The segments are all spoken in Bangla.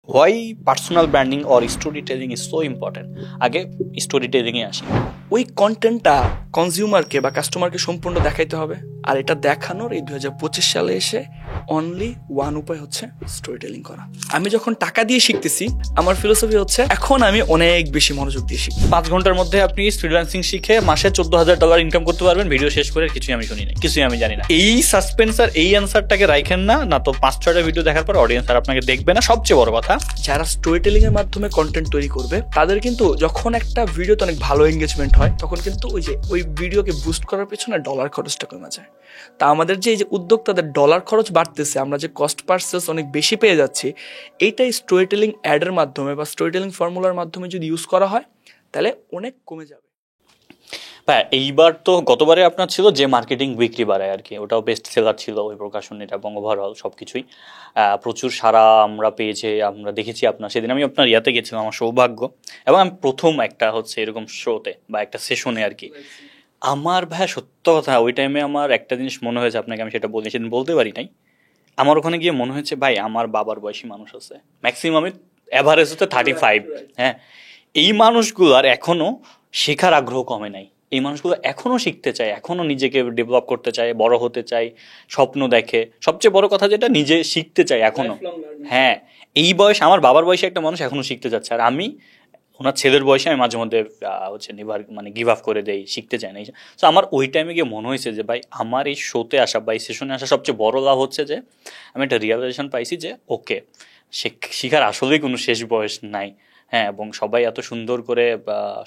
Why personal branding or story telling is so important. আগে স্টোরি টেলিংয়ে আসি। ওই কন্টেন্টটা কনজিউমারকে বা কাস্টমারকে সম্পূর্ণ দেখাইতে হবে। আর এটা দেখানোর এই 2025 সালে এসে অনলি ওয়ান উপায় হচ্ছে স্টোরি টেলিং করা। আমি যখন টাকা দিয়ে শিখতেছি, আমার ফিলোসফি হচ্ছে এখন আমি অনেক বেশি মনোযোগ দিয়ে শিখি। 5 ঘন্টার মধ্যে আপনি ফ্রিল্যান্সিং শিখে মাসে $14,000 ইনকাম করতে পারবেন। ভিডিও শেষ করে কিছুই আমি শুনি না, কিছুই আমি জানি না। এই সাসপেন্স আর এই অ্যান্সারটাকে রাখেন না, না তো 5-6টা ভিডিও দেখার পর অডিয়েন্স আর আপনাকে দেখবে না। সবচেয়ে বড় কথা, যারা স্টোরি টেলিং এর মাধ্যমে কন্টেন্ট তৈরি করবে তাদের কিন্তু যখন একটা ভিডিওতে অনেক ভালো এঙ্গেজমেন্ট হয়, তখন কিন্তু ওই ভিডিওকে বুস্ট করার পেছনে ডলার খরচটা কমে যায়। তা আমাদের যে এই যে উদ্যোক্তাদের ডলার খরচ বাড়তেছে, আমরা যে কস্ট পার সেলস অনেক বেশি পেয়ে যাচ্ছি, এইটাই স্টোরি টেলিং অ্যাডের মাধ্যমে বা স্টোরি টেলিং ফর্মুলার মাধ্যমে যদি ইউজ করা হয় তাহলে অনেক কমে যাবে। হ্যাঁ, এইবার তো গতবারে আপনার ছিল যে মার্কেটিং বিক্রি বাড়ায় আর কি, ওটাও বেস্ট সেলার ছিল ওই প্রকাশনীটা এবং ওভারঅল সব কিছুই প্রচুর সারা আমরা পেয়েছে, আমরা দেখেছি। আপনার সেদিন আমি আপনার ইয়াতে গেছিলাম, আমার সৌভাগ্য, এবং আমি প্রথম একটা হচ্ছে এরকম শোতে বা একটা সেশনে আর কি। আমার ভাই সত্য কথা, ওই টাইমে আমার একটা জিনিস মনে হয়েছে, আপনাকে আমি সেটা বলি, সেদিন বলতে পারি নাই। আমার ওখানে গিয়ে মনে হয়েছে ভাই আমার বাবার বয়সী মানুষ আছে, ম্যাক্সিমামে অ্যাভারেজ হচ্ছে 35। হ্যাঁ, এই মানুষগুলোর এখনো শেখার আগ্রহ কমে নাই। এই মানুষগুলো এখনো শিখতে চায়, এখনো নিজেকে ডেভেলপ করতে চায়, বড় হতে চায়, স্বপ্ন দেখে। সবচেয়ে বড় কথা যেটা, নিজে শিখতে চায় এখনো। হ্যাঁ, এই বয়স, আমার বাবার বয়সে একটা মানুষ এখনো শিখতে যাচ্ছে, আর আমি ওনার ছেলের বয়সে আমি মাঝে মধ্যে হচ্ছে গিভ আপ করে দেই, শিখতে চাই না। তো আমার ওই টাইমে গিয়ে মনে হয়েছে যে ভাই আমার এই শোতে আসা বা এই সেশনে আসা সবচেয়ে বড় লাভ হচ্ছে যে আমি একটা রিয়েলাইজেশন পাইছি যে ওকে, শিখার আসলেই কোনো শেষ বয়স নাই। হ্যাঁ, এবং সবাই এত সুন্দর করে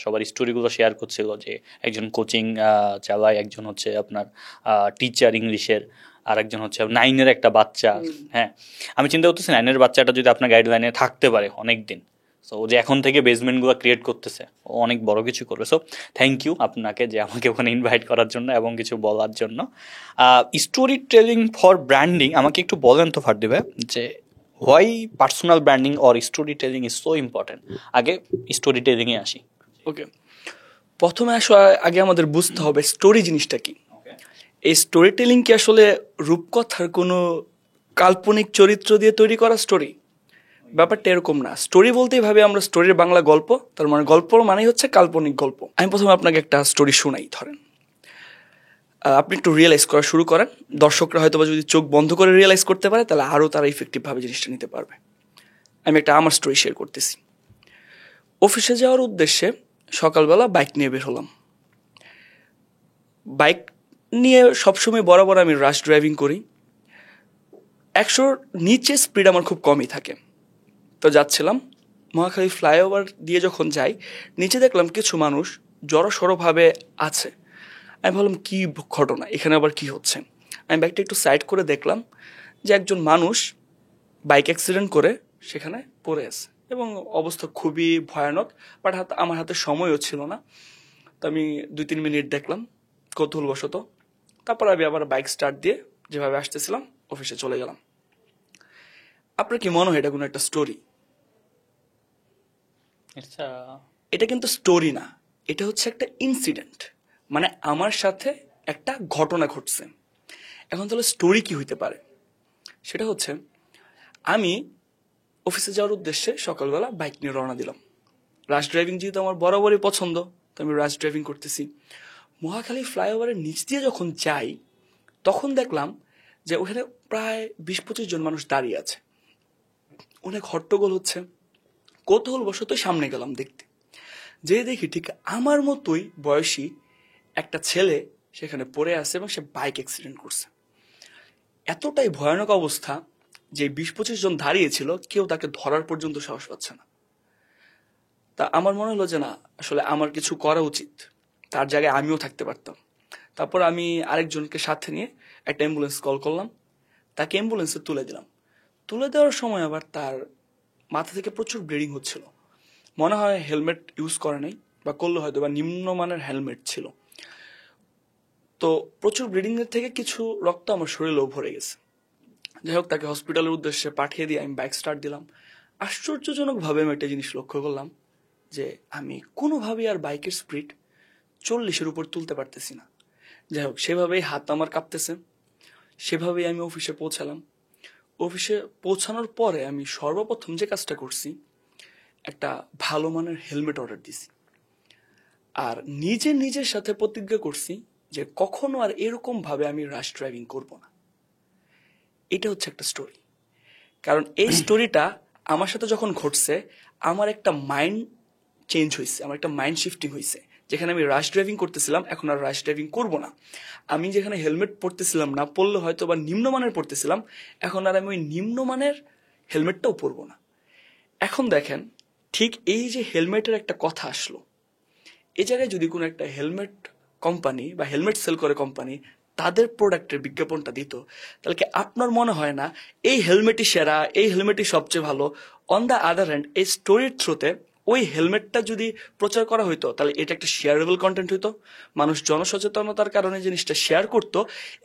সবার স্টোরিগুলো শেয়ার করছিল যে একজন কোচিং চালায়, একজন হচ্ছে আপনার টিচার ইংলিশের, আর একজন হচ্ছে 9-এর একটা বাচ্চা। হ্যাঁ, আমি চিন্তা করতেছি 9-এর বাচ্চাটা যদি আপনার গাইডলাইনে থাকতে পারে অনেক দিন, সো ও যে এখন থেকে বেসমেন্টগুলো ক্রিয়েট করতেছে, ও অনেক বড় কিছু করবে। সো থ্যাংক ইউ আপনাকে যে আমাকে ওখানে ইনভাইট করার জন্য এবং কিছু বলার জন্য। স্টোরি টেলিং ফর ব্র্যান্ডিং, আমাকে একটু বলেন তো ফারদিবে যে why personal branding or story telling is so important. আগে স্টোরি টেলিংয়ে আসি। ওকে, প্রথমে আগে আমাদের বুঝতে হবে স্টোরি জিনিসটা কি। এই স্টোরি টেলিং কি আসলে রূপকথার কোনো কাল্পনিক চরিত্র দিয়ে তৈরি করা স্টোরি? ব্যাপারটা এরকম না। স্টোরি বলতেই ভাবে আমরা স্টোরির বাংলা গল্প, তার মানে গল্প মানেই হচ্ছে কাল্পনিক গল্প। আমি প্রথমে আপনাকে একটা স্টোরি শোনাই। ধরেন আপনি একটু রিয়েলাইজ করা শুরু করেন, দর্শকরা হয়তো যদি চোখ বন্ধ করে রিয়েলাইজ করতে পারে তাহলে আরও তারা ইফেক্টিভভাবে জিনিসটা নিতে পারবে। আমি একটা আমার স্টোরি শেয়ার করতেছি। অফিসে যাওয়ার উদ্দেশ্যে সকালবেলা বাইক নিয়ে বের হলাম। বাইক নিয়ে সবসময় বরাবর আমি রাশ ড্রাইভিং করি। 100-র নিচে স্পিড আমার খুব কমই থাকে। তো যাচ্ছিলাম, মহাখালী ফ্লাইওভার দিয়ে যখন যাই, নিচে দেখলাম কিছু মানুষ জড়সড়ভাবে আছে। আমি ভাবলাম কী ঘটনা, এখানে আবার কি হচ্ছে। আমি বাইকটা একটু সাইড করে দেখলাম যে একজন মানুষ বাইক অ্যাক্সিডেন্ট করে সেখানে পড়ে আছে এবং অবস্থা খুবই ভয়ানক। বাট আমার হাতে সময়ও ছিল না। তো আমি 2-3 মিনিট দেখলাম কৌতূহলবশত। তারপর আমি আবার বাইক স্টার্ট দিয়ে যেভাবে আসতেছিলাম অফিসে চলে গেলাম। আপনার কি মনে হয় এটা কোনো একটা স্টোরি? এটা কিন্তু স্টোরি না, এটা হচ্ছে একটা ইনসিডেন্ট, মানে আমার সাথে একটা ঘটনা ঘটছে। এখন তাহলে স্টোরি কি হইতে পারে? সেটা হচ্ছে আমি অফিসে যাওয়ার উদ্দেশ্যে সকালবেলা বাইক নিয়ে রওনা দিলাম। রাশ ড্রাইভিং যেহেতু আমার বরাবরই পছন্দ, তো আমি রাশ ড্রাইভিং করতেছি। মহাখালী ফ্লাইওভারের নিচ দিয়ে যখন যাই তখন দেখলাম যে ওখানে প্রায় 20-25 জন মানুষ দাঁড়িয়ে আছে, অনেক হট্টগোল হচ্ছে। কৌতূহলবশত সামনে গেলাম দেখতে, যে দেখি ঠিক আমার মতোই বয়সী একটা ছেলে সেখানে পড়ে আছে এবং সে বাইক অ্যাক্সিডেন্ট করছে। এতটাই ভয়ানক অবস্থা যে 20-25 জন দাঁড়িয়েছিল, কেউ তাকে ধরার পর্যন্ত সাহস পাচ্ছে না। তা আমার মনে হলো যে না, আসলে আমার কিছু করা উচিত, তার জায়গায় আমিও থাকতে পারতাম। তারপর আমি আরেকজনকে সাথে নিয়ে একটা অ্যাম্বুলেন্স কল করলাম, তাকে অ্যাম্বুলেন্সে তুলে দিলাম। তুলে দেওয়ার সময় আবার তার মাথা থেকে প্রচুর ব্লিডিং হচ্ছিল। মনে হয় হেলমেট ইউজ করে নাই, বা করলে হয়তো বা নিম্নমানের হেলমেট ছিল। তো প্রচুর ব্লিডিংয়ের থেকে কিছু রক্ত আমার শরীরেও ভরে গেছে। যাই হোক, তাকে হসপিটালের উদ্দেশ্যে পাঠিয়ে দিয়ে আমি বাইক স্টার্ট দিলাম। আশ্চর্যজনকভাবে আমি একটা জিনিস লক্ষ্য করলাম যে আমি কোনোভাবেই আর বাইকের স্পিড 40-এর উপর তুলতে পারতেছি না। যাই হোক, সেভাবেই হাত আমার কাঁপতেছে, সেভাবেই আমি অফিসে পৌঁছালাম। অফিসে পৌঁছানোর পরে আমি সর্বপ্রথম যে কাজটা করছি, একটা ভালো মানের হেলমেট অর্ডার দিছি। আর নিজের সাথে প্রতিজ্ঞা করছি যে কখনো আর এরকম ভাবে আমি রাশ ড্রাইভিং করব না। এটা হচ্ছে একটা স্টোরি। কারণ এই স্টোরিটা আমার সাথে যখন ঘটছে, আমার একটা মাইন্ড চেঞ্জ হয়েছে, আমার একটা মাইন্ড শিফটিং হয়েছে। যেখানে আমি রাশ ড্রাইভিং করতেছিলাম, এখন আর রাশ ড্রাইভিং করব না। আমি যেখানে হেলমেট পরতেছিলাম না, পরলে হয়তো বা নিম্নমানের পরতেছিলাম, এখন আর আমি ওই নিম্নমানের হেলমেটটাও পরবো না। এখন দেখেন, ঠিক এই যে হেলমেটের একটা কথা আসলো, এই জায়গায় যদি কোনো একটা হেলমেট কোম্পানি বা হেলমেট সেল করে কোম্পানি তাদের প্রোডাক্টের বিজ্ঞাপনটা দিত, তাহলে কি আপনার মনে হয় না এই হেলমেটই সেরা, এই হেলমেটই সবচেয়ে ভালো? অন দ্য আদার হ্যান্ড, এই স্টোরির থ্রুতে ওই হেলমেটটা যদি প্রচার করা হইতো, তাহলে এটা একটা শেয়ারেবল কন্টেন্ট হইতো। মানুষ জনসচেতনতার কারণে জিনিসটা শেয়ার করতো,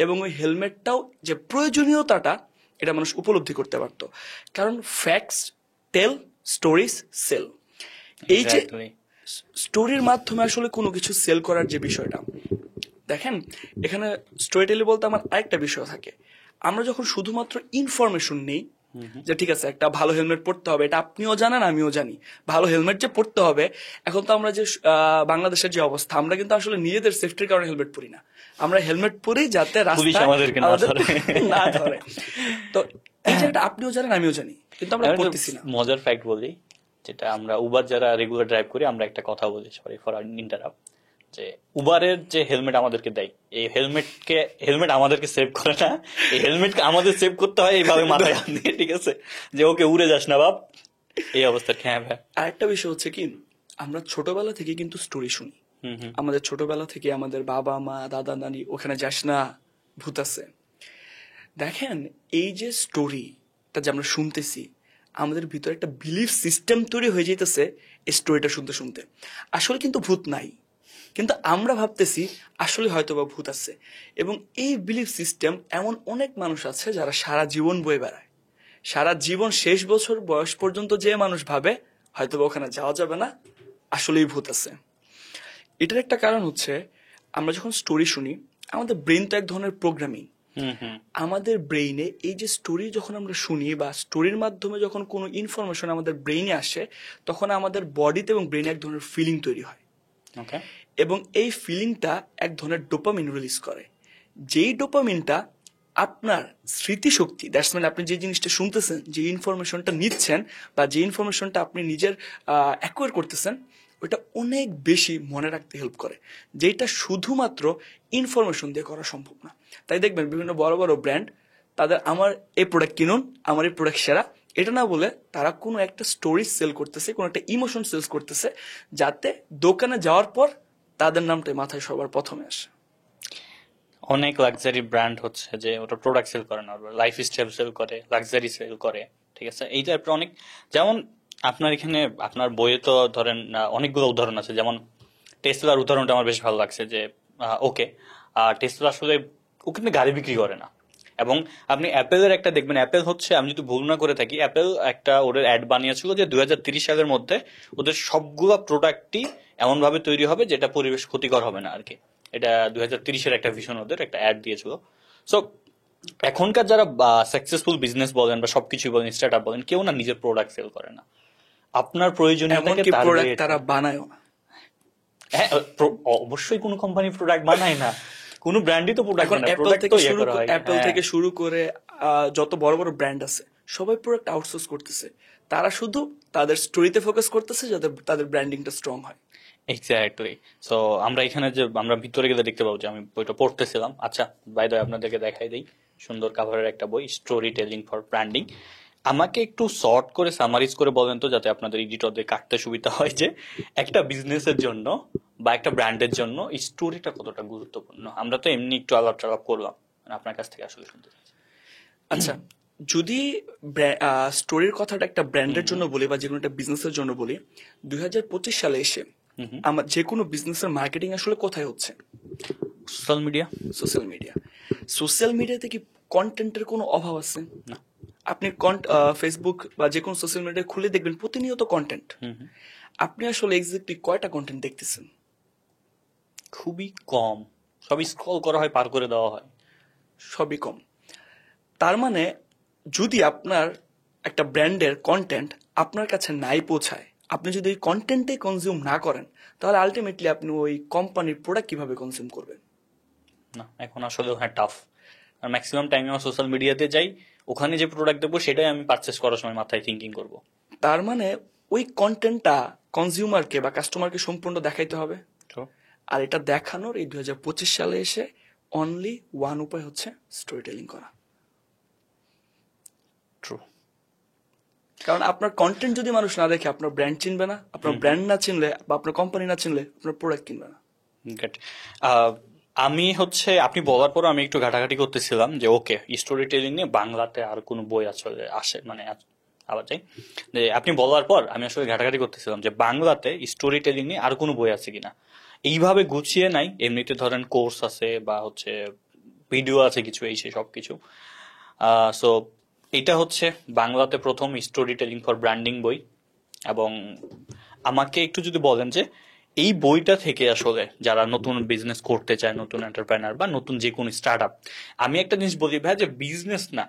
এবং ওই হেলমেটটাও যে প্রয়োজনীয়তাটা, এটা মানুষ উপলব্ধি করতে পারতো। কারণ ফ্যাক্টস টেল, স্টোরিজ সেল। এই যে Exactly. স্টোরির মাধ্যমে আসলে কোনো কিছু সেল করার যে বিষয়টা, দেখেন এখানে স্টোরি টেলিং বলতে আমার আরেকটা বিষয় থাকে। আমরা যখন শুধুমাত্র ইনফরমেশন নেই যে ঠিক আছে একটা ভালো হেলমেট পরতে হবে, এটা আপনিও জানেন আমিও জানি, ভালো হেলমেট যে পরতে হবে। এখন তো আমরা যে বাংলাদেশের যে অবস্থা, আমরা কিন্তু আসলে নিজেদের সেফটির কারণে হেলমেট পরি না, আমরা হেলমেট পরি যাতে পুলিশ রাস্তায় আমাদেরকে না আমাদের ধরে। না ধরে। তো এই জায়গাটা আপনিও জানেন আমিও জানি, কিন্তু আমরা আমি একটা করতেছি না। মজার ফ্যাক্ট বলি, যেটা আমরা উবার যারা রেগুলার ড্রাইভ করি আমরা একটা কথা বলি, সরি ফর ইন্টারাপ্ট, যে উবারের যে হেলমেট আমাদেরকে দেয়, এই হেলমেট আমাদেরকে সেভ করে না, এই হেলমেটকে আমাদের সেভ করতে হয় এইভাবে মাথায় হাত দিয়ে, ঠিক আছে, যে ওকে উড়ে যাস না বাপ, এই অবস্থা। হ্যাঁ ভাই। আরেকটা বিষয় হচ্ছে কি, আমরা ছোটবেলা থেকে কিন্তু স্টোরি শুনি। হুম হুম। আমাদের ছোটবেলা থেকে আমাদের বাবা মা দাদা নানি, ওখানে যাস না, ভূত আছে। দেখেন এই যে স্টোরিটা যে আমরা শুনতেছি, আমাদের ভিতরে একটা বিলিফ সিস্টেম তৈরি হয়ে যেতেছে এই স্টোরিটা শুনতে শুনতে। আসলে কিন্তু ভূত নাই, কিন্তু আমরা ভাবতেছি আসলে হয়তো বা ভূত আছে। এবং এই বিলিফ সিস্টেম এমন অনেক মানুষ আছে যারা সারা জীবন বয়ে বেড়ায়, সারা জীবন শেষ বছর বয়স পর্যন্ত যে মানুষ ভাবে হয়তো বা ওখানে যাওয়া যাবে না, আসলেই ভূত আছে। এটার একটা কারণ হচ্ছে, আমরা যখন স্টোরি শুনি, আমাদের ব্রেন তো এক ধরনের প্রোগ্রামিং। হুম হুম। আমাদের ব্রেইনে এই যে স্টোরি যখন আমরা শুনি বা স্টোরির মাধ্যমে যখন কোনো ইনফরমেশন আমাদের ব্রেইনে আসে, তখন আমাদের বডিতে এবং ব্রেইনে এক ধরনের ফিলিং তৈরি হয়। ওকে। এবং এই ফিলিংটা এক ধরনের ডোপামিন রিলিজ করে। যেই ডোপামিনটা আপনার স্মৃতিশক্তি, দ্যাটস মানে আপনি যে জিনিসটা শুনতেছেন, যে ইনফরমেশনটা নিচ্ছেন বা যে ইনফরমেশনটা আপনি নিজের অ্যাকোয়ার করতেছেন, ওইটা অনেক বেশি মনে রাখতে হেল্প করে, যেটা শুধুমাত্র ইনফরমেশন দিয়ে করা সম্ভব না। তাই দেখবেন বিভিন্ন বড় বড় ব্র্যান্ড তাদের আমার এই প্রোডাক্ট কিনুন, আমার এই প্রোডাক্ট সেরা, এটা না বলে তারা কোনো একটা স্টোরি সেল করতেছে, কোনো একটা ইমোশন সেলস করতেছে, যাতে দোকানে যাওয়ার পর তাদের নামটাই মাথায় সবার প্রথমে আসে। অনেক লাক্সারি ব্র্যান্ড হচ্ছে যে ওটা প্রোডাক্ট সেল করে না, লাইফ স্টাইল সেল করে, লাক্সারি সেল করে, ঠিক আছে। এই টাইপের অনেক, যেমন আপনার এখানে আপনার বইয়ে তো ধরেন অনেকগুলো উদাহরণ আছে, যেমন টেসলার উদাহরণটা আমার বেশ ভালো লাগছে যে ওকে, টেসলা আসলে ও কিন্তু গাড়ি বিক্রি করে না। এবং আপনি অ্যাপেলের একটা দেখবেন, অ্যাপেল হচ্ছে, আমি যদি ভুল না করে থাকি, অ্যাপেল একটা ওদের অ্যাড বানিয়েছিল যে 2030 সালের মধ্যে ওদের সবগুলো প্রোডাক্টই এমনভাবে তৈরি হবে যেটা পরিবেশ ক্ষতিকর হবে না আর কি। এটা 2030-এর একটা ভিশন, ওদের একটা অ্যাড দিয়েছিল। সো এখনকার যারা সাকসেসফুল বিজনেস বলেন বা সবকিছু বলেন, স্টার্ট আপ বলেন, কেউ না নিজের প্রোডাক্ট সেল করে না, আপনার প্রয়োজনীয়তাকে এমনকি প্রোডাক্ট টার্গেট। তারা বানায়ও না। হ্যাঁ, অবশ্যই কোনো কোম্পানি প্রোডাক্ট বানায় না, কোনো ব্র্যান্ডই তো প্রোডাক্ট এখন বানায়, অ্যাপল প্রোডাক্ট তো থেকে ইয়ে শুরু করা হয়। অ্যাপল হ্যাঁ, থেকে শুরু করে যত বড় বড় ব্র্যান্ড আছে, সবাই প্রোডাক্ট আউটসোর্স করতেছে। তারা শুধু তাদের স্টোরিতে ফোকাস করতেছে যাতে তাদের ব্র্যান্ডিংটা স্ট্রং হয়। এক্স্যাক্টলি। সো আমরা এখানে যে আমরা ভিতরে গেলে দেখতে পাবো যে আমি বইটা পড়তেছিলাম। আচ্ছা, বাই দ্য ওয়ে আপনাদেরকে দেখাই দিই, সুন্দর কাভারের একটা বই, স্টোরি টেলিং ফর ব্র্যান্ডিং। আমাকে একটু শর্ট করে সামারিজ করে বলেন তো, যাতে আপনাদের এডিটরদের কাটতে সুবিধা হয়, যে একটা বিজনেসের জন্য বা একটা ব্র্যান্ডের জন্য এই স্টোরিটা কতটা গুরুত্বপূর্ণ। আমরা তো এমনি একটু আলাপ টালাপ করলাম, মানে আপনার কাছ থেকে আসলে শুনতে চাচ্ছি। আচ্ছা, যদি স্টোরির কথাটা একটা ব্র্যান্ডের জন্য বলি বা যে কোনো একটা বিজনেসের জন্য বলি, 2025 সালে এসে আমার যে কোনো বিজনেসের মার্কেটিং আসলে কোথায় হচ্ছে? Social media. Social media. Social মিডিয়াতে কি কন্টেন্টের কোনো অভাব আছে? না। আপনি ফেসবুক বা যে কোনো সোশ্যাল মিডিয়া খুলে দেখবেন প্রতিনিয়ত কন্টেন্ট। আপনি আসলে এক্স্যাক্টলি কয়টা কন্টেন্ট দেখতেছেন? খুবই কম, সবই স্ক্রল করা হয়, পার করে দেওয়া হয়। সবই কম। তার মানে যদি আপনার একটা ব্র্যান্ডের কন্টেন্ট আপনার কাছে নাই পৌঁছায়, আপনি যদি ওই কন্টেন্টে কনজিউম না করেন, তাহলে আলটিমেটলি আপনি ওই কোম্পানির প্রোডাক্ট কিভাবে কনজিউম করবেন? না, এখন আসলে হ্যাঁ টাফ। আর ম্যাক্সিমাম টাইম আমার সোশ্যাল মিডিয়াতে যাই, ওখানে যে প্রোডাক্ট দেখবো সেটাই আমি পারচেস করার সময় মাথায় থিঙ্কিং করবো। তার মানে ওই কন্টেন্টটা কনজিউমারকে বা কাস্টমারকে সম্পূর্ণ দেখাইতে হবে। আর এটা দেখানোর এই 2025 সালে এসে অনলি ওয়ান উপায় হচ্ছে স্টোরি টেলিং করা। ট্রু। কারণ আপনার কন্টেন্ট যদি মানুষ না দেখে, আপনার ব্র্যান্ড চিনবে না, আপনার ব্র্যান্ড না চিনলে বা আপনার কোম্পানি না চিনলে আপনার প্রোডাক্ট কিনবে না। Good. আমি হচ্ছে আপনি বলার পর আমি একটু ঘাটাঘাটি করতেছিলাম যে ওকে, স্টোরি টেলিং নিয়ে বাংলাতে আর কোনো বই আসলে আসে, মানে আবার যাই যে আপনি বলার পর আমি আসলে ঘাটাঘাটি করতেছিলাম যে বাংলাতে স্টোরি টেলিং নিয়ে আর কোনো বই আছে কিনা। এইভাবে গুছিয়ে নাই, এমনিতে ধরেন কোর্স আছে বা হচ্ছে ভিডিও আছে কিছু, এই সেই সব কিছু। সো এটা হচ্ছে বাংলাতে প্রথম স্টোরি টেলিং ফর ব্র্যান্ডিং বই। এবং আমাকে একটু যদি বলেন যে এই বইটা থেকে আসলে যারা নতুন বিজনেস করতে চায়, নতুন এন্টারপ্রেনার বা নতুন যে কোনো স্টার্ট আপ, আমি একটা জিনিস বলি ভাই যে বিজনেস না,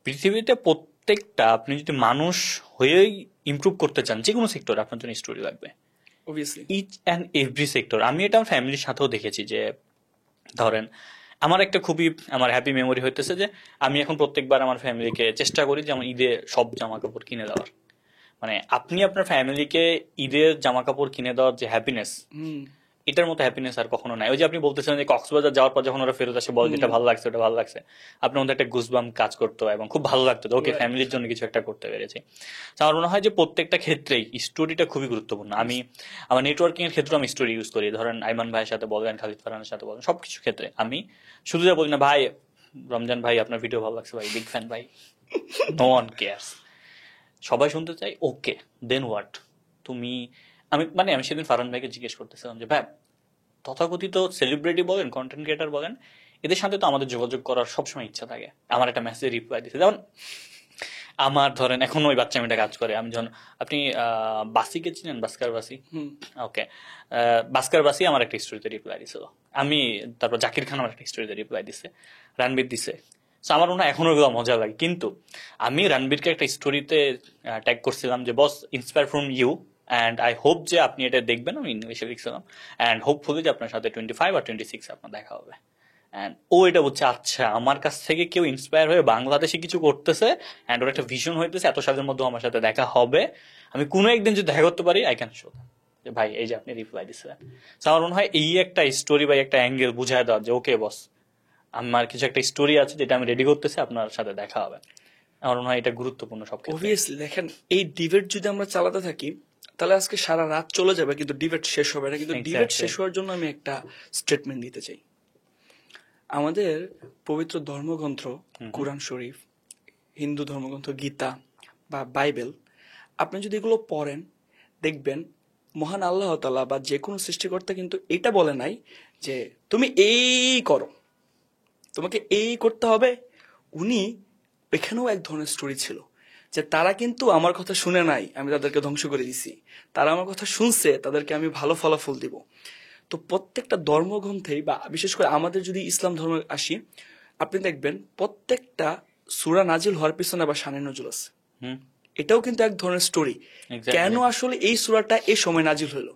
পৃথিবীতে প্রত্যেকটা আপনি যদি মানুষ হয়েই ইমপ্রুভ করতে চান যে কোনো সেক্টরে আপনার জন্য স্টোরি লাগবে, obviously. Each and every sector. আমি এটা আমার ফ্যামিলির সাথেও দেখেছি যে ধরেন আমার একটা খুবই আমার হ্যাপি মেমোরি হইতেছে যে আমি এখন প্রত্যেকবার আমার ফ্যামিলিকে চেষ্টা করি যে আমার ঈদে সব জামা কাপড় কিনে দেওয়ার। মানে আপনি আপনার ফ্যামিলিকে ঈদের জামা কাপড় কিনে দেওয়ার যে হ্যাপিনেস, এটার মতো হ্যাপিনেস আর কখনো নাই। ওই যে আপনি বলতেছেন যে কক্সবাজার যাওয়ার পর যখন ওরা ফেরত আসে বলে যেটা ভালো লাগছে, ওটা ভালো লাগছে, আপনার মধ্যে একটা গুজবাম কাজ করতো এবং খুব ভালো লাগতো ওকে ফ্যামিলির জন্য কিছু একটা করতে পেরেছি। আমার মনে হয় যে প্রত্যেকটা ক্ষেত্রেই স্টোরিটা খুবই গুরুত্বপূর্ণ। আমি আমার নেটওয়ার্কিং এর ক্ষেত্রে আমি স্টোরি ইউজ করি, ধরেন আইমান ভাইয়ের সাথে বলেন, খালিদ ফারহানের সাথে বলেন, সবকিছু ক্ষেত্রে আমি শুধু যা বলি না ভাই রমজান ভাই আপনার ভিডিও ভালো লাগছে ভাই, বিগ ফ্যান ভাই, নো ওয়ান কেয়ারস। সবাই শুনতে চাই ওকে দেন হোয়াট তুমি। আমি সেদিন ফারহান ভাইকে জিজ্ঞেস করতেছিলাম যে ভাই তথাকথিত সেলিব্রিটি বলেন, কন্টেন্ট ক্রিয়েটার বলেন, এদের সাথে তো আমাদের যোগাযোগ করার সবসময় ইচ্ছা থাকে। আমার একটা মেসেজ রিপ্লাই দিতে, যেমন আমার ধরেন এখন ওই বাচ্চা মেয়েটা কাজ করে, আমি যখন আপনি বাসিকে চিনেন, বাস্কার বাসি, ওকে, বাস্কার বাসি আমার একটা স্টোরিতে রিপ্লাই দিছিল, আমি তারপর জাকির খান আমার একটা স্টোরিতে রিপ্লাই দিছে, রণবীর দিছে। আমার মনে হয় এখনো ওগুলো মজা লাগে। কিন্তু আমি রণবীরকে একটা স্টোরিতে ট্যাগ করছিলাম যে boss inspire from you and I hope যে আপনি এটা দেখবেন, আমি ইংলিশে লিখছিলাম, অ্যান্ড হোপফুলি যে আপনার সাথে 25 আর 26 আপনার দেখা হবে। অ্যান্ড ও এটা বলছে আচ্ছা আমার কাছ থেকে কেউ ইন্সপায়ার হয়ে বাংলাদেশে কিছু করতেছে অ্যান্ড ওর একটা ভিশন হইতেছে, এত সালের মধ্যে আমার সাথে দেখা হবে, আমি কোনো একদিন যদি দেখা করতে পারি আই ক্যান শো যে ভাই এই যে আপনি রিপ্লাই দিচ্ছেন। আমার মনে হয় এই একটা স্টোরি বা একটা অ্যাঙ্গেল বুঝায় দেওয়া যে ওকে বস আমার কিছু একটা স্টোরি আছে যেটা আমি রেডি করতেছি, আপনার সাথে দেখা হবে। আমার মনে হয় এটা গুরুত্বপূর্ণ সব ক্ষেত্রে। অবভিয়াসলি দেখেন, এই ডিবেট যদি আমরা চালাতে থাকি তাহলে আজকে সারা রাত চলে যাবে, কিন্তু ডিবেট শেষ হবে না। কিন্তু ডিবেট শেষ হওয়ার জন্য আমি একটা স্টেটমেন্ট দিতে চাই। আমাদের পবিত্র ধর্মগ্রন্থ কুরআন শরীফ, হিন্দু ধর্মগ্রন্থ গীতা বা বাইবেল, আপনি যদি এগুলো পড়েন দেখবেন মহান আল্লাহ তাআলা বা যে কোনো সৃষ্টিকর্তা কিন্তু এটা বলে নাই যে তুমি এই করো, তোমাকে এই করতে হবে। উনি এখানেও এক ধরনের স্টোরি ছিল যে তারা কিন্তু আমার কথা শুনে নাই, আমি তাদেরকে ধ্বংস করে দিছি, তারা আমার কথা শুনছে, তাদেরকে আমি ভালো ফলাফল দিব। তো প্রত্যেকটা ধর্মগ্রন্থেই বা বিশেষ করে আমাদের যদি ইসলাম ধর্মে আসি, আপনি দেখবেন প্রত্যেকটা সূরা নাজিল হওয়ার পিছনে আবার শানে নজুল আছে। এটাও কিন্তু এক ধরনের স্টোরি, কেন আসলে এই সূরাটা এই সময় নাজিল হলো।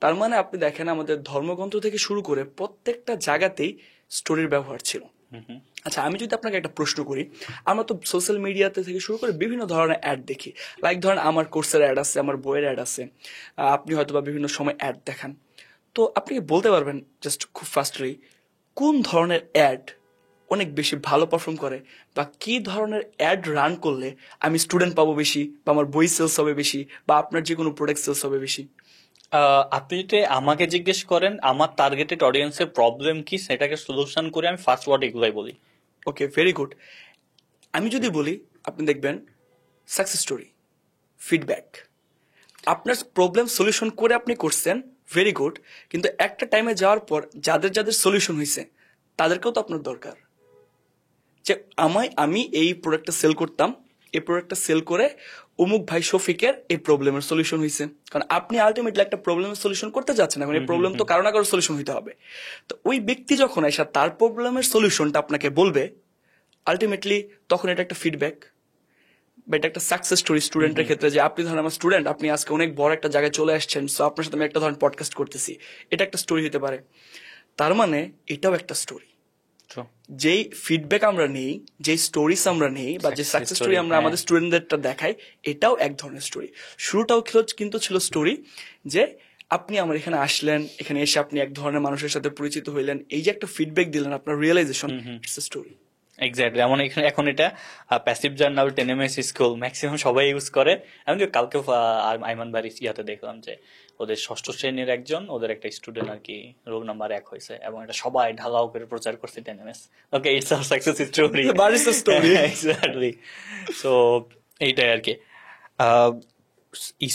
তার মানে আপনি দেখেন আমাদের ধর্মগ্রন্থ থেকে শুরু করে প্রত্যেকটা জায়গাতেই স্টোরির ব্যবহার ছিল। আচ্ছা, আমি যদি আপনাকে একটা প্রশ্ন করি, আমরা তো সোশ্যাল মিডিয়াতে থেকে শুরু করে বিভিন্ন ধরনের অ্যাড দেখি, লাইক ধরেন আমার কোর্সের অ্যাড আছে, আমার বইয়ের অ্যাড আছে, আপনি হয়তো বা বিভিন্ন সময় অ্যাড দেখান। তো আপনি বলতে পারবেন জাস্ট খুব ফাস্টলি কোন ধরনের অ্যাড অনেক বেশি ভালো পারফর্ম করে, বা কি ধরনের অ্যাড রান করলে আমি স্টুডেন্ট পাবো বেশি, বা আমার বই সেলস হবে বেশি, বা আপনার যে কোনো প্রোডাক্ট সেলস হবে বেশি? আপনি যদি আমাকে জিজ্ঞেস করেন আমার টার্গেটেড অডিয়েন্সের প্রবলেম কি সেটাকে সলিউশন করে আমি ফার্স্ট ওয়ার্ড এগুলাই বলি। ওকে, ভেরি গুড। আমি যদি বলি, আপনি দেখবেন সাকসেস স্টোরি, ফিডব্যাক, আপনার প্রবলেম সলিউশন করে আপনি করছেন, ভেরি গুড। কিন্তু একটা টাইমে যাওয়ার পর যাদের যাদের সলিউশন হয়েছে তাদেরকেও তো আপনার দরকার যে আমি এই প্রোডাক্টটা সেল করতাম, এই প্রোডাক্টটা সেল করে অমুক ভাই শফিকের এই প্রবলেমের সলিউশন হয়েছে। কারণ আপনি আলটিমেটলি একটা প্রবলেমের সলিউশন করতে যাচ্ছেন, এখন এই প্রবলেম তো কারো না কারো সলিউশন হইতে হবে। তো ওই ব্যক্তি যখন এসে তার প্রবলেমের সলিউশনটা আপনাকে বলবে, আলটিমেটলি তখন এটা একটা ফিডব্যাক বা এটা একটা সাকসেস স্টোরি স্টুডেন্টের ক্ষেত্রে, যে আপনি ধরেন আমার স্টুডেন্ট, আপনি আজকে অনেক বড় একটা জায়গায় চলে আসছেন, সো আপনার সাথে আমি একটা ধরেন পডকাস্ট করতেছি, এটা একটা স্টোরি হতে পারে। তার মানে এটাও একটা স্টোরি। যেই ফিডব্যাক আমরা নেই, যেই স্টোরিজ আমরা নেই, বা যে সাকসেস স্টোরি আমরা আমাদের স্টুডেন্টদেরটা দেখাই, এটাও এক ধরনের স্টোরি। শুরুটাও কিন্তু ছিল স্টোরি, যে আপনি আমার এখানে আসলেন, এখানে এসে আপনি এক ধরনের মানুষের সাথে পরিচিত হইলেন, এই যে একটা ফিডব্যাক দিলেন, আপনার realisation, it's a story. Exactly. এখন এটা passive journal 10ms school maximum সবাই ইউজ করে। আমি যে কালকে আইমান বাড়ির ইয়াতে দেখলাম যে ওদের 6ষ্ঠ শ্রেণীর একজন, ওদের একটা স্টুডেন্ট আর কি রোল নাম্বার 1 হয়েছে, এবং এটা সবাই ঢালাও করে প্রচার করছে 10ms। Okay, it's a success story, বাড়ির স্টোরি। এক্স্যাক্টলি। সো এইটাই আর কি।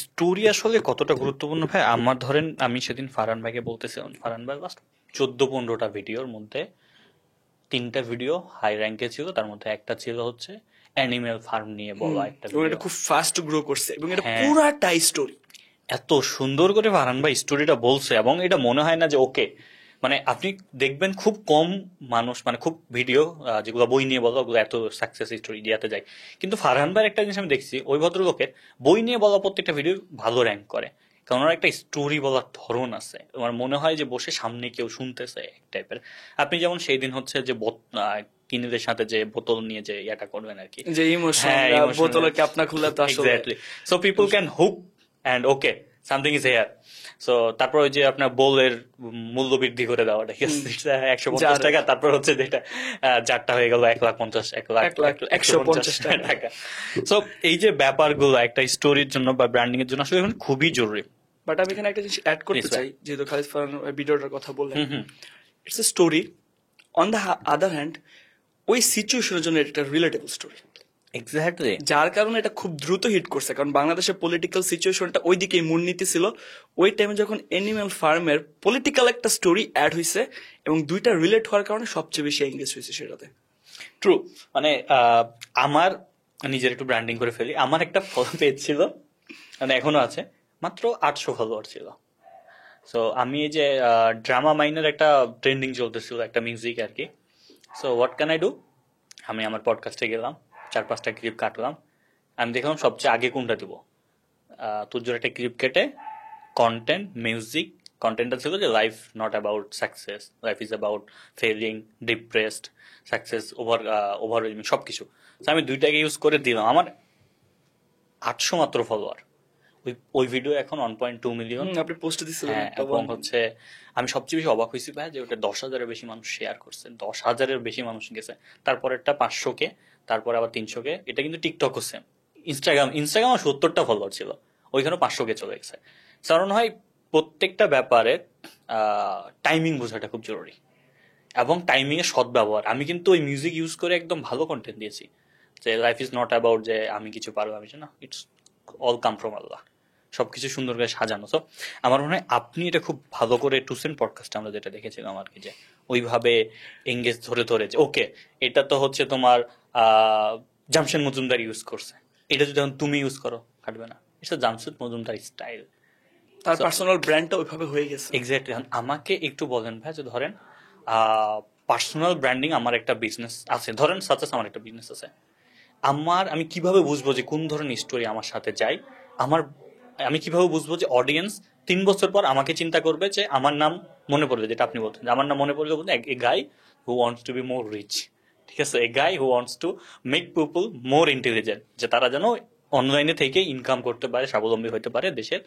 স্টোরি আসলে কতটা গুরুত্বপূর্ণ ভাই, আমার ধরেন আমি সেদিন ফারহান ভাইকে বলতেছিলাম, ফারহান ভাই লাস্ট 14-15টা ভিডিওর মধ্যে 3টা ভিডিও হাই র্যাঙ্কে ছিল, তার মধ্যে একটা ছিল হচ্ছে অ্যানিমেল ফার্ম নিয়ে বলা একটা এবং এটা ভিডিও। খুব ফাস্ট গ্রো করছে, এবং এটা হ্যাঁ। পুরাটাই স্টোরি। এত সুন্দর করে ফারহান ভাই স্টোরিটা বলছে, এবং এটা মনে হয় না যে ওকে, মানে আপনি দেখবেন খুব কম মানুষ, মানে খুব ভিডিও যেগুলো বই নিয়ে বলা, ওগুলো এত সাকসেস স্টোরি দিয়াতে যায়। কিন্তু ফারহান ভাইয়ের একটা জিনিস আমি দেখছি, ওই ভদ্রলোকের বই নিয়ে বলা প্রত্যেকটা ভিডিও ভালো র্যাঙ্ক করে, কারণ ওর একটা স্টোরি বলার ধরন আছে। আমার মনে হয় যে বসে সামনে কেউ শুনতেছে এক টাইপের। আপনি যেমন সেই দিন হচ্ছে যে কিনেদের সাথে যে বোতল নিয়ে যে ইয়াটা করবেন আর কি, যে ইমোশন, হ্যাঁ, emotional. বোতলের ক্যাপ না খুললে তো আসলে exactly. So people can hook and okay something is here. So তারপর ওই যে আপনার বোলের মূল্য বৃদ্ধি করে দেওয়া, ঠিক আছে, 150 টাকা, তারপর হচ্ছে যেটা জারটা হয়ে গেল 1,50,000 টাকা। সো এই যে ব্যাপারগুলো একটা স্টোরির জন্য বা ব্র্যান্ডিং এর জন্য আসলে এখন খুবই জরুরি। বাট আমি এখানে একটা জিনিস অ্যাড করতে Please, চাই, যেহেতু খালিদ ফারহান ভিডিওটার কথা বললেন, it's a story. On the other hand, ওই সিচুয়েশনের জন্য এটা একটা রিলেটেবল স্টোরি, এক্স্যাক্টলি। যার কারণে এটা খুব দ্রুত হিট করছে। কারণ বাংলাদেশের পলিটিক্যাল সিচুয়েশনটা ওই দিকেই মূলনীতি ছিল। ওই টাইমে যখন অ্যানিমেল ফার্মের পলিটিক্যাল একটা স্টোরি অ্যাড হয়েছে, এবং দুইটা রিলেট হওয়ার কারণে সবচেয়ে বেশি এঙ্গেজ হয়েছে সেটাতে। ট্রু। মানে আমার নিজের একটু ব্র্যান্ডিং করে ফেলি, আমার একটা ফলো পেজ ছিল, মানে এখনো আছে, মাত্র 800 ফলোয়ার ছিল। সো আমি এই যে ড্রামা মাইনের একটা ট্রেন্ডিং চলতেছিল, একটা মিউজিক আর কি। So what can I do, আমি আমার পডকাস্টে গেলাম, 4-5টা ক্লিপ কাটলাম, আমি দেখলাম সবচেয়ে আগে কোনটা দিব। তুর্যর একটা ক্লিপ কেটে কন্টেন্ট, মিউজিক, কন্টেন্টটা ছিল যে life not about success, life is about felling, depressed, success overwhelming সব কিছু। আমি দুইটাকে ইউজ করে দিলাম, আমার 800 মাত্র ফলোয়ার। ওই ভিডিও এখন 1.2 মিলিয়ন। আপনি পোস্ট দিচ্ছিলেন। হ্যাঁ, এবং হচ্ছে আমি সবচেয়ে বেশি অবাক হয়েছি ভাই যে ওটা 10,000-এর বেশি মানুষ শেয়ার করছে, 10,000-এর বেশি মানুষ গেছে। তারপরেরটা 500K, তারপরে আবার 300K। এটা কিন্তু টিকটক হচ্ছে। ইনস্টাগ্রাম 70টা ফলোয়ার ছিল, ওইখানে 500K চলে গেছে। কারণ হয় প্রত্যেকটা ব্যাপারে টাইমিং বোঝাটা খুব জরুরি, এবং টাইমিং এর সদ্ব্যবহার। আমি কিন্তু ওই মিউজিক ইউজ করে একদম ভালো কন্টেন্ট দিয়েছি, যে লাইফ ইজ নট অ্যাবাউট যে আমি কিছু পারবো, আমি না, ইটস অল কাম ফ্রম আল্লাহ, সবকিছু সুন্দর করে সাজানো। তো আমার মনে হয় আপনি এটা খুব ভালো করে টুসেন পডকাস্টে আমরা যেটা দেখেছিলাম আর কি, যে ওইভাবে এঙ্গেজ ধরে ধরে যে ওকে এটা তো হচ্ছে তোমার জামশেদ মজুমদার ইউজ করছে, এটা যদি এখন তুমি ইউজ করো কাটবে না, এটা জামশেদ মজুমদার স্টাইল, তার পার্সোনাল ব্র্যান্ডটা ওইভাবে হয়ে গেছে। এক্স্যাক্টলি। আমাকে একটু বলেন ভাই, যে ধরেন পার্সোনাল ব্র্যান্ডিং, আমার একটা বিজনেস আছে, ধরেন সাচেস আমার একটা বিজনেস আছে, আমি কিভাবে বুঝবো যে কোন ধরনের স্টোরি আমার সাথে যায়? আমি কিভাবে বুঝবো যে অডিয়েন্স 3 বছর পর আমাকে চিন্তা করবে, যে আমার নাম মনে পড়বে, যেটা আপনি বলতেন, যে আমার নাম মনে পড়বে বলতে, a guy who wants to be more rich, ঠিক আছে, a guy who wants to make people more intelligent, যে তারা যেন অনলাইনে থেকে ইনকাম করতে পারে, স্বাবলম্বী হতে পারে, দেশের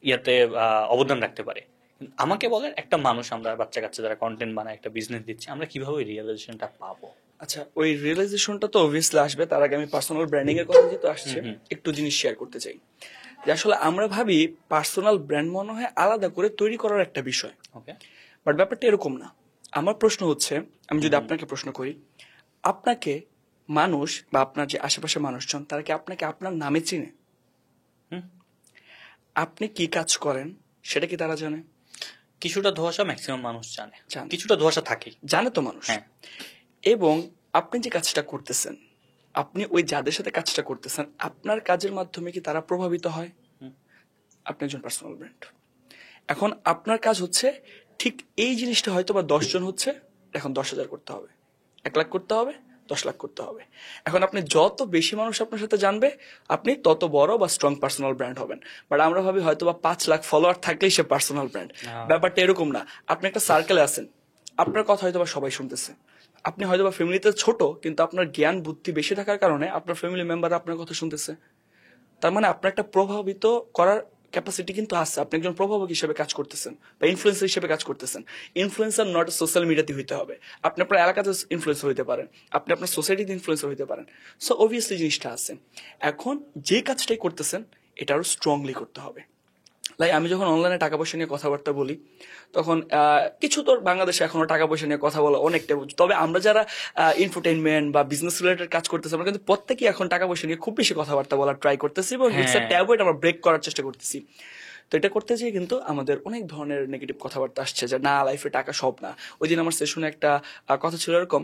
ইয়াতে অবদান রাখতে পারে। আমাকে বলেন, একটা মানুষ, আমরা বাচ্চা কাচ্চা যারা কন্টেন্ট বানায়, একটা বিজনেস দিচ্ছে, আমরা কিভাবে রিয়েলাইজেশনটা পাবো? আচ্ছা, ওই রিয়েলাইজেশনটা তো অবভিয়াসলি আসবে। তার আগে আমি পার্সোনাল ব্র্যান্ডিং এর কথা যেহেতু আসছে, একটু জিনিস শেয়ার করতে চাই। যে আসলে আমরা ভাবি পার্সোনাল ব্র্যান্ড মনে হয় আলাদা করে তৈরি করার একটা বিষয়, ওকে, বাট ব্যাপারটা এরকম না। আমার প্রশ্ন হচ্ছে, আমি যদি আপনাকে প্রশ্ন করি, আপনাকে মানুষ বা আপনার যে আশেপাশে মানুষজন, তারা কি আপনাকে আপনার নামে চিনে? আপনি কি কাজ করেন সেটা কি তারা জানে? কিছুটা ধোঁয়াশা ম্যাক্সিমাম মানুষ জানে, জানে। কিছুটা ধোঁয়াশা থাকে, জানে তো মানুষ। হ্যাঁ। এবং আপনি যে কাজটা করতেছেন, আপনি ওই যাদের সাথে কাজটা করতেছেন, আপনার কাজের মাধ্যমে কি তারা প্রভাবিত হয়? আপনি একজন পার্সোনাল ব্র্যান্ড। এখন আপনার কাজ হচ্ছে ঠিক এই জিনিসটা হয়তো বা 10 জন হচ্ছে, এখন 10,000 করতে হবে, 1 লাখ করতে হবে, 10 লাখ করতে হবে। এখন আপনি যত বেশি মানুষ আপনার সাথে জানবে, আপনি তত বড় বা স্ট্রং পার্সোনাল ব্র্যান্ড হবেন। বাট আমরা ভাবি হয়তো বা 5 লাখ ফলোয়ার থাকলেই সে পার্সোনাল ব্র্যান্ড। ব্যাপারটা এরকম না। আপনি একটা সার্কেলে আছেন, আপনার কথা হয়তো বা সবাই শুনতেছে। আপনি হয়তো বা ফ্যামিলিতে ছোট, কিন্তু আপনার জ্ঞান বুদ্ধি বেশি থাকার কারণে আপনার ফ্যামিলি মেম্বার আপনার কথা শুনতেছে। তার মানে আপনার একটা প্রভাবিত করার ক্যাপাসিটি কিন্তু আছে। আপনি একজন প্রভাবক হিসেবে কাজ করতেছেন বা ইনফ্লুয়েন্সার হিসেবে কাজ করতেছেন। ইনফ্লুয়েন্সার নট সোশ্যাল মিডিয়াতে হইতে হবে। আপনি আপনার এলাকাতে ইনফ্লুয়েন্সার হইতে পারেন, আপনি আপনার সোসাইটিতে ইনফ্লুয়েন্সার হইতে পারেন। সো অবভিয়াসলি জিনিসটা আছে। এখন যে কাজটাই করতেছেন এটা আরো স্ট্রংলি করতে হবে। লাইক আমি যখন অনলাইনে টাকা পয়সা নিয়ে কথাবার্তা বলি, তখন কিছু তো বাংলাদেশে এখনো টাকা পয়সা নিয়ে কথা বলা অনেকটা, তবে আমরা যারা ইনফোটেইনমেন্ট বা বিজনেস রিলেটেড কাজ করতেছি, আমরা কিন্তু প্রত্যেকেই এখন টাকা পয়সা নিয়ে খুব বেশি কথাবার্তা বলার ট্রাই করতেছি এবং ইটস আ ট্যাবু, আমরা ব্রেক করার চেষ্টা করতেছি। তো এটা করতে যেয়ে কিন্তু আমাদের অনেক ধরনের নেগেটিভ কথাবার্তা আসছে যে না, লাইফে টাকা সব না। ওই দিন আমার সেশনে একটা কথা ছিল এরকম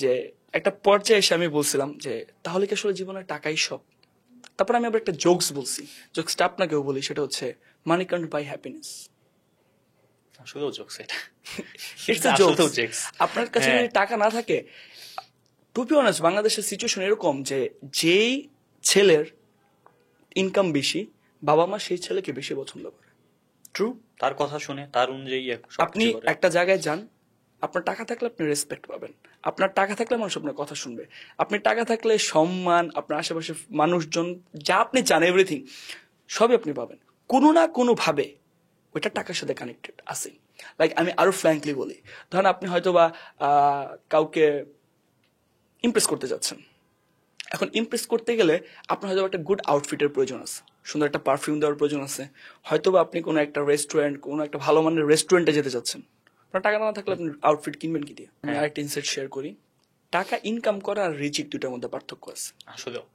যে একটা পর্যায়ে এসে আমি বলছিলাম যে তাহলে কি আসলে জীবনে টাকাই সব? তারপর আমি আবার একটা জোকস বলছি, জোকসটা আপনাকেও বলি, সেটা হচ্ছে মানি ক্যান্ট বাই হ্যাপিনেস। আসলেও জোকস এটা। It's a jokes. আপনার কাছে যদি টাকা না থাকে, টু বি অনেস্ট, বাংলাদেশের সিচুয়েশন এরকম যে যেই ছেলের ইনকাম বেশি, বাবা মা সেই ছেলেকে বেশি পছন্দ করে। ট্রু, তার কথা শুনে তার অনুযায়ী আপনি একটা জায়গায় যান, আপনার টাকা থাকলে আপনি রেসপেক্ট পাবেন, আপনার টাকা থাকলে মানুষ আপনার কথা শুনবে, আপনি টাকা থাকলে সম্মান, আপনার আশেপাশে মানুষজন যা আপনি চান এভরিথিং সবই আপনি পাবেন। কোনো না কোনো ভাবে ওইটা টাকার সাথে কানেক্টেড আছে। লাইক আমি আরো ফ্র্যাঙ্কলি বলি, ধরেন আপনি হয়তো বা কাউকে ইমপ্রেস করতে যাচ্ছেন। এখন ইমপ্রেস করতে গেলে আপনার হয়তো একটা গুড আউটফিটের প্রয়োজন আছে, সুন্দর একটা পারফিউম দেওয়ার প্রয়োজন আছে, হয়তো বা আপনি কোনো একটা রেস্টুরেন্ট, কোনো একটা ভালো মানের রেস্টুরেন্টে যেতে চাচ্ছেন। আপনার টাকা না থাকলে আপনি আউটফিট কিনবেন কি দিয়ে? আমি আরেকটা ইনসাইট শেয়ার করি, টাকা ইনকাম করা আর রিজিক দুটার মধ্যে পার্থক্য আছে। আসলেও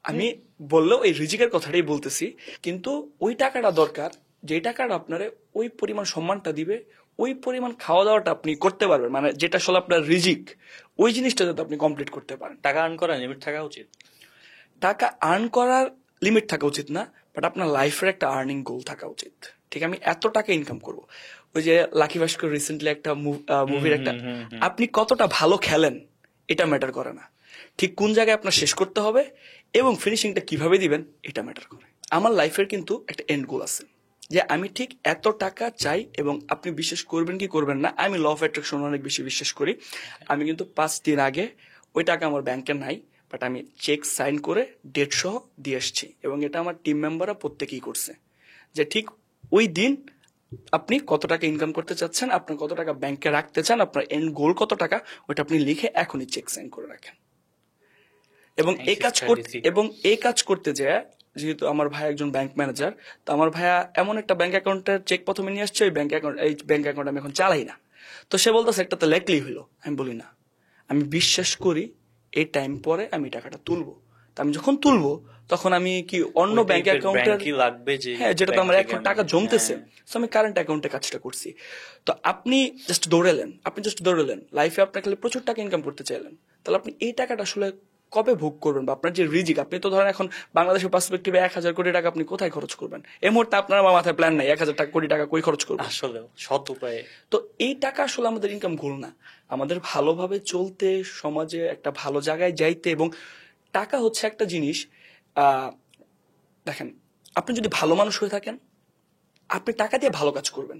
আমি বললেও এই রিজিকের কথাটাই বলতেছি, কিন্তু ওই টাকাটা দরকার, যে টাকাটা আপনারে ওই পরিমাণ সম্মানটা দিবে, ওই পরিমাণ খাওয়া দাওয়াটা আপনি করতে পারবেন, মানে যেটা আসলে আপনার রিজিক, ওই জিনিসটা যাতে আপনি কমপ্লিট করতে পারেন। টাকা আর্ন করার লিমিট থাকা উচিত। টাকা আর্ন করার লিমিট থাকা উচিত না, বাট আপনার লাইফের একটা আর্নিং গোল থাকা উচিত। ঠিক, আমি এত টাকা ইনকাম করব। ওই যে লাকি ভাস্কর রিসেন্টলি একটা মুভির একটা, আপনি কতটা ভালো খেলেন এটা ম্যাটার করে না, ঠিক কোন জায়গায় আপনার শেষ করতে হবে এবং ফিনিশিংটা কিভাবে দিবেন এটা ম্যাটার করে। আমার লাইফের কিন্তু একটা এন্ড গোল আছে যে আমি ঠিক এত টাকা চাই, এবং আপনি বিশ্বাস করবেন কি করবেন না, আমি ল অফ অ্যাট্রাকশন অনেক বেশি বিশ্বাস করি। আমি কিন্তু 5 দিন আগে ওই টাকা আমার ব্যাংকে নাই, বাট আমি চেক সাইন করে ডেট সহ দিয়ে এসছি, এবং এটা আমার টিম মেম্বাররা প্রত্যেকেই করছে, যে ঠিক ওই দিন আপনি কত টাকা ইনকাম করতে চাচ্ছেন, আপনার কত টাকা ব্যাংকে রাখতে চান, আপনার এন্ড গোল কত টাকা, ওইটা আপনি লিখে এখনই চেক সাইন করে রাখেন। এবং এই কাজ করতে যায়, যেহেতু আমার ভাই একজন ব্যাংক ম্যানেজার, তো আমার ভাইয়া এমন একটা ব্যাংক অ্যাকাউন্টের চেক প্রথমে নিয়ে আসছে, ওই ব্যাংক অ্যাকাউন্ট আমি এখন চালাই না। তো সে বলতেছে একটা তো লেখলেই হইলো। আমি বলি না, আমি বিশ্বাস করি এই টাইম পরে আমি টাকাটা তুলবো। তা আমি যখন তুলবো তখন আমি কি অন্য ব্যাংক অ্যাকাউন্টের লাগবে যে, হ্যাঁ, যেটা তো আমার এখন টাকা জমতেছে, তো আমি কারেন্ট অ্যাকাউন্টে কাজটা করছি। তো আপনি জাস্ট দৌড়েলেন লাইফে, আপনার খালি প্রচুর টাকা ইনকাম করতে চাইলেন, তাহলে আপনি এই টাকাটা আসলে কবে ভোগ করবেন? বা আপনার যে রিজিক, আপনি তো ধরেন এখন বাংলাদেশের পার্সপেক্টিভে 1,000 কোটি টাকা আপনি কোথায় খরচ করবেন? এই মুহূর্তে আপনার আমার মাথায় প্ল্যান নাই 1,000 কোটি টাকা কই খরচ করবেন। আসলে সৎ উপায়ে। তো এই টাকা আসলে আমাদের ইনকাম গোল না। আমাদের ভালোভাবে চলতে, সমাজে একটা ভালো জায়গায় যাইতে, এবং টাকা হচ্ছে একটা জিনিস, দেখেন, আপনি যদি ভালো মানুষ হয়ে থাকেন, আপনি টাকা দিয়ে ভালো কাজ করবেন।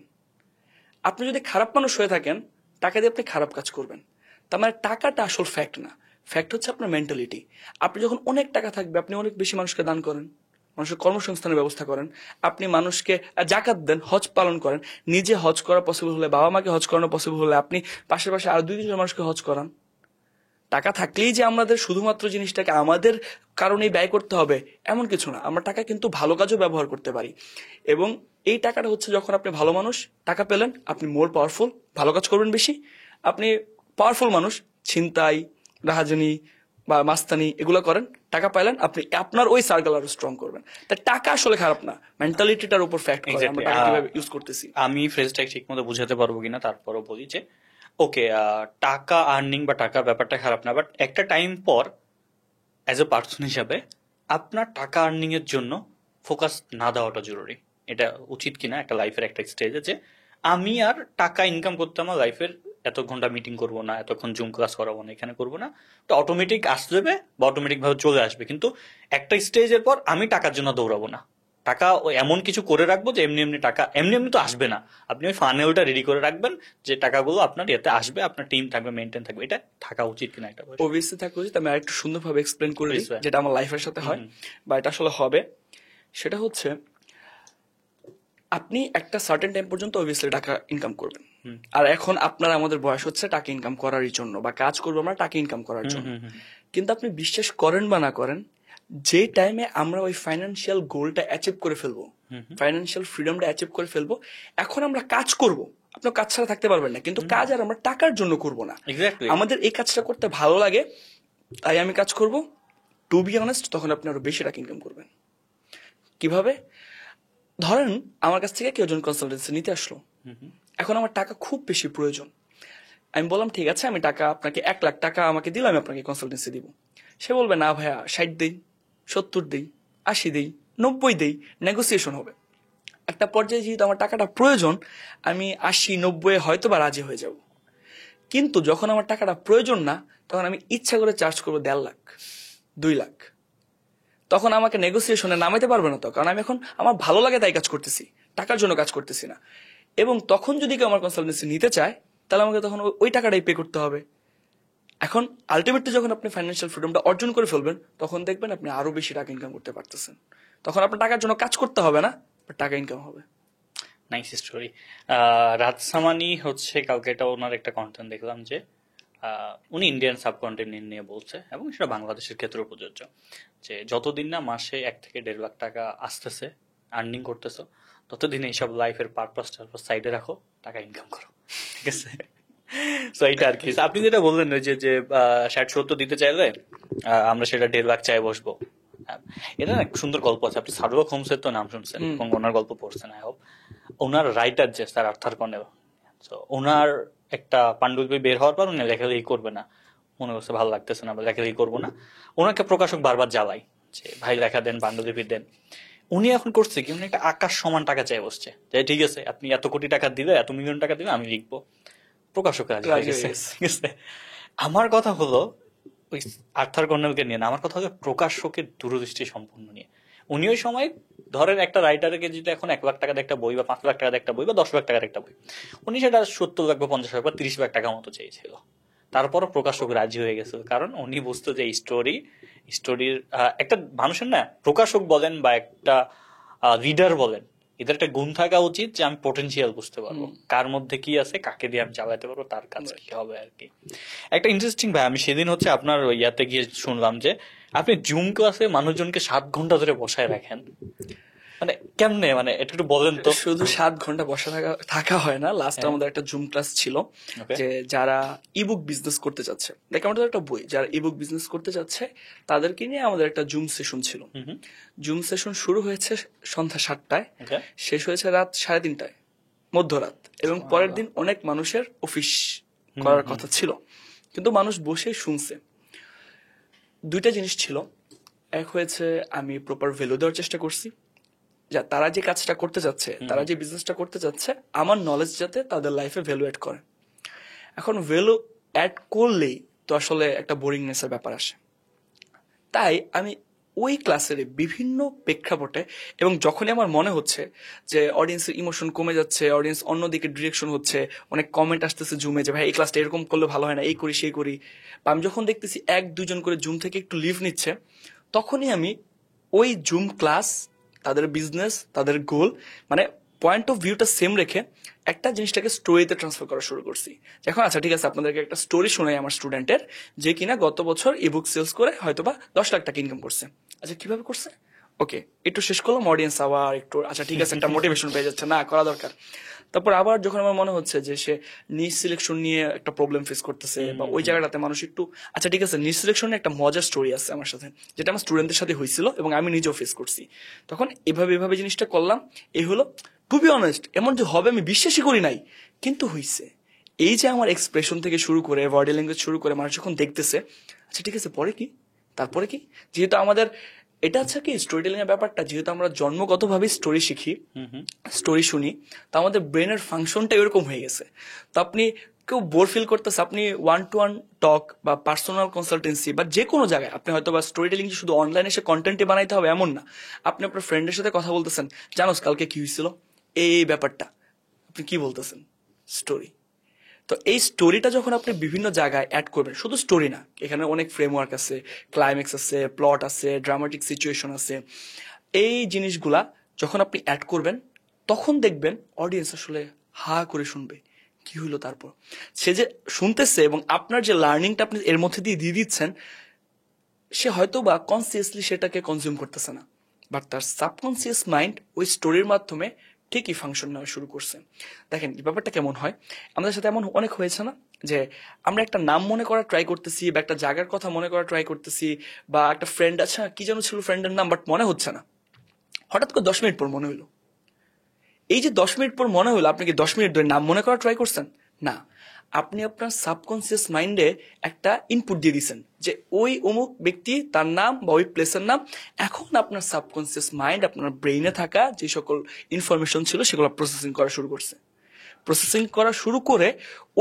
আপনি যদি খারাপ মানুষ হয়ে থাকেন, টাকা দিয়ে আপনি খারাপ কাজ করবেন। তার মানে টাকাটা আসল ফ্যাক্ট না, ফ্যাক্ট হচ্ছে আপনার মেন্টালিটি। আপনি যখন অনেক টাকা থাকবে, আপনি অনেক বেশি মানুষকে দান করেন, মানুষের কর্মসংস্থানের ব্যবস্থা করেন, আপনি মানুষকে জাকাত দেন, হজ পালন করেন, নিজে হজ করা পসিবল হলে, বাবা মাকে হজ করানো পসিবল হলে, আপনি পাশে পাশে আর 2-3 জন মানুষকে হজ করান। টাকা থাকলেই যে আমাদের শুধুমাত্র জিনিসটাকে আমাদের কারণেই ব্যয় করতে হবে এমন কিছু না। আমরা টাকা কিন্তু ভালো কাজও ব্যবহার করতে পারি, এবং এই টাকাটা হচ্ছে যখন আপনি ভালো মানুষ, টাকা পেলেন, আপনি মোর পাওয়ারফুল, ভালো কাজ করবেন বেশি। আপনি পাওয়ারফুল মানুষ, ছিনতাই, রাহাজানি বা মাস্তানি এগুলো করেন, টাকা পাইলেন, আপনি আপনার ওই সার্কেল আরো স্ট্রং করবেন। তাই টাকা আসলে খারাপ না, মেন্টালিটিটার উপর ফ্যাক্ট করে আমরা টাকা কিভাবে ইউজ করতেছি। আমি ফ্রেজটা ঠিক মতো বুঝাতে পারবো কিনা, তারপরও বলি যে ওকে, টাকা আর্নিং বা টাকা ব্যাপারটা খারাপ না, বাট একটা টাইম পর অ্যাজ এ পার্সন হিসাবে আপনার টাকা আর্নিং এর জন্য ফোকাস না দেওয়াটা জরুরি। এটা উচিত কিনা একটা লাইফের একটা স্টেজে, যে আমি আর টাকা ইনকাম করতে আমার লাইফের এত ঘন্টা মিটিং করব না, এতক্ষণ জুম ক্লাস করাবো না, এখানে করবো না, তো অটোমেটিক আসবে বা অটোমেটিক ভাবে চলে আসবে। কিন্তু একটা স্টেজের পর আমি টাকার জন্য দৌড়াবো না, টাকা এমন কিছু করে রাখবো যে এমনি এমনি টাকা এমনি এমনি তো আসবে না। আপনি ওই ফানেলটা রেডি করে রাখবেন যে টাকাগুলো আপনার এতে আসবে, আপনার টিম থাকবে, মেনটেন থাকবে। এটা থাকা উচিত কিনা একটা বয়স? অবভিয়াসলি থাকা উচিত। আমি আরেকটু সুন্দরভাবে এক্সপ্লেন করে দিই Please, ভাই। যেটা আমার লাইফের সাথে হয় বা এটা আসলে হবে। সেটা হচ্ছে আপনি একটা সার্টেন টাইম পর্যন্ত অবভিয়াসলি টাকা ইনকাম করবেন, আর এখন আপনার আমাদের বয়স হচ্ছে টাকা ইনকাম করারই জন্য, বা কাজ করবো আমরা টাকা ইনকাম করার জন্য। কিন্তু আপনি বিশ্বাস করেন বা না করেন, যে টাইমে আমরা ওই ফাইন্যান্সিয়াল গোলটা অ্যাচিভ করে ফেলবো, ফাইন্যান্সিয়াল ফ্রিডমটা অ্যাচিভ করে ফেলবো, এখন আমরা কাজ করব। আপনার কাজ ছাড়া থাকতে পারবেন না, কিন্তু কাজ আর আমরা টাকার জন্য করব না। Exactly. আমাদের এই কাজটা করতে ভালো লাগে, তাই আমি কাজ করব। টু বি অনেস্ট, তখন আপনি আরো বেশি টাকা ইনকাম করবেন। কিভাবে? ধরেন আমার কাছ থেকে কেউ একজন কনসালটেন্সি নিতে আসলো, এখন আমার টাকা খুব বেশি প্রয়োজন। আমি বললাম ঠিক আছে, আমি টাকা আপনাকে 1 লাখ টাকা আমাকে দিলে আমি আপনাকে কনসালটেন্সি দিব। সে বলবে না ভাইয়া 60 দেই, 70 দেই, 80 দেই, 90 দেই, নেগোসিয়েশন হবে। একটা পর্যায়ে যেহেতু আমার টাকাটা প্রয়োজন, আমি 80-90 হয়তো বা রাজি হয়ে যাব। কিন্তু যখন আমার টাকাটা প্রয়োজন না, তখন আমি ইচ্ছা করে চার্জ করবো 1.5 লাখ, 2 লাখ। তখন আমাকে নেগোসিয়েশনে নামাইতে পারবে না তো, কারণ আমি এখন আমার ভালো লাগে তাই কাজ করতেছি, টাকার জন্য কাজ করতেছি না। এবং তখন যদি কেউ আমার কনসালটেন্সি নিতে চায়, তাহলে আমাকে তখন ওই টাকাটাই পে করতে হবে। এখন আলটিমেটলি যখন আপনি ফাইন্যান্সিয়াল ফ্রিডমটা অর্জন করে ফেলবেন, তখন দেখবেন আপনি আরো বেশি টাকা ইনকাম করতে পারতেছেন। তখন আপনার টাকার জন্য কাজ করতে হবে না, টাকা ইনকাম হবে। Nice story. রাত সামানি হচ্ছে কালকে এটা ওনার একটা কন্টেন্ট দেখলাম যে উনি ইন্ডিয়ান সাবকন্টিনেন্ট নিয়ে বলছে, এবং সেটা বাংলাদেশের ক্ষেত্রেও প্রযোজ্য, যে যতদিন না মাসে 1 থেকে 1.5 লাখ টাকা আসতেছে, আর্নিং করতেছো, ততদিন এইসব লাইফের পারপাস টারপাস সাইডে রাখো, টাকা ইনকাম করো। ঠিক আছে? তো এইটা আর কি। আপনি যেটা বললেন ওই যে 60-70 দিতে চাইলে আমরা সেটা 1.5 লাখ চাই বসবো। এটা না সুন্দর গল্প আছে, আপনি শার্লক হোমসের তো নাম শুনছেন এবং ওনার গল্প পড়ছেন আই হোপ। ওনার রাইটার যে স্যার আর্থার কনেল, তো ওনার একটা পাণ্ডুলিপি বের হওয়ার পর উনি লেখালেখি করবে না, মনে করছে ভালো লাগতেছে না, লেখালেখি করবো না। ওনাকে প্রকাশক বারবার জ্বালাই যে ভাই লেখা দেন, পাণ্ডুলিপি দেন। উনি এখন করছে কি, উনি একটা আকাশ সমান টাকা চাই বসছে, যে ঠিক আছে আপনি এত কোটি টাকা দিলে, এত মিলিয়ন টাকা দিলে আমি লিখবো। প্রকাশক রাজি হয়ে গেছে। ঠিক আছে? আমার কথা হলো ওই আর্থার কর্নেলকে নিয়ে না, আমার কথা হলো প্রকাশকের দূরদৃষ্টি সম্পন্ন নিয়ে। উনি ওই সময় ধরেন একটা রাইটারকে যদি এখন 1 লাখ টাকার একটা বই বা 5 লাখ টাকার একটা বই বা 10 লাখ টাকার একটা বই, উনি সেটা 70 লাখ বা 50 লাখ বা 30 লাখ টাকার মতো চেয়েছিল। তারপরও প্রকাশক রাজি হয়ে গেছিল, কারণ উনি বুঝতো যে স্টোরির একটা মানুষের না, প্রকাশক বলেন বা একটা রিডার বলেন, এদের একটা গুণ থাকা উচিত যে আমি পোটেনশিয়াল বুঝতে পারবো, কার মধ্যে কি আছে, কাকে দিয়ে আমি চালাতে পারবো, তার কাজ কি হবে আর কি। একটা ইন্টারেস্টিং ভাই, আমি সেদিন হচ্ছে আপনার ইয়াতে গিয়ে শুনলাম যে আপনি জুম ক্লাসে মানুষজনকে 7 ঘন্টা ধরে বসায় রাখেন, মানে কেমনে, মানে এটা একটু বলেন তো। শুধু 7 ঘন্টা বসে থাকা হয় না। লাস্ট আমাদের একটা জুম ক্লাস ছিল, যে যারা ইবুক বিজনেস করতে চাচ্ছে, দেখ আমাদের একটা বই, যারা ইবুক বিজনেস করতে চাচ্ছে তাদেরকে নিয়ে আমাদের একটা জুম সেশন ছিল। জুম সেশন শুরু হয়েছে সন্ধ্যা 7টায়, শেষ হয়েছে রাত 3:30টায়, মধ্যরাত। এবং পরের দিন অনেক মানুষের অফিস করার কথা ছিল, কিন্তু মানুষ বসে শুনছে। 2টা জিনিস ছিল। এক হয়েছে আমি প্রপার ভ্যালু দেওয়ার চেষ্টা করছি, যা তারা যে কাজটা করতে যাচ্ছে, তারা যে বিজনেসটা করতে যাচ্ছে, আমার নলেজ যাতে তাদের লাইফে ভ্যালু অ্যাড করে। এখন ভ্যালু অ্যাড করলেই তো আসলে একটা বোরিংনেসের ব্যাপার আসে। তাই আমি ওই ক্লাসের বিভিন্ন প্রেক্ষাপটে, এবং যখনই আমার মনে হচ্ছে যে অডিয়েন্সের ইমোশন কমে যাচ্ছে, অডিয়েন্স অন্যদিকে ডিরেকশন হচ্ছে, অনেক কমেন্ট আসতেছে জুমে যে ভাই এই ক্লাসটা এরকম করলে ভালো হয় না, এই করি সেই করি, বা আমি যখন দেখতেছি 1-2 জন করে জুম থেকে একটু লিভ নিচ্ছে, তখনই আমি ওই জুম ক্লাস, তাদের বিজনেস, তাদের গোল, মানে পয়েন্ট অফ ভিউটা সেম রেখে একটা জিনিসটাকে স্টোরিতে ট্রান্সফার করা শুরু করছি। এখন আচ্ছা ঠিক আছে, আপনাদেরকে একটা স্টোরি শোনাই আমার স্টুডেন্টের, যে কিনা গত বছর ইবুক সেলস করে হয়তোবা 10 লাখ টাকা ইনকাম করছে। আচ্ছা কিভাবে করছে? ওকে, একটু শেষ করলাম, অডিয়েন্স আবার একটু আচ্ছা ঠিক আছে, একটা মোটিভেশন পেয়ে যাচ্ছে, না করা দরকার। তারপর আবার যখন আমার মনে হচ্ছে যে সে নিজ সিলেকশন নিয়ে একটা প্রবলেম ফেস করতেছে, বা ওই জায়গাটাতে মানুষ একটু আচ্ছা ঠিক আছে, নিজ সিলেকশনে একটা মজার স্টোরি আছে আমার সাথে, যেটা আমার স্টুডেন্টদের সাথে হয়েছিল এবং আমি নিজেও ফেস করছি, তখন এভাবে জিনিসটা করলাম। এই হলো টু বি অনেস্ট, এমন যে হবে আমি বিশ্বাসই করি নাই, কিন্তু হইছে। এই যে আমার এক্সপ্রেশন থেকে শুরু করে বডি ল্যাঙ্গুয়েজ শুরু করে মানুষ যখন দেখতেছে, আচ্ছা ঠিক আছে পরে কি, তারপরে কি, যেহেতু আমাদের এটা আছে কি স্টোরি টেলিং এর ব্যাপারটা, যেহেতু আমরা জন্মগতভাবে স্টোরি শিখি, স্টোরি শুনি, তো আমাদের ব্রেনের ফাংশনটা এরকম হয়ে গেছে। তো আপনি কেউ বোর ফিল করতেছে, আপনি 1-to-1 টক বা পার্সোনাল কনসালটেন্সি বা যে কোনো জায়গায় আপনি হয়তো বা স্টোরি টেলিং শুধু অনলাইনে এসে কন্টেন্টে বানাইতে হবে এমন না। আপনি আপনার ফ্রেন্ডের সাথে কথা বলতেছেন, জানোস কালকে কি হয়েছিল, এই ব্যাপারটা আপনি কি বলতেছেন, স্টোরি। তো এই স্টোরিটা যখন আপনি বিভিন্ন জায়গায় অ্যাড করবেন, শুধু স্টোরি না, এখানে অনেক ফ্রেমওয়ার্ক আছে, ক্লাইম্যাক্স আছে, প্লট আছে, ড্রামাটিক সিচুয়েশন আছে। এই জিনিসগুলা যখন আপনি অ্যাড করবেন তখন দেখবেন অডিয়েন্স আসলে হা করে শুনবে কি হইলো। তারপর সে যে শুনতেছে এবং আপনার যে লার্নিংটা আপনি এর মধ্যে দিয়ে দিয়ে দিচ্ছেন, সে হয়তো বা কনসিয়াসলি সেটাকে কনজিউম করতেছে না, বাট তার সাবকনসিয়াস মাইন্ড ওই স্টোরির মাধ্যমে ঠিকই ফাংশন নেওয়া শুরু করছে। দেখেন এই ব্যাপারটা কেমন হয়, আমাদের সাথে এমন অনেক হয়েছে না যে আমরা একটা নাম মনে করা ট্রাই করতেছি বা একটা জায়গার কথা মনে করা ট্রাই করতেছি বা একটা ফ্রেন্ড, আচ্ছা কি যেন ছিল ফ্রেন্ডের নাম, বাট মনে হচ্ছে না, হঠাৎ করে 10 মিনিট পর মনে হইলো। এই যে 10 মিনিট পর মনে হলো, আপনি কি 10 মিনিট ধরে নাম মনে করা ট্রাই করছেন? না, আপনি আপনার সাবকনসিয়াস মাইন্ডে একটা ইনপুট দিয়ে দিচ্ছেন যে ওই অমুক ব্যক্তি, তার নাম বা ওই প্লেসের নাম। এখন আপনার সাবকনসিয়াস মাইন্ড আপনার ব্রেইনে থাকা যে সকল ইনফরমেশন ছিল সেগুলো প্রসেসিং করা শুরু করছে। প্রসেসিং করা শুরু করে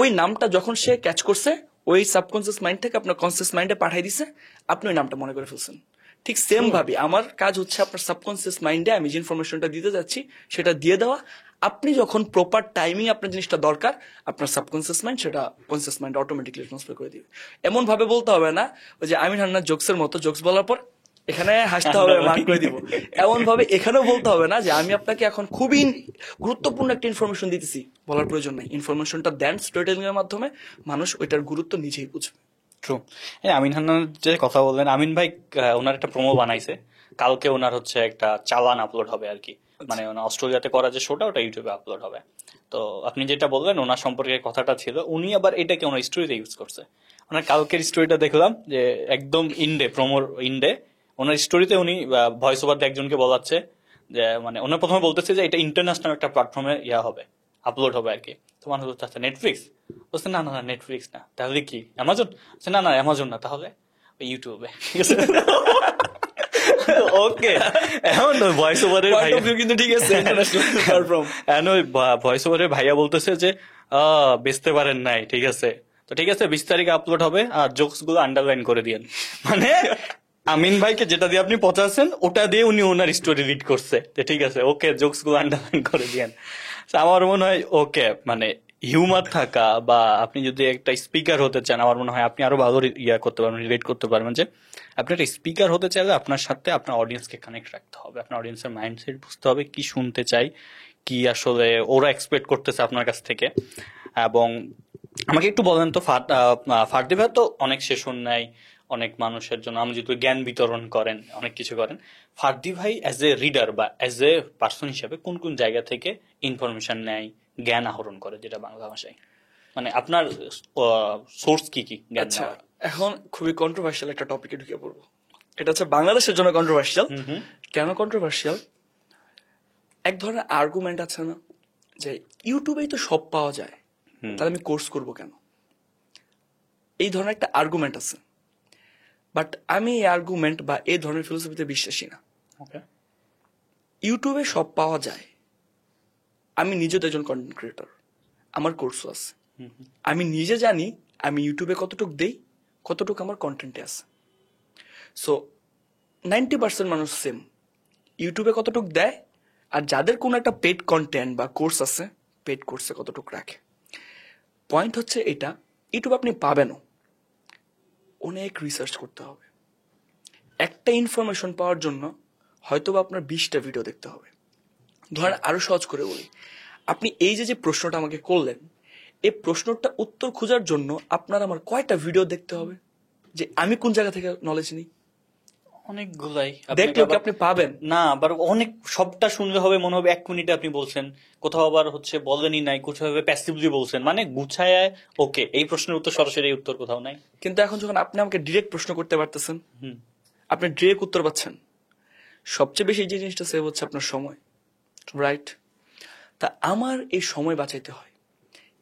ওই নামটা যখন সে ক্যাচ করছে, ওই সাবকনসিয়াস মাইন্ড থেকে আপনার কনসিয়াস মাইন্ডে পাঠিয়ে দিছে, আপনি ওই নামটা মনে করে ফেলছেন। ঠিক সেম ভাবে আমার কাজ হচ্ছে আপনার সাবকনসিয়াস মাইন্ডে আমি যে ইনফরমেশনটা দিতে যাচ্ছি সেটা দিয়ে দেওয়া। আপনি যখন প্রপার টাইমিং আপনার জিনিসটা দরকার, আপনার সাবকনসিয়াস মাইন্ড সেটা কনসিয়াস মাইন্ড অটোমেটিকলি ট্রান্সফার করে দিবে। এমন ভাবে বলতে হবে না ওই যে আমির হান্নার জোকসের মতো, জোকস বলার পর এখানে হাসতে হবে, মার্ক করে দিব। এমন ভাবে এখানেও বলতে হবে না যে আমি আপনাকে এখন খুবই গুরুত্বপূর্ণ একটা ইনফরমেশন দিতেছি, বলার প্রয়োজন নাই। ইনফরমেশনটা দেন স্টোরি টেলিং এর মাধ্যমে, মানুষ ওইটার গুরুত্ব নিজেই বুঝবে। ট্রু। আমিন হান্নান যে কথা বললেন, আমিন ভাই ওনার একটা প্রোমো বানাইছে, কালকে ওনার হচ্ছে একটা চালান আপলোড হবে আর কি, মানে ওনার অস্ট্রেলিয়াতে করা যে শোটা ওটা ইউটিউবে আপলোড হবে। তো আপনি যেটা বললেন ওনার সম্পর্কে কথাটা ছিল, উনি আবার এটাকে ওনার স্টোরিতে ইউজ করছে। ওনার কালকের স্টোরিটা দেখলাম যে একদম ইন্ডে, প্রোমোর ইন্ডে ওনার স্টোরিতে উনি ভয়েস ওভার দিয়ে একজনকে বলাচ্ছে যে, মানে ওনার প্রথমে বলতেছে যে এটা ইন্টারন্যাশনাল একটা প্ল্যাটফর্মে হবে, আপলোড হবে আর কি। তো মানুষ বলছে আচ্ছা নেটফ্লিক্স, বলছে না না না নেটফ্লিক্স না, তাহলে কি অ্যামাজন? না না অ্যামাজন না, তাহলে ইউটিউবে। ঠিক আছে, ওকে। এখন ভয়েস ওভারের পয়েন্ট অফ ভিউ কিন্তু ঠিক আছে, ইন্টারন্যাশনাল প্ল্যাটফর্ম। এখন ওই ভয়েস ওভারের ভাইয়া বলতেছে যে বেচতে পারেন নাই, ঠিক আছে তো ঠিক আছে 20 তারিখে আপলোড হবে আর জোকস গুলো আন্ডারলাইন করে দিয়েন। মানে আমিন ভাইকে যেটা দিয়ে আপনি পচাচ্ছেন ওটা দিয়ে উনি ওনার স্টোরি রিড করছে যে ঠিক আছে ওকে জোকস গুলো আন্ডারলাইন করে দিয়েন। আমার মনে হয় ওকে, মানে হিউমার থাকা বা আপনি যদি একটা স্পিকার হতে চান, আমার মনে হয় আপনি আরো ভালো করতে পারবেন, রিলেট করতে পারবেন যে আপনি একটা স্পিকার হতে চাইলে আপনার সাথে আপনার অডিয়েন্সকে কানেক্ট রাখতে হবে, আপনার অডিয়েন্সের মাইন্ডসেট বুঝতে হবে, কি শুনতে চাই, কি আসলে ওরা এক্সপেক্ট করতেছে আপনার কাছ থেকে। এবং আমাকে একটু বলেন তো, ফারদি ভাই তো অনেক সেশন নেয় অনেক মানুষের জন্য, আমি যেহেতু জ্ঞান বিতরণ করেন, অনেক কিছু করেন, ফারদি ভাই অ্যাজ এ রিডার বা অ্যাজ এ পার্সন হিসাবে কোন কোন জায়গা থেকে ইনফরমেশন নেয়, জ্ঞান আহরণ করে, যেটা বাংলা ভাষায় মানে আপনার সোর্স কি কি জ্ঞান আচ্ছা, নেওয়ার? এখন খুবই কন্ট্রোভার্সিয়াল একটা টপিকে ঢুকে পড়বো। এটা হচ্ছে বাংলাদেশের জন্য কন্ট্রোভার্সিয়াল। কেন কন্ট্রোভার্সিয়াল? এক ধরনের আর্গুমেন্ট আছে না যে ইউটিউবেই তো সব পাওয়া যায়, তাহলে আমি কোর্স করব কেন? এই ধরনের একটা আর্গুমেন্ট আছে, বাট আমি এই আর্গুমেন্ট বা এই ধরনের ফিলোসফিতে বিশ্বাসী না। ওকে, ইউটিউবে সব পাওয়া যায়, আমি নিজে তো একজন কন্টেন্ট ক্রিয়েটর, আমার কোর্সও আছে, আমি নিজে জানি আমি ইউটিউবে কতটুকু দেই, কতটুকু আমার কন্টেন্টে আছে। সো 90% মানুষ সেম, ইউটিউবে কতটুকু দেয়, আর যাদের কোনো একটা পেড কন্টেন্ট বা কোর্স আছে, পেড কোর্সে কতটুকু রাখে। পয়েন্ট হচ্ছে এটা, ইউটিউবে আপনি পাবেনও, অনেক রিসার্চ করতে হবে। একটা ইনফরমেশন পাওয়ার জন্য হয়তো বা আপনার 20টা ভিডিও দেখতে হবে। ধরেন আরো সহজ করে বলি, আপনি এই যে যে প্রশ্নটা আমাকে করলেন, এই প্রশ্নটা উত্তর খোঁজার জন্য আপনার আমার কয়টা ভিডিও দেখতে হবে, যে আমি কোন জায়গা থেকে নলেজ নিই? অনেকগুলাই দেখলেও কি আপনি পাবেন? না, আবার অনেক সবটা শুনলে হবে মনে হবে 1 মিনিটে আপনি বলছেন, কোথাও আবার হচ্ছে বলেনই নাই, কোথাও প্যাসিভলি বলছেন, মানে গুছায় ওকে এই প্রশ্নের উত্তর সরাসরি এই উত্তর কোথাও নাই। কিন্তু এখন যখন আপনি আমাকে ডিরেক্ট প্রশ্ন করতে পারতেছেন, আপনি ডিরেক্ট উত্তর পাচ্ছেন, সবচেয়ে বেশি যে জিনিসটা সেভ হচ্ছে আপনার সময়, রাইট? তা আমার এই সময় বাঁচাইতে হয়।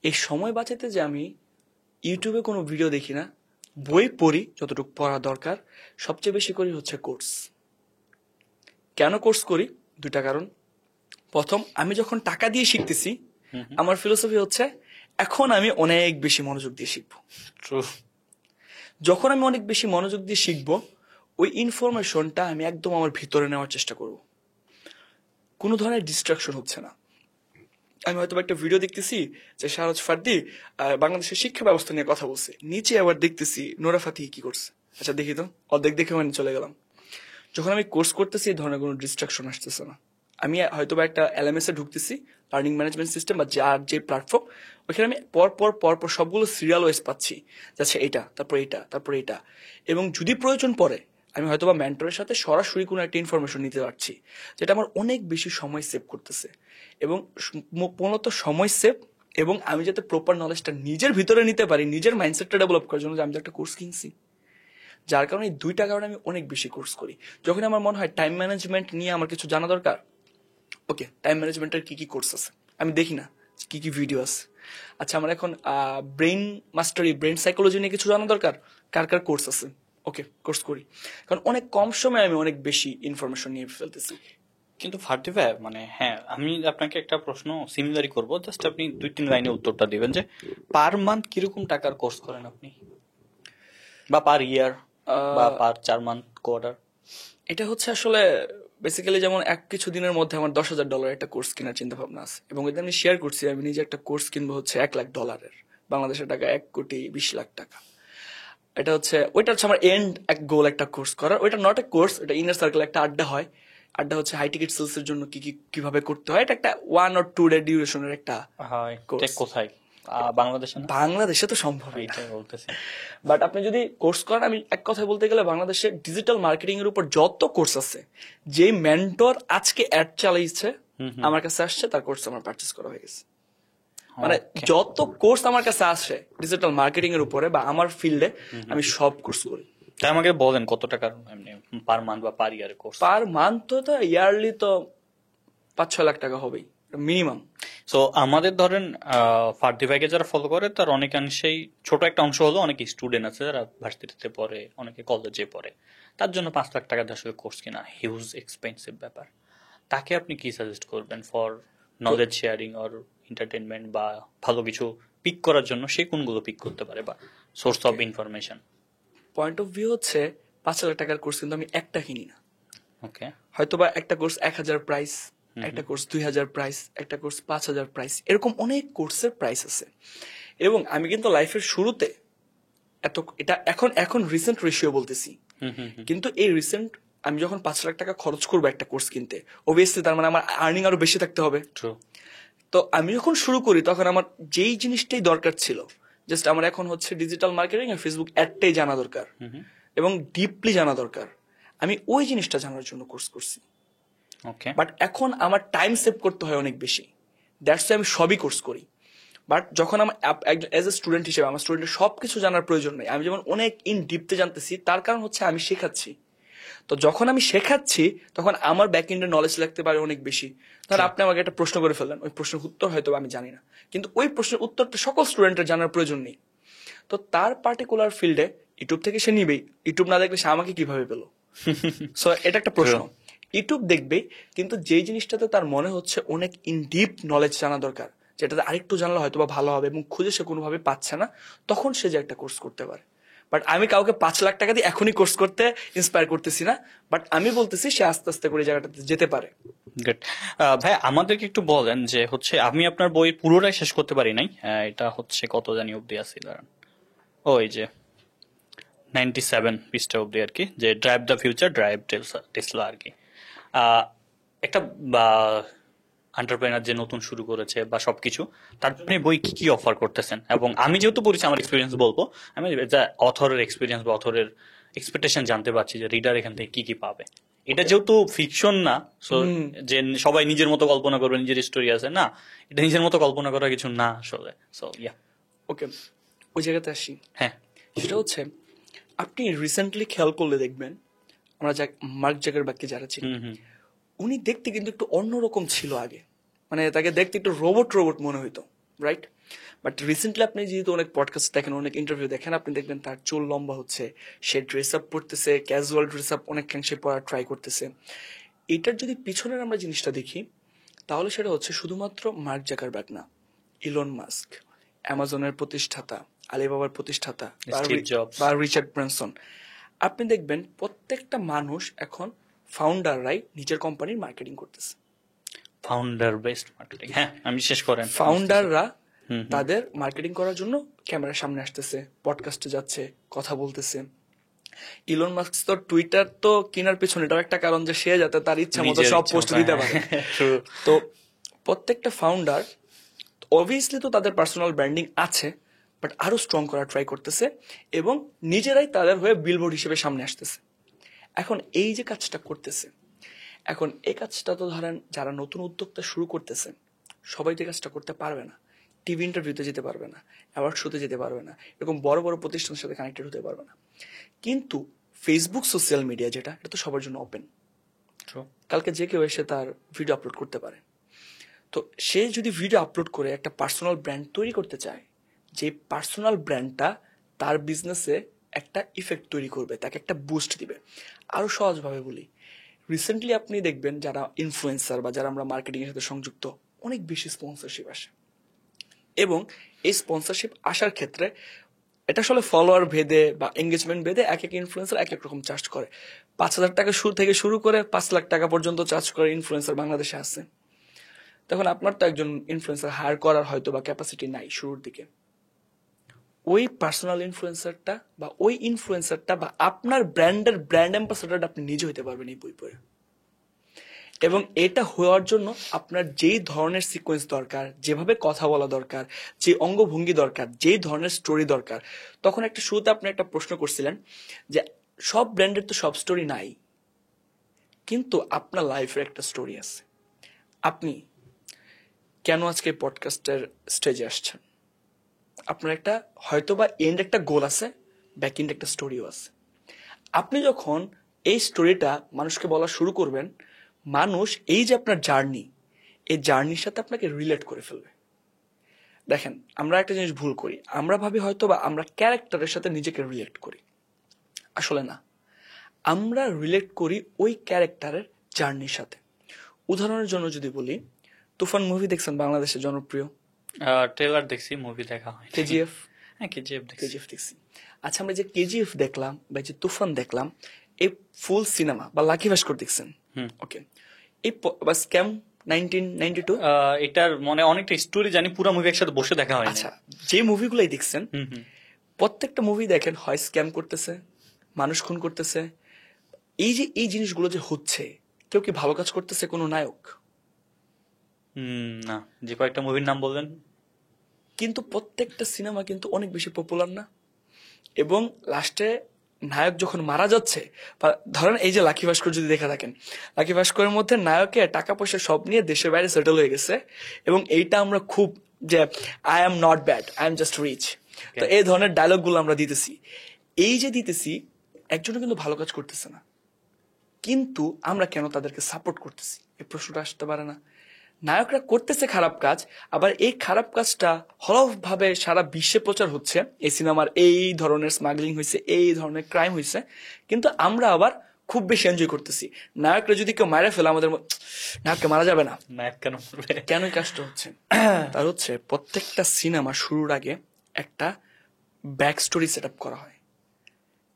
এই সময় বাঁচাইতে যে আমি ইউটিউবে কোনো ভিডিও দেখি না, বই পড়ি যতটুকু পড়া দরকার, সবচেয়ে বেশি করি হচ্ছে কোর্স। কেন কোর্স করি? 2টা কারণ। প্রথম, আমি যখন টাকা দিয়ে শিখতেছি, আমার ফিলোসফি হচ্ছে এখন আমি অনেক বেশি মনোযোগ দিয়ে শিখবো। ট্রু। যখন আমি অনেক বেশি মনোযোগ দিয়ে শিখবো, ওই ইনফরমেশনটা আমি একদম আমার ভিতরে নেওয়ার চেষ্টা করব। কোনো ধরনের ডিস্ট্রাকশন হচ্ছে না। আমি হয়তো একটা ভিডিও দেখতেছি যে শাহরাজ ফার্দি বাংলাদেশের শিক্ষা ব্যবস্থা নিয়ে কথা বলছে, নিচে আবার দেখতেছি নোরা ফাতিহি কি করছে, আচ্ছা দেখি তো, অর্ধেক দেখে মানে চলে গেলাম। যখন আমি কোর্স করতেছি এই ধরনের কোনো ডিস্ট্রাকশন আসতেছে না। আমি হয়তো বা একটা এলএমএস এ ঢুকতেছি, লার্নিং ম্যানেজমেন্ট সিস্টেম বা যার যে প্ল্যাটফর্ম, ওইখানে আমি পর সবগুলো সিরিয়াল ওয়াইজ পাচ্ছি, যাচ্ছে এটা তারপর এটা তারপর এটা। এবং যদি প্রয়োজন পড়ে আমি হয়তো বা মেন্টরের সাথে সরাসরি কোনো একটা ইনফরমেশন নিতে পারছি, যেটা আমার অনেক বেশি সময় সেভ করতেছে। এবং মূলত সময় সেভ, এবং আমি যাতে প্রপার নলেজটা নিজের ভিতরে নিতে পারি, নিজের মাইন্ডসেটটা ডেভেলপ করার জন্য আমি তো একটা কোর্স কিনছি। যার কারণে এই দুইটা কারণে আমি অনেক বেশি কোর্স করি। যখন আমার মনে হয় টাইম ম্যানেজমেন্ট নিয়ে আমার কিছু জানা দরকার, ওকে টাইম ম্যানেজমেন্টের কি কি কোর্স আছে আমি দেখি না, কি কি ভিডিও আছে। আচ্ছা আমার এখন ব্রেন মাস্টারি, ব্রেন সাইকোলজি নিয়ে কিছু জানা দরকার, কার কার কোর্স আছে, ওকে কোর্স করি। কারণ অনেক কম সময়ে আমি অনেক বেশি ইনফরমেশন নিয়ে ফেলতেছি। কিন্তু ফার্টি ভাই মানে হ্যাঁ, আমি আপনাকে একটা প্রশ্ন সিমিলারই করবো, জাস্ট আপনি 2-3 লাইনে উত্তরটা দিবেন যে পার মান্থ কিরকম টাকার কোর্স করেন আপনি, বা পার ইয়ার, বা পার 4 মান্থ কোয়ার্টার? এটা হচ্ছে আসলে বেসিক্যালি যেমন কিছু দিনের মধ্যে আমার $10,000 একটা কোর্স কেনার চিন্তা ভাবনা আছে, এবং এটা আমি শেয়ার করছি। আমি নিজে একটা কোর্স কিনবো হচ্ছে $1,00,000, বাংলাদেশের টাকা 1,20,00,000 টাকা। এটা হচ্ছে ওইটা হচ্ছে আমার এন্ড এক গোল, একটা কোর্স করার। ওইটা নট এ কোর্স, এটা ইনার সার্কেল, একটা আড্ডা হয়। আড্ডা হচ্ছে হাই টিকিট সেলস এর জন্য কিভাবে করতে হয়, এটা একটা 1 or 2 ডে ডিউরেশনের একটা হয় কোর্স। কোথায়? বাংলাদেশে না? বাংলাদেশে তো সম্ভব না, এইটাই বলতেছি। বাট আপনি যদি কোর্স করেন, আমি এক কথায় বলতে গেলে বাংলাদেশে ডিজিটাল মার্কেটিং এর উপর যত কোর্স আছে, যে মেন্টর আজকে অ্যাড চালাইছে আমার কাছে আসছে, তার কোর্স আমার পারচেস করা হয়ে গেছে। মানে যত কোর্স আমার কাছে আসে ডিজিটাল মার্কেটিং এর উপরে বা আমার ফিল্ডে, আমি সব কোর্স করি। তাই আমাকে বলেন কত টাকার এমনি পার মান্থ বা পার ইয়ারে কোর্স? পার মান্থ তো ইয়ারলি তো 5-6 লাখ টাকা হবেই মিনিমাম। সো আমাদের ধরেন ফার্দি ভাইকে যারা ফলো করে তার অনেকাংশেই ছোট একটা অংশ হলো অনেক স্টুডেন্ট আছে যারা ভার্সিটিতে পড়ে, অনেকে কলেজে পড়ে, তার জন্য 5 লাখ টাকা দিয়ে আসলে কোর্স কিনা হিউজ এক্সপেন্সিভ ব্যাপার। তাকে আপনি কি সাজেস্ট করবেন for knowledge sharing or entertainment, বা ভালো কিছু পিক করার জন্য সে কোনগুলো পিক করতে পারে, বা source of information? Point of view হচ্ছে 5 লাখ টাকার কোর্স কিন্তু আমি একটা কিনি না। ওকে। হয়তোবা একটা কোর্স 1,000 প্রাইস, একটা কোর্স 2,000 প্রাইস, একটা কোর্স 5,000 প্রাইস, এরকম অনেক কোর্সের প্রাইস আছে। এবং আমি কিন্তু লাইফের শুরুতে এটা এখন রিসেন্ট রেশিও বলতেছি, কিন্তু এই রিসেন্ট আমি যখন 5 লাখ টাকা খরচ করবো একটা কোর্স কিনতে, অবভিয়াসলি তার মানে আমার আর্নিং আরো বেশি থাকতে হবে। ট্রু। তো আমি যখন শুরু করি তখন আমার যেই জিনিসটাই দরকার ছিল, জাস্ট আমার এখন হচ্ছে ডিজিটাল মার্কেটিং আর ফেসবুক অ্যাডটাই জানা দরকার, এবং ডিপলি জানা দরকার। আমি ওই জিনিসটা জানার জন্য কোর্স করছি। ওকে। বাট এখন আমার টাইম সেভ করতে হয় অনেক বেশি, দ্যাটস আমি সবই কোর্স করি। বাট যখন আমার এজ এ স্টুডেন্ট হিসেবে আমার স্টুডেন্টের সবকিছু জানার প্রয়োজন নেই, আমি যেমন অনেক ইন ডিপতে জানতেছি, তার কারণ হচ্ছে আমি শেখাচ্ছি। তো যখন আমি শেখাচ্ছি তখন আমার ব্যাক এন্ডের নলেজ লাগতে পারে অনেক বেশি। ধর আপনি আমাকে একটা প্রশ্ন করে ফেললেন, ওই প্রশ্নের উত্তর হয়তো আমি জানি না, কিন্তু ওই প্রশ্নের উত্তরটা সকল স্টুডেন্টের জানার প্রয়োজন নেই। তো তার পার্টিকুলার ফিল্ডে ইউটিউব থেকে সে নিবেই, ইউটিউব না দেখলে সে আমাকে কিভাবে পেলো? সো এটা একটা প্রশ্ন। ইউটিউব দেখবেই, কিন্তু যেই জিনিসটাতে তার মনে হচ্ছে অনেক ইন ডিপ নলেজ জানা দরকার, যেটাতে আরেকটু জানলে হয়তো বা ভালো হবে, এবং খুঁজে সে কোনোভাবে পাচ্ছে না, তখন সে যে একটা কোর্স করতে পারে। বাট আমি কাউকে 5 লাখ টাকা দিয়ে এখনই কোর্স করতে ইন্সপায়ার করতেছি না, বাট আমি বলতেছি সে আস্তে আস্তে করে জায়গাটাতে যেতে পারে। গুড। ভাই আমাদেরকে একটু বলেন যে হচ্ছে আমি আপনার বই পুরোটাই শেষ করতে পারি নাই, এটা হচ্ছে কত জানি অব্দি আছে, দাঁড়ান, ওই যে 97 পৃষ্ঠা অব্দি আর কি, যে drive the future, drive Tesla আর কি। একটা এন্টারপ্রেনার যে নতুন শুরু করেছে বা সবকিছু, তার জন্য এই বই কি কি অফার করতেছেন? এবং আমি যেহেতু পড়েছি আমার এক্সপিরিয়েন্স বলবো, আমি অথরের এক্সপিরিয়েন্স বা অথরের এক্সপেকটেশন জানতে পারছি যে রিডার এখান থেকে কি কি পাবে। এটা যেহেতু ফিকশন না, সো যে সবাই নিজের মতো কল্পনা করবে, নিজের স্টোরি আছে না, এটা নিজের মতো কল্পনা করা কিছু না আসলে। সো ইয়া, ওকে, ওই জায়গাতে আসি। হ্যাঁ। সেটা হচ্ছে আপনি রিসেন্টলি খেয়াল করলে দেখবেন, আমরা মার্ক জাকারবার্গকে যারা চিনি, উনি দেখতে কিন্তু একটু অন্যরকম ছিল আগে, মানে তাকে দেখতে একটু রোবট মনে হইতো, রাইট? বাট রিসেন্টলি আপনি যেহেতু অনেক পডকাস্ট দেখেন, অনেক ইন্টারভিউ দেখেন, আপনি দেখবেন তার চুল লম্বা হচ্ছে, সে ড্রেস আপ পড়তেছে, ক্যাজুয়াল ড্রেস আপ অনেকাংশে পড়া ট্রাই করতেছে। এটার যদি পিছনের আমরা জিনিসটা দেখি, তাহলে সেটা হচ্ছে শুধুমাত্র মার্ক জাকারবার্গ না, ইলন মাস্ক, অ্যামাজনের প্রতিষ্ঠাতা, আলিবাবার প্রতিষ্ঠাতা স্টিভ জবস। বা রিচার্ড ব্রানসন, আপনি দেখবেন প্রত্যেকটা মানুষ এখন ফাউন্ডাররাই নিজের কোম্পানির মার্কেটিং করতেছে। ফাউন্ডার বেসড মার্কেটিং, হ্যাঁ আমি শেষ করেন। ফাউন্ডাররা তাদের মার্কেটিং করার জন্য ক্যামেরার সামনে আসতেছে, পডকাস্টে যাচ্ছে, কথা বলতেছে। ইলন মাস্ক তো টুইটার তো কেনার পেছনে এটাও একটা কারণ যে সে যাতে তার ইচ্ছা মতো নিজের সব ইচ্ছা পোস্ট মতো, দিতে হ্যাঁ। পারে। True. তো প্রত্যেকটা ফাউন্ডার অবভিয়াসলি তো তাদের পার্সোনাল ব্র্যান্ডিং আছে, বাট আরো স্ট্রং করার ট্রাই করতেছে এবং নিজেরাই তাদের হয়ে বিলবোর্ড হিসেবে সামনে আসতেছে। এখন এই যে কাজটা করতেছে, এখন এই কাজটা তো ধরেন যারা নতুন উদ্যোক্তা শুরু করতেছে সবাই তো এই কাজটা করতে পারবে না, টিভি ইন্টারভিউতে যেতে পারবে না, অ্যাওয়ার্ড শোতে যেতে পারবে না, এরকম বড় বড় প্রতিষ্ঠানের সাথে কানেক্টেড হতে পারবে না। কিন্তু ফেসবুক সোশ্যাল মিডিয়া যেটা, এটা তো সবার জন্য ওপেন। True. কালকে যে কেউ এসে তার ভিডিও আপলোড করতে পারে। তো সে যদি ভিডিও আপলোড করে একটা পার্সোনাল ব্র্যান্ড তৈরি করতে চায়, যে পার্সোনাল ব্র্যান্ডটা তার বিজনেসে একটা ইফেক্ট তৈরি করবে, তাকে একটা বুস্ট দিবে। আরো সহজভাবে বলি, রিসেন্টলি আপনি দেখবেন যারা ইনফ্লুয়েন্সার বা যারা আমরা মার্কেটিং এর সাথে সংযুক্ত, অনেক বেশি স্পন্সরশিপ আসে এবং এই স্পন্সরশিপ আসার ক্ষেত্রে এটা আসলে ফলোয়ার ভেদে বা এঙ্গেজমেন্ট ভেদে এক এক ইনফ্লুয়েন্সার এক এক রকম চার্জ করে। 5,000 টাকা থেকে শুরু করে 5 লাখ টাকা পর্যন্ত চার্জ করে ইনফ্লুয়েন্সার বাংলাদেশে আছে। তখন আপনার তো একজন ইনফ্লুয়েন্সার হায়ার করার হয়তো বা ক্যাপাসিটি নাই শুরুর দিকে। ওই পার্সোনাল ইনফ্লুয়েন্সারটা বা ওই ইনফ্লুয়েন্সারটা বা আপনার ব্র্যান্ডের ব্র্যান্ড অ্যাম্বাসেডারটা আপনি নিজে হতে পারবেন এই বই পড়ে। এবং এটা হওয়ার জন্য আপনার যেই ধরনের সিকোয়েন্স দরকার, যেভাবে কথা বলা দরকার, যে অঙ্গভঙ্গি দরকার, যেই ধরনের স্টোরি দরকার, তখন একটা শুরুতে আপনি একটা প্রশ্ন করছিলেন যে সব ব্র্যান্ডের তো সব স্টোরি নাই, কিন্তু আপনার লাইফের একটা স্টোরি আছে। আপনি কেন আজকে পডকাস্টের স্টেজে আসছেন, আপনার একটা হয়তো বা এন্ড একটা গোল আছে, ব্যাক এন্ড একটা স্টোরিও আছে। আপনি যখন এই স্টোরিটা মানুষকে বলা শুরু করবেন, মানুষ এই যে আপনার জার্নি, এই জার্নির সাথে আপনাকে রিলেট করে ফেলবে। দেখেন, আমরা একটা জিনিস ভুল করি, আমরা ভাবি হয়তো বা আমরা ক্যারেক্টারের সাথে নিজেকে রিলেট করি, আসলে না। আমরা রিলেট করি ওই ক্যারেক্টারের জার্নির সাথে। উদাহরণের জন্য যদি বলি, তুফান মুভি দেখছেন, বাংলাদেশের জনপ্রিয়। ট্রেলার দেখছি, মুভি দেখা হয়। কেজিএফ, হ্যাঁ কেজিএফ দেখছি। কেজিএফ দেখছি। আচ্ছা, আমরা যে কেজিএফ দেখলাম বা যে তুফান দেখলাম, এই ফুল সিনেমা বা লাকি ভাস্কর দেখছেন, ওকে, এই বা স্ক্যাম 1992, এটার মানে অনেকটা স্টোরি জানি, পুরো মুভি একসাথে বসে দেখা হয়নি। আচ্ছা, যে মুভিগুলাই দেখছেন প্রত্যেকটা মুভি দেখেন হয় স্ক্যাম করতেছে, মানুষ খুন করতেছে। এই যে এই জিনিসগুলো যে হচ্ছে, কেউ কি ভালো কাজ করতেছে কোনো নায়ক? না, যে কয়েকটা মুভির নাম বললেন। কিন্তু প্রত্যেকটা সিনেমা কিন্তু অনেক বেশি পপুলার না? এবং লাস্টে নায়ক যখন মারা যাচ্ছে, বা ধরেন এই যে লাকি ভাস্কর যদি দেখে থাকেন, লাকি ভাস্করের মধ্যে নায়কে টাকা পয়সা সব নিয়ে দেশের বাইরে সেটেল হয়ে গেছে, এবং এইটা আমরা খুব যে I am not bad, I am just rich, তো এই ধরনের ডায়লগ গুলো আমরা দিতেছি। এই যে দিতেছি, একজনও কিন্তু ভালো কাজ করতেছে না, কিন্তু আমরা কেন তাদেরকে সাপোর্ট করতেছি, এই প্রশ্নটা আসতে পারে না? নায়করা করতেছে খারাপ কাজ, আবার এই খারাপ কাজটা হলভাবে সারা বিশ্বে প্রচার হচ্ছে, এই সিনেমার এই ধরনের স্মাগলিং হয়েছে, এই ধরনের ক্রাইম হয়েছে, কিন্তু আমরা আবার খুব বেশি এনজয় করতেছি। নায়করা যদি কেউ মারা ফেলে, আমাদের নায়ককে মারা যাবে না, নায়ক কেন করবে? কেন এই কাজটা হচ্ছে? তার হচ্ছে প্রত্যেকটা সিনেমা শুরুর আগে একটা ব্যাক স্টোরি সেট আপ করা হয়,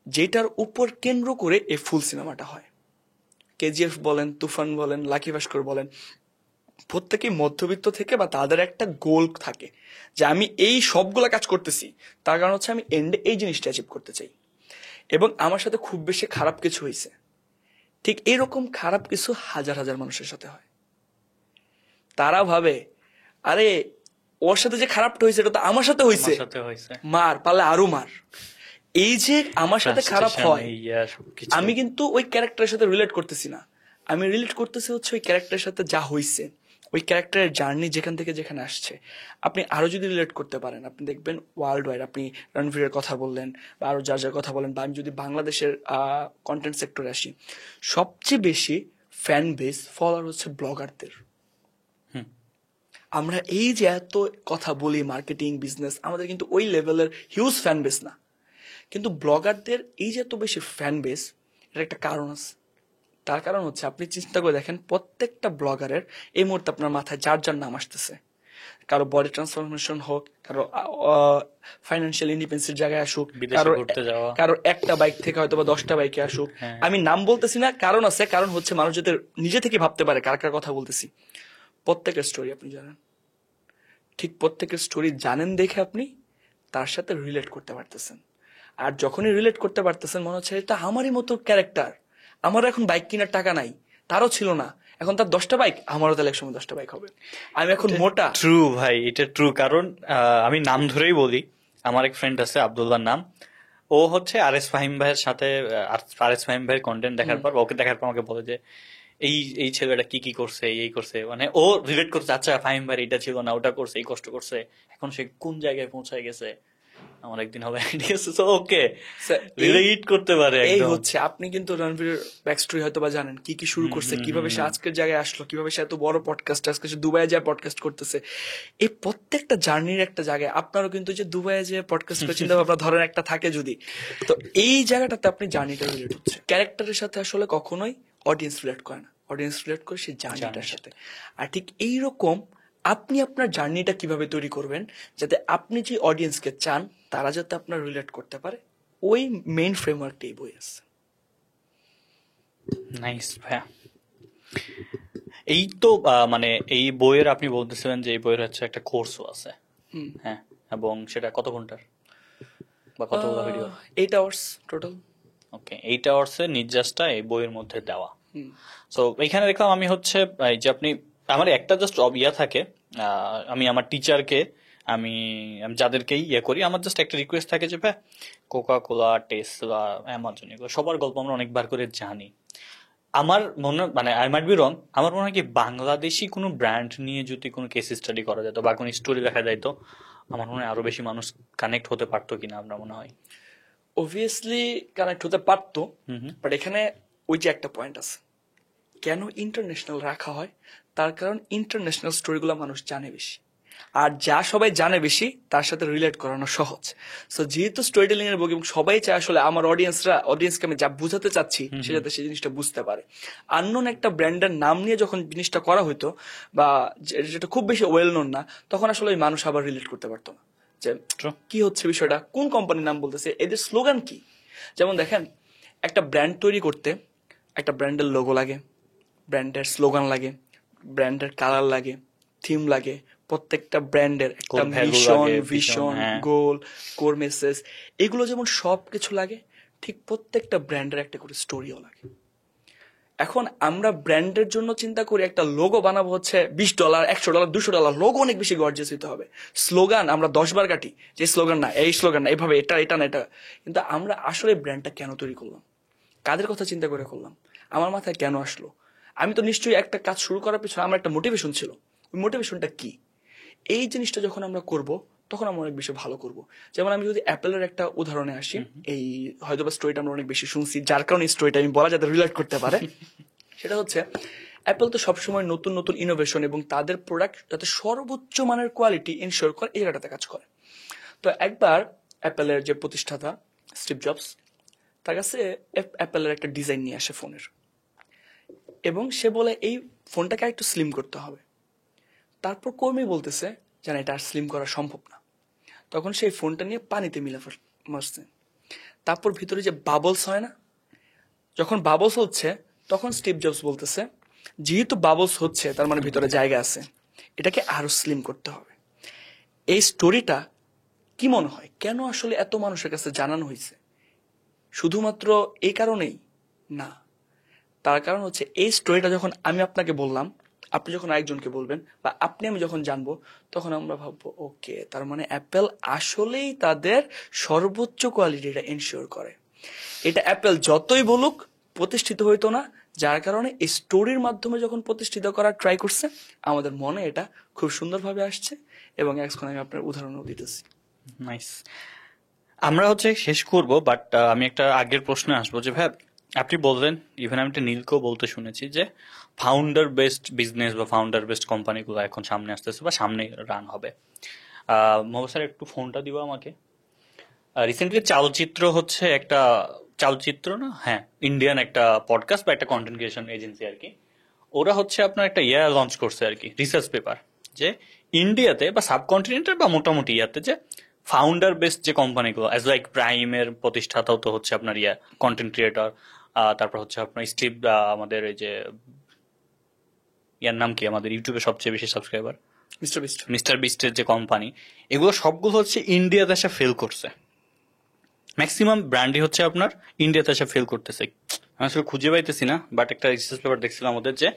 যেটার উপর কেন্দ্র করে এই ফুল সিনেমাটা হয়। কেজিএফ বলেন, তুফান বলেন, লাকি ভাস্কর বলেন, প্রত্যেকেই মধ্যবিত্ত থেকে বা তাদের একটা গোল থাকে যে আমি এই সবগুলা কাজ করতেছি, তার কারণ হচ্ছে আমি এন্ডে এই জিনিসটা অ্যাচিভ করতে চাই। এবং আমার সাথে খুব বেশি খারাপ কিছু হয়েছে, ঠিক এরকম খারাপ কিছু হাজার হাজার মানুষের সাথে হয়। তারা ভাবে আরে ওর সাথে যে খারাপটা হয়েছে এটা তো আমার সাথে হয়েছে, সাথে হয়েছে, মার পারলে আরো মার। এই যে আমার সাথে খারাপ হয়, সবকিছু। আমি কিন্তু ওই ক্যারেক্টারের সাথে রিলেট করতেছি না, আমি রিলেট করতেছি হচ্ছে ওই ক্যারেক্টারের সাথে যা হয়েছে, ওই ক্যারেক্টারের জার্নি যেখান থেকে যেখানে আসছে। আপনি আরো যদি রিলেট করতে পারেন, আপনি দেখবেন ওয়ার্ল্ড ওয়াইড, আপনি রণবীরের কথা বললেন বা আরো যার যার কথা বলেন, বা আমি যদি বাংলাদেশের কন্টেন্ট সেক্টরে আসি, সবচেয়ে বেশি ফ্যান বেস ফলোয়ার হচ্ছে ব্লগারদের। আমরা এই যে এত কথা বলি মার্কেটিং বিজনেস, আমাদের কিন্তু ওই লেভেলের হিউজ ফ্যান বেস না, কিন্তু ব্লগারদের এই যে এত বেশি ফ্যান বেস, এর একটা কারণ আছে। তার কারণ হচ্ছে আপনি চিন্তা করে দেখেন, প্রত্যেকটা ব্লগারের এই মুহূর্তে আপনার মাথায় যার যার নাম আসতেছে, কারো বডি ট্রান্সফরমেশন হোক, কারো ফাইন্যান্সিয়াল ইন্ডিপেন্ডেন্সের জায়গায় আসুক, বিদেশে ঘুরতে যাওয়া। কারোর একটা বাইক থেকে হয়তো বা 10টা বাইকে আসুক। হ্যাঁ। আমি নাম বলতেছি না, কারণ আছে, কারণ হচ্ছে মানুষ যাতে নিজে থেকে ভাবতে পারে কার কার কথা বলতেছি। প্রত্যেকের স্টোরি আপনি জানেন, ঠিক প্রত্যেকের স্টোরি জানেন দেখে আপনি তার সাথে রিলেট করতে পারতেছেন। আর যখনই রিলেট করতে পারতেছেন মনে হচ্ছে এটা আমারই মতো ক্যারেক্টার, আমার এখন বাইক কেনার টাকা নাই, তারও ছিল না, এখন তার 10টা বাইক, আমারও তাহলে একসময় 10টা বাইক হবে। আমি এখন মোটা। ট্রু ভাই, এটা ট্রু। কারণ আমি নাম ধরেই বলি, আমার এক ফ্রেন্ড আছে আব্দুল্লাহর নাম, ও হচ্ছে আর এস ফাহিম ভাইয়ের সাথে, আর এস ফাহিম ভাইয়ের কন্টেন্ট দেখার পর, ওকে দেখার পর আমাকে বলে যে এই এই ছেলেটা কি কি করছে, এই করছে, মানে ও রিলেট করছে, আচ্ছা ফাহিম ভাই এটা ছিল না, ওটা করছে, এই কষ্ট করছে, এখন সে কোন জায়গায় পৌঁছায় গেছে, আমার একদিন হবে। ঠিক আছে, সো ওকে রিলেট করতে পারে এই একদম। হচ্ছে, আপনি কিন্তু রণবীরের ব্যাক স্টোরি হয়তো বা জানেন, কি কি শুরু করছে, কিভাবে সে আজকের জায়গায় আসলো, কিভাবে সে এত বড় পডকাস্ট, আজকে সে দুবাইয়ে যায় পডকাস্ট করতেছে। এই প্রত্যেকটা জার্নির একটা জায়গায় আপনারও কিন্তু যে দুবাইয়ে যে পডকাস্ট করে চিন্তা ভাবনা ধরেন একটা থাকে যদি, তো এই জায়গাটাতে আপনি জার্নিটা রিলেট হচ্ছে। ক্যারেক্টারের সাথে আসলে কখনোই অডিয়েন্স রিলেট করে না, অডিয়েন্স রিলেট করে সেই জার্নিটার সাথে। আর ঠিক এইরকম আপনি আপনার জার্নিটা কিভাবে তৈরি করবেন যাতে আপনি যে অডিয়েন্সকে চান তারা যাতে আপনার রিলেট করতে পারে, ওই মেইন ফ্রেমওয়ার্কটা এই বই আছে। নাইস ভাইয়া। এই তো মানে এই বইয়ের আপনি বলতেছিলেন যে এই বইয়ের হচ্ছে একটা কোর্সও আছে, হ্যাঁ, এবং সেটা কত ঘন্টার বা কতগুলো ভিডিও? 8 hours total. ওকে, 8 আওয়ার্সের নির্যাসটা এই বইয়ের মধ্যে দেওয়া। সো এইখানে দেখলাম আমি হচ্ছে এই যে আপনি, আমার একটা জাস্ট ইয়া থাকে, আমি আমার টিচারকে, আমি আমি যাদেরকেই ইয়ে করি, আমার জাস্ট একটা রিকোয়েস্ট থাকে যে ভাই কোকা কোলা, টেসলা, অ্যামাজন, এগুলো সবার গল্প আমরা অনেকবার করে জানি। আমার মনে, মানে আই মাইট বি রং, আমার মনে হয় কি বাংলাদেশি কোনো ব্র্যান্ড নিয়ে যদি কোনো কেস স্টাডি করা যেত বা কোনো স্টোরি দেখা যাইতো, আমার মনে হয় আরো বেশি মানুষ কানেক্ট হতে পারতো কিনা, আপনার মনে হয়? অবভিয়াসলি কানেক্ট হতে পারতো, বাট এখানে ওই যে একটা পয়েন্ট আছে, কেন ইন্টারন্যাশনাল রাখা হয়, তার কারণ ইন্টারন্যাশনাল স্টোরিগুলো মানুষ জানে বেশি, আর যা সবাই জানে বেশি তার সাথে রিলেট করানো সহজ। সো যেহেতু স্টোরি টেলিং এর বই এবং সবাই চায় আসলে আমার অডিয়েন্সকে আমি যা বুঝাতে চাচ্ছি সে যাতে সেই জিনিসটা বুঝতে পারে। আননোন একটা ব্র্যান্ডের নাম নিয়ে যখন জিনিসটা করা হইতো বা যেটা খুব বেশি ওয়েল নোন না, তখন আসলে ওই মানুষ আবার রিলেট করতে পারতো না যে কি হচ্ছে বিষয়টা, কোন কোম্পানির নাম বলতেছে, এদের স্লোগান কি। যেমন দেখেন, একটা ব্র্যান্ড তৈরি করতে একটা ব্র্যান্ডের লোগো লাগে, ব্র্যান্ডের স্লোগান লাগে, ব্র্যান্ডের কালার লাগে, থিম লাগে, প্রত্যেকটা ব্র্যান্ডের একটা মিশন, ভিশন, গোল, কোর মেসেজ, এগুলো যেমন সবকিছু লাগে, ঠিক প্রত্যেকটা ব্র্যান্ডের একটা করে স্টোরিও লাগে। এখন আমরা ব্র্যান্ডের জন্য চিন্তা করি একটা লোগো বানাবো হচ্ছে $20, $100, $200, লোগো অনেক বেশি গর্জিয়াস হতে হবে। স্লোগান আমরা 10 বার কাটি, যে স্লোগান না, এই স্লোগান না, এভাবে, এটা এটা না এটা। কিন্তু আমরা আসলে ব্র্যান্ডটা কেন তৈরি করলাম, কাদের কথা চিন্তা করে করলাম, আমার মাথায় কেন আসলো? আমি তো নিশ্চয়ই একটা কাজ শুরু করার পিছনে আমার একটা মোটিভেশন ছিল, ওই মোটিভেশনটা কি? এই জিনিসটা যখন আমরা করব তখন আমরা অনেক বেশি ভালো করব। যেমন আমি যদি অ্যাপেলের একটা উদাহরণে আসি, এই হয়তো বা স্টোরিটা আমরা অনেক বেশি শুনছি, যার কারণে স্টোরিটা আমি বলা যাতে রিলেট করতে পারে। সেটা হচ্ছে অ্যাপেল তো সবসময় নতুন নতুন ইনোভেশন এবং তাদের প্রোডাক্ট যাতে সর্বোচ্চ মানের কোয়ালিটি এনশিওর করে এই জায়গাটাতে কাজ করে। তো একবার অ্যাপেলের যে প্রতিষ্ঠাতা স্টিভ জবস, তার কাছে অ্যাপেলের একটা ডিজাইন নিয়ে আসে ফোনের, এবং সে বলে এই ফোনটাকে একটু স্লিম করতে হবে। তারপর কর্মী বলতেছে যে না, এটা আর স্লিম করা সম্ভব না। তখন সেই ফোনটা নিয়ে পানিতে মারছে। তারপর ভিতরে যে বাবলস হয় না, যখন বাবলস হচ্ছে তখন স্টিভ জবস বলতেছে যেহেতু বাবলস হচ্ছে তার মানে ভিতরে জায়গা আছে, এটাকে আরো স্লিম করতে হবে। এই স্টোরিটা কি মনে হয় কেন আসলে এত মানুষের কাছে জানানো হয়েছে? শুধুমাত্র এই কারণেই না, তার কারণ হচ্ছে এই স্টোরিটা যখন আমি আপনাকে বললাম, আপনি যখন আরেকজনকে বলবেন বা আপনি আমি যখন জানবো, তখন আমরা ভাববো ওকে, তার মানে অ্যাপেল আসলেই তাদের সর্বোচ্চ কোয়ালিটিটা এনশিওর করে। এটা অ্যাপেল যতই বলুক প্রতিষ্ঠিত হইতো না, যার কারণে এই স্টোরির মাধ্যমে যখন প্রতিষ্ঠিত করার ট্রাই করছে, আমাদের মনে এটা খুব সুন্দরভাবে আসছে। এবং এখন আমি আপনার উদাহরণও দিতেছি। নাইস। আমরা হচ্ছে শেষ করব, বাট আমি একটা আগের প্রশ্নে আসবো যে ভাই আপনি বললেন, ইভেন আমি একটা নীলকেও বলতে শুনেছি যে ফাউন্ডার বেসড বিজনেস বা ফাউন্ডার বেসড কোম্পানিগুলো এখন সামনে আসতেছে বা সামনে রান হবে। মোহাম্মদ স্যার একটু ফোনটা দিব আমাকে। রিসেন্টলি চালচিত্র হচ্ছে একটা, চালচিত্র না, হ্যাঁ, ইন্ডিয়ান একটা পডকাস্ট বা একটা কন্টেন্ট ক্রিয়েশন এজেন্সি আর কি, ওরা হচ্ছে আপনার একটা লঞ্চ করছে আর কি, রিসার্চ পেপার। যে ইন্ডিয়াতে বা সাবকন্টিনেন্টের বা মোটামুটি ইয়াতে যে ফাউন্ডার বেসড যে কোম্পানিগুলো অ্যাজ লাইক প্রাইমের প্রতিষ্ঠাতাও তো হচ্ছে আপনার কন্টেন্ট ক্রিয়েটর, তারপর হচ্ছে আপনার স্টিভ, আমাদের এই যে ইয়ার নাম কি আমাদের ইউটিউবে সবচেয়ে বেশি সাবস্ক্রাইবার, মিস্টার বিস্ট। মিস্টার বিস্টের যে কোম্পানি, এগুলো সবগুলো হচ্ছে ইন্ডিয়াতে এসে ফেল করছে। ম্যাক্সিমাম ব্র্যান্ডই হচ্ছে আপনার ইন্ডিয়াতে এসে ফেল করতেছে। আমি আসলে খুঁজে পাইতেছি না, বাট একটা রিসার্চ পেপার দেখছিলাম ওদের যে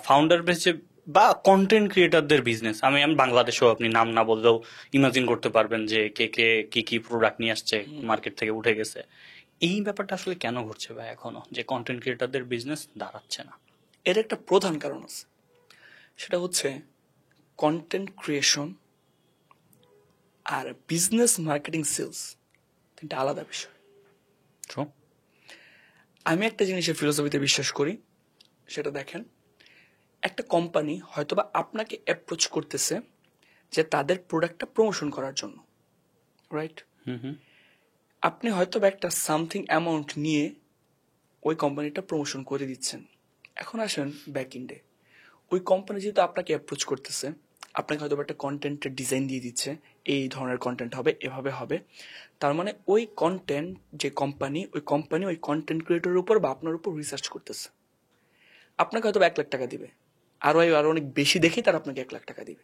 ফাউন্ডার বেস যে বা কন্টেন্ট ক্রিয়েটারদের বিজনেস, আমি বাংলাদেশেও আপনি নাম না বললেও ইমাজিন করতে পারবেন যে কে কে কি কি প্রোডাক্ট নিয়ে আসছে, মার্কেট থেকে উঠে গেছে। এই ব্যাপারটা আসলে কেন ঘটছে ভাই এখনো, যে কন্টেন্ট ক্রিয়েটারদের বিজনেস দাঁড়াচ্ছে না? এর একটা প্রধান কারণ আছে, সেটা হচ্ছে কন্টেন্ট ক্রিয়েশন আর বিজনেস মার্কেটিং সেলস তিনটা আলাদা বিষয়। True? আমি একটা জিনিসের ফিলোসফিতে বিশ্বাস করি, সেটা দেখেন, একটা কোম্পানি হয়তোবা আপনাকে অ্যাপ্রোচ করতেছে যে তাদের প্রোডাক্টটা প্রমোশন করার জন্য, রাইট? আপনি হয়তোবা একটা সামথিং অ্যামাউন্ট নিয়ে ওই কোম্পানিটা প্রমোশন করে দিচ্ছেন। এখন আসেন ব্যাক ইন্ডে, ওই কোম্পানি যেহেতু আপনাকে অ্যাপ্রোচ করতেছে, আপনাকে হয়তো একটা কন্টেন্টের ডিজাইন দিয়ে দিচ্ছে, এই ধরনের কন্টেন্ট হবে, এভাবে হবে। তার মানে ওই কন্টেন্ট যে কোম্পানি, ওই কন্টেন্ট ক্রিয়েটরের উপর বা আপনার উপর রিসার্চ করতেছে। আপনাকে হয়তো 1 লাখ টাকা দিবে, আরো অনেক বেশি দেখেই তারা আপনাকে 1 লাখ টাকা দিবে।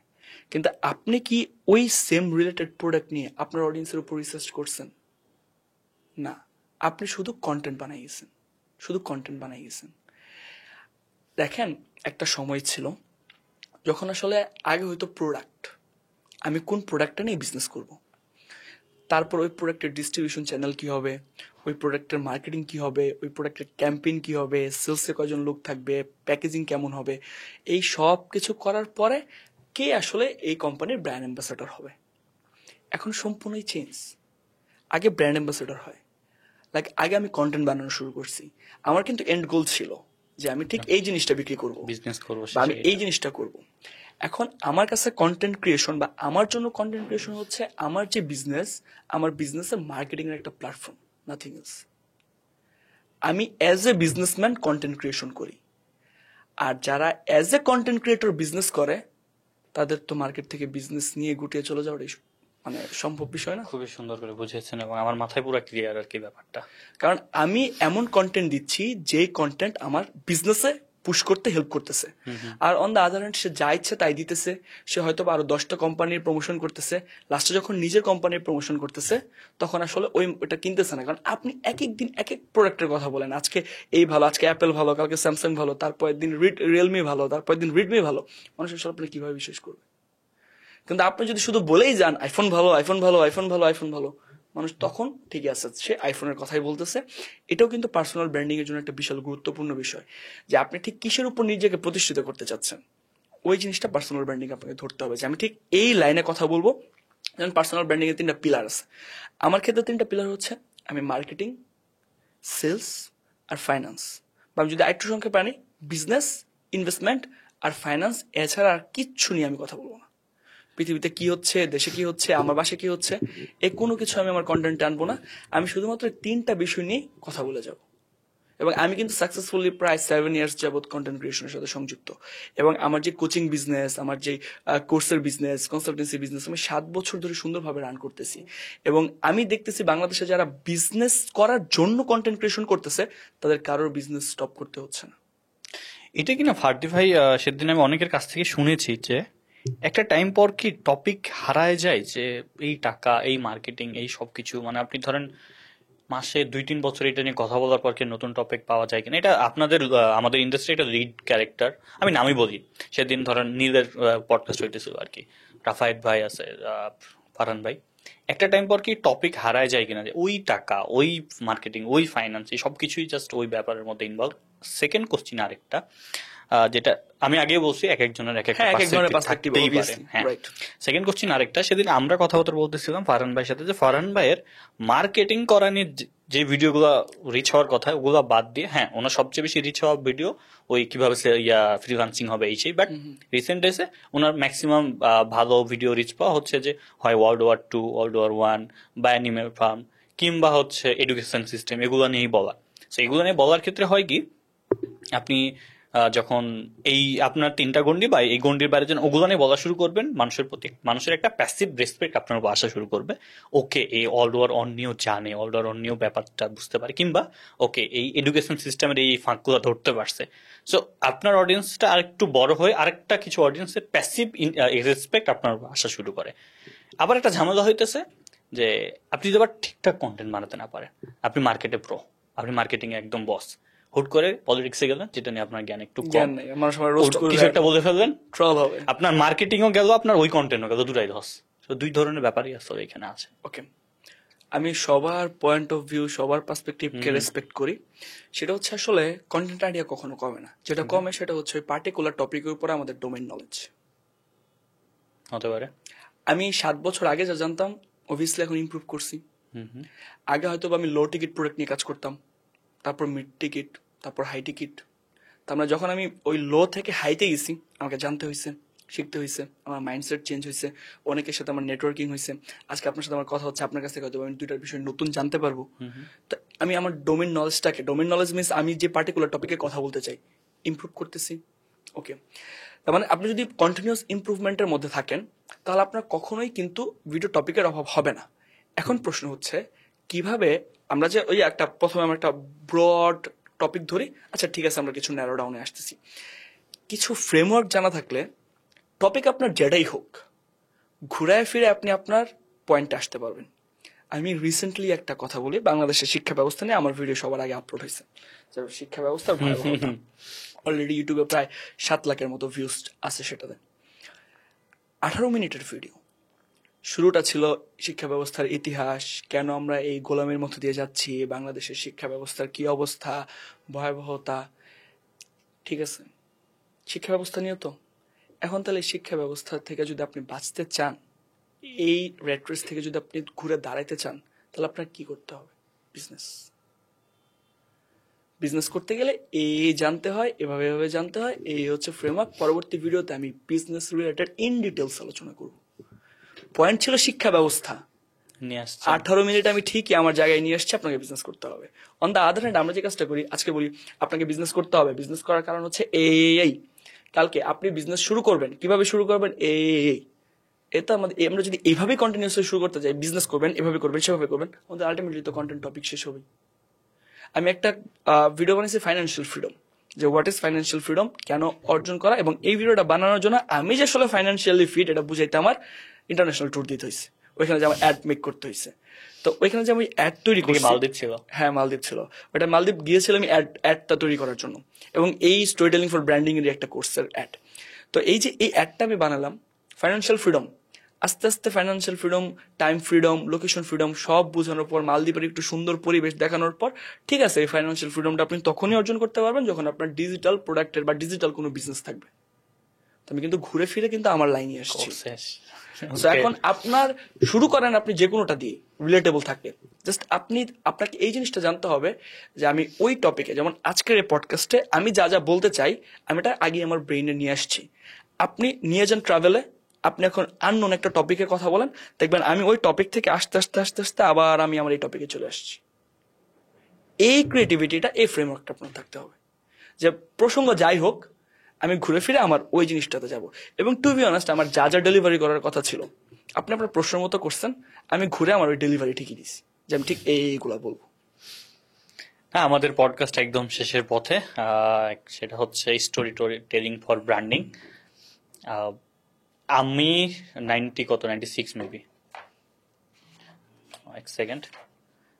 কিন্তু আপনি কি ওই সেম রিলেটেড প্রোডাক্ট নিয়ে আপনার অডিয়েন্সের উপর রিসার্চ করছেন? না, আপনি শুধু কন্টেন্ট বানাই গেছেন। দেখেন, একটা সময় ছিল যখন আসলে আগে হয়তো প্রোডাক্ট, আমি কোন প্রোডাক্টটা নিয়ে বিজনেস করব, তারপর ওই প্রোডাক্টের ডিস্ট্রিবিউশন চ্যানেল কি হবে, ওই প্রোডাক্টের মার্কেটিং কি হবে, ওই প্রোডাক্টের ক্যাম্পেইন কি হবে, সেলসে কয়জন লোক থাকবে, প্যাকেজিং কেমন হবে, এই সব কিছু করার পরে কে আসলে এই কোম্পানির ব্র্যান্ড অ্যাম্বাসেডর হবে। এখন সম্পূর্ণই চেঞ্জ। আগে ব্র্যান্ড অ্যাম্বাসেডর হয়, লাইক আগে আমি কন্টেন্ট বানানো শুরু করছি, আমার কিন্তু এন্ড গোল ছিল যে আমি ঠিক এই জিনিসটা বিক্রি করব, বিজনেস করবো, বা আমি এই জিনিসটা করব। এখন আমার কাছে কন্টেন্ট ক্রিয়েশন বা আমার জন্য কন্টেন্ট ক্রিয়েশন হচ্ছে আমার যে বিজনেস, আমার বিজনেসের মার্কেটিং এর একটা প্ল্যাটফর্ম, নাথিং এলস। আমি as a businessman content creation করি, আর যারা as a content creator business করে তাদের তো মার্কেট থেকে বিজনেস নিয়ে গুটিয়ে চলে যাওয়াটাই মানে সম্ভব বিষয় না। খুবই সুন্দর করে বুঝিয়েছেন এবং আমার মাথায় পুরো ক্লিয়ার আর কি ব্যাপারটা। কারণ আমি এমন কন্টেন্ট দিচ্ছি যেই কন্টেন্ট আমার বিজনেসে পুশ করতে হেল্প করতেছে, আর অন দ্য আদার হ্যান্ড সে যা ইচ্ছে তাই দিতেছে। সে হয়তো আরো 10টা কোম্পানির প্রমোশন করতেছে, লাস্টে যখন নিজের কোম্পানির প্রমোশন করতেছে তখন আসলে ওটা কিনতেছে না। কারণ আপনি এক এক দিন এক এক প্রোডাক্টের কথা বলেন, আজকে এই ভালো, আজকে অ্যাপেল ভালো, কালকে স্যামসাং ভালো, তারপরের দিন রিয়েলমি ভালো, তারপরের দিন রেডমি ভালো। মানুষ আসলে আপনি কিভাবে বিশ্বাস করবে? কিন্তু আপনি যদি শুধু বলেই যান আইফোন ভালো, আইফোন ভালো, আইফোন ভালো, আইফোন ভালো, মানুষ তখন ঠিকই আছে, সে আইফোনের কথাই বলতেছে। এটাও কিন্তু পার্সোনাল ব্র্যান্ডিং এর জন্য একটা বিশাল গুরুত্বপূর্ণ বিষয়, যে আপনি ঠিক কিসের উপর নিজেকে প্রতিষ্ঠিত করতে চাচ্ছেন। ওই জিনিসটা পার্সোনাল ব্র্যান্ডিং আপনাকে ধরতে হবে, যে আমি ঠিক এই লাইনে কথা বলবো। যেমন পার্সোনাল ব্র্যান্ডিং এর 3টা পিলার আছে, আমার ক্ষেত্রে 3টা পিলার হচ্ছে আমি মার্কেটিং, সেলস আর ফাইন্যান্স, বা আমি যদি আরেকটু সংখ্যা পানি, বিজনেস, ইনভেস্টমেন্ট আর ফাইন্যান্স। এছাড়া আর কিচ্ছু নিয়ে আমি কথা বলবো না। পৃথিবীতে কি হচ্ছে, দেশে কি হচ্ছে, আমার বাসায় কি হচ্ছে, এই কোনো কিছু আমি আমার কন্টেন্টে আনবো না। আমি শুধুমাত্র 3টা বিষয় নিয়ে কথা বলে যাব। এবং আমি কিন্তু সাকসেসফুলি প্রায় 7 ইয়ার্স যাবত কন্টেন্ট ক্রিয়েশনের সাথে সংযুক্ত। এবং আমার যে কোচিং বিজনেস, আমার যে কোর্সের বিজনেস, কনসালটেন্সি বিজনেস, আমি 7 বছর ধরে সুন্দরভাবে রান করতেছি। এবং আমি দেখতেছি বাংলাদেশে যারা বিজনেস করার জন্য কন্টেন্ট ক্রিয়েশন করতেছে তাদের কারোর বিজনেস স্টপ করতে হচ্ছে না। এটা কিনা ফার্দি ভাই, সেদিন আমি অনেকের কাছ থেকে শুনেছি যে একটা টাইম পর কি টপিক হারায় যায়, যে এই টাকা, এই মার্কেটিং, এই সবকিছু, মানে আপনি ধরেন মাসে 2-3 বছর এটা নিয়ে কথা বলার পর কি নতুন টপিক পাওয়া যায় কিনা। এটা আপনাদের আমাদের ইন্ডাস্ট্রি এটা লিড ক্যারেক্টার, আমি নামই বলি। সেদিন ধরেন নীলের পডকাস্ট হইতেছিল আর কি, রাফায়েত ভাই আছে, ফারহান ভাই। একটা টাইম পর কি টপিক হারায় যায় কিনা, যে ওই টাকা, ওই মার্কেটিং, ওই ফাইন্যান্স, এই সবকিছুই জাস্ট ওই ব্যাপারের মধ্যে ইনভলভ। সেকেন্ড কোশ্চিন আরেকটা, যেটা আমি আগে বলছি, এক একজনের এক একটা হ্যাঁ, এক এক ধরনের পার্সপেক্টিভ perspective, থাকতেই পারে। obviously, হ্যাঁ, right. সেকেন্ড কোশ্চিন আরেকটা, সেদিন আমরা কথাবার্তা বলতেছিলাম ফারহান ভাইয়ের সাথে, যে ফারহান ভাইয়ের মার্কেটিং করা নিয়ে যে ভিডিওগুলো রিচ হওয়ার কথা ওগুলো বাদ দিয়ে, হ্যাঁ ওনার সবচেয়ে বেশি রিচ হওয়া ভিডিও ওই কিভাবে ফ্রিল্যান্সিং হবে এই সেই, বাট রিসেন্ট ডেসে ওনার ম্যাক্সিমাম ভালো ভিডিও রিচ পাওয়া হচ্ছে যে হয় World War II, World War I বা অ্যানিমেল ফার্ম, কিংবা হচ্ছে এডুকেশন সিস্টেম, এগুলো নিয়েই বলা। তো এগুলো নিয়ে বলার ক্ষেত্রে হয় কি, আপনি যখন এই আপনার 3টা গণ্ডি বা এই গণ্ডির বাইরে যখন ওগুলো নিয়ে বলা শুরু করবেন, মানুষের প্রতি মানুষের একটা প্যাসিভ রেসপেক্ট আপনার উপর আসা শুরু করবে। ওকে, এই অল ওভার অন্যও জানে, অল ওভার অন্যও ব্যাপারটা বুঝতে পারে, কিংবা ওকে এই এডুকেশন সিস্টেমের এই ফাঁকগুলো ধরতে পারছে। সো আপনার অডিয়েন্সটা আরেকটু বড় হয়ে আরেকটা কিছু অডিয়েন্সের প্যাসিভ রেসপেক্ট আপনার উপর আসা শুরু করে। আবার একটা ঝামেলা হইতেছে যে আপনি যদি আবার ঠিকঠাক কন্টেন্ট বানাতে না পারেন, আপনি মার্কেটে প্রো, আপনি মার্কেটিং এ একদম বস, হুট করে পলিটিক্সে গেলেন যেটা নিয়ে আপনার জ্ঞান একটু কম, জ্ঞান নেই, মানুষ আমার রোস্ট করবে, কিছু একটা বলে ফেললেন, ট্রল হবে। আপনার মার্কেটিংও গেল, আপনার ওই কন্টেন্টও গেল, দুটাই লস। তো দুই ধরনের ব্যাপারই আসলে এখানে আছে। ওকে, আমি সবার পয়েন্ট অফ ভিউ, সবার পার্সপেক্টিভকে রেসপেক্ট করি। সেটা হচ্ছে আসলে কন্টেন্ট আইডিয়া কখনো কমে না, যেটা কমে সেটা হচ্ছে ওই পার্টিকুলার টপিকের উপরে আমাদের ডোমেইন নলেজ। হতে পারে আমি 7 বছর আগে যা জানতাম অবভিয়াসলি এখন ইমপ্রুভ করছি। আগে হয়তো আমি লো টিকিট প্রোডাক্ট নিয়ে কাজ করতাম, তারপর মিড টিকিট, তারপর হাই টিকিট। তার মানে যখন আমি ওই লো থেকে হাইতে গেছি, আমাকে জানতে হয়েছে, শিখতে হয়েছে, আমার মাইন্ডসেট চেঞ্জ হয়েছে, অনেকের সাথে আমার নেটওয়ার্কিং হয়েছে। আজকে আপনার সাথে আমার কথা হচ্ছে, আপনার কাছ থেকে হয়তো আমি 2টার বিষয় নতুন জানতে পারবো। তো আমি আমার ডোমেন নলেজটাকে, ডোমেন নলেজ মিনস আমি যে পার্টিকুলার টপিকে কথা বলতে চাই, ইমপ্রুভ করতেছি। ওকে, তার মানে আপনি যদি কন্টিনিউয়াস ইমপ্রুভমেন্টের মধ্যে থাকেন, তাহলে আপনার কখনোই কিন্তু ভিডিও টপিকের অভাব হবে না। এখন প্রশ্ন হচ্ছে কিভাবে আমরা যে ওই একটা প্রথমে আমরা একটা ব্রড টপিক ধরি, আচ্ছা ঠিক আছে আমরা কিছু ন্যারো ডাউনে আসতেছি। কিছু ফ্রেমওয়ার্ক জানা থাকলে টপিক আপনার যেটাই হোক, ঘুরায় ফিরে আপনি আপনার পয়েন্টে আসতে পারবেন। আমি রিসেন্টলি একটা কথা বলি, বাংলাদেশের শিক্ষা ব্যবস্থা নিয়ে আমার ভিডিও সবার আগে আপলোড হয়েছে। শিক্ষা ব্যবস্থার ভয়াবহতা, অলরেডি ইউটিউবে প্রায় 7 লাখের মতো ভিউজ আছে সেটাতে। 18 মিনিটের ভিডিও। শুরুটা ছিল শিক্ষা ব্যবস্থার ইতিহাস, কেন আমরা এই গোলামের মধ্য দিয়ে যাচ্ছি, বাংলাদেশের শিক্ষা ব্যবস্থার কি অবস্থা, ভয়াবহতা। ঠিক আছে, শিক্ষা ব্যবস্থা নিয়ে তো এখন তাহলে শিক্ষা ব্যবস্থা থেকে যদি আপনি বাঁচতে চান, এই রেড রেস থেকে যদি আপনি ঘুরে দাঁড়াইতে চান, তাহলে আপনার কি করতে হবে? বিজনেস। বিজনেস করতে গেলে এই জানতে হয়, এভাবে এভাবে জানতে হয়, এই হচ্ছে ফ্রেমওয়ার্ক। পরবর্তী ভিডিওতে আমি বিজনেস রিলেটেড ইন ডিটেলস আলোচনা করব। পয়েন্ট ছিল শিক্ষা ব্যবস্থা, নিয়ে আসছে 18 মিনিট আমি ঠিকই আমার জায়গায় নিয়ে এসেছি, আপনাকে বিজনেস করতে হবে। অন দ্য আদার হ্যান্ড আমরা যে কাজটা করি, আজকে বলি আপনাকে বিজনেস করতে হবে, বিজনেস করার কারণ হচ্ছে এই, কালকে আপনি বিজনেস শুরু করবেন, কিভাবে শুরু করবেন, এই। এটা আমাদের, আমরা যদি এইভাবে কন্টিনিউসলি শুরু করতে যাই, বিজনেস করবেন, এভাবে করবেন, সেভাবে করবেন, আমাদের আলটিমেটলি তো কন্টেন্ট টপিক শেষ হবে। আমি একটা ভিডিও বানিয়েছি ফাইন্যান্সিয়াল ফ্রিডম, যে হোয়াট ইজ ফাইন্যান্সিয়াল ফ্রিডম, কেন অর্জন করা, এবং এই ভিডিওটা বানানোর জন্য আমি যে আসলে ফাইন্যান্সিয়ালি ফিট এটা বুঝাইতে আমার ইন্টারন্যাশনাল ট্যুর দিতে হয়েছে, ওইখানে যে আমার অ্যাড মেক করতে হয়েছে। তো ওইখানে যে আমি অ্যাড তৈরি করি, মালদ্বীপ ছিল, হ্যাঁ মালদ্বীপ ছিল, ওইটা মালদ্বীপ গিয়েছিলাম আমি অ্যাডটা তৈরি করার জন্য, এবং এই স্টোরি টেলিং ফর ব্র্যান্ডিং এর একটা কোর্সের অ্যাড। তো এই যে এই অ্যাডটা আমি বানালাম, ফাইন্যান্সিয়াল ফ্রিডম, আস্তে আস্তে financial freedom, time freedom, location freedom সব বোঝানোর পর, মালদ্বীপের একটু সুন্দর পরিবেশ দেখানোর পর, ঠিক আছে এই ফাইন্যান্সিয়াল ফ্রিডমটা আপনি তখনই অর্জন করতে পারবেন যখন আপনার ডিজিটাল প্রোডাক্টের বা ডিজিটাল কোনো বিজনেস থাকবে। আমি কিন্তু ঘুরে ফিরে কিন্তু আমার লাইনে আসছি। তো এখন আপনার শুরু করেন আপনি যে কোনোটা দিয়ে, রিলেটেবল থাকলে। জাস্ট আপনাকে এই জিনিসটা জানতে হবে যে আমি ওই টপিকে, যেমন আজকের এই পডকাস্টে আমি যা যা বলতে চাই আমি এটা আগে আমার ব্রেইনে নিয়ে আসছি। আপনি নিয়ে যান ট্রাভেলে, আপনি এখন আননোন একটা টপিকের কথা বলেন, দেখবেন আমি ওই টপিক থেকে আস্তে আস্তে আস্তে আস্তে আবার আমি আমার এই টপিকে চলে আসছি। এই ক্রিয়েটিভিটিটা, এই ফ্রেমওয়ার্কটা আপনার থাকতে হবে, যে প্রসঙ্গ যাই হোক আমি ঘুরে ফিরে আমার ওই জিনিসটাতে যাব। এবং টু বি অনেস্ট, আমার যা যা ডেলিভারি করার কথা ছিল আপনি আপনার প্রশ্ন মতো করছেন, আমি ঘুরে আমার ওই ডেলিভারি ঠিকই দিছি, যে আমি ঠিক এইগুলা বলবো। হ্যাঁ, আমাদের পডকাস্ট একদম শেষের পথে। সেটা হচ্ছে স্টোরি টেলিং ফর ব্র্যান্ডিং। আমি 96 মেবি, এক সেকেন্ড,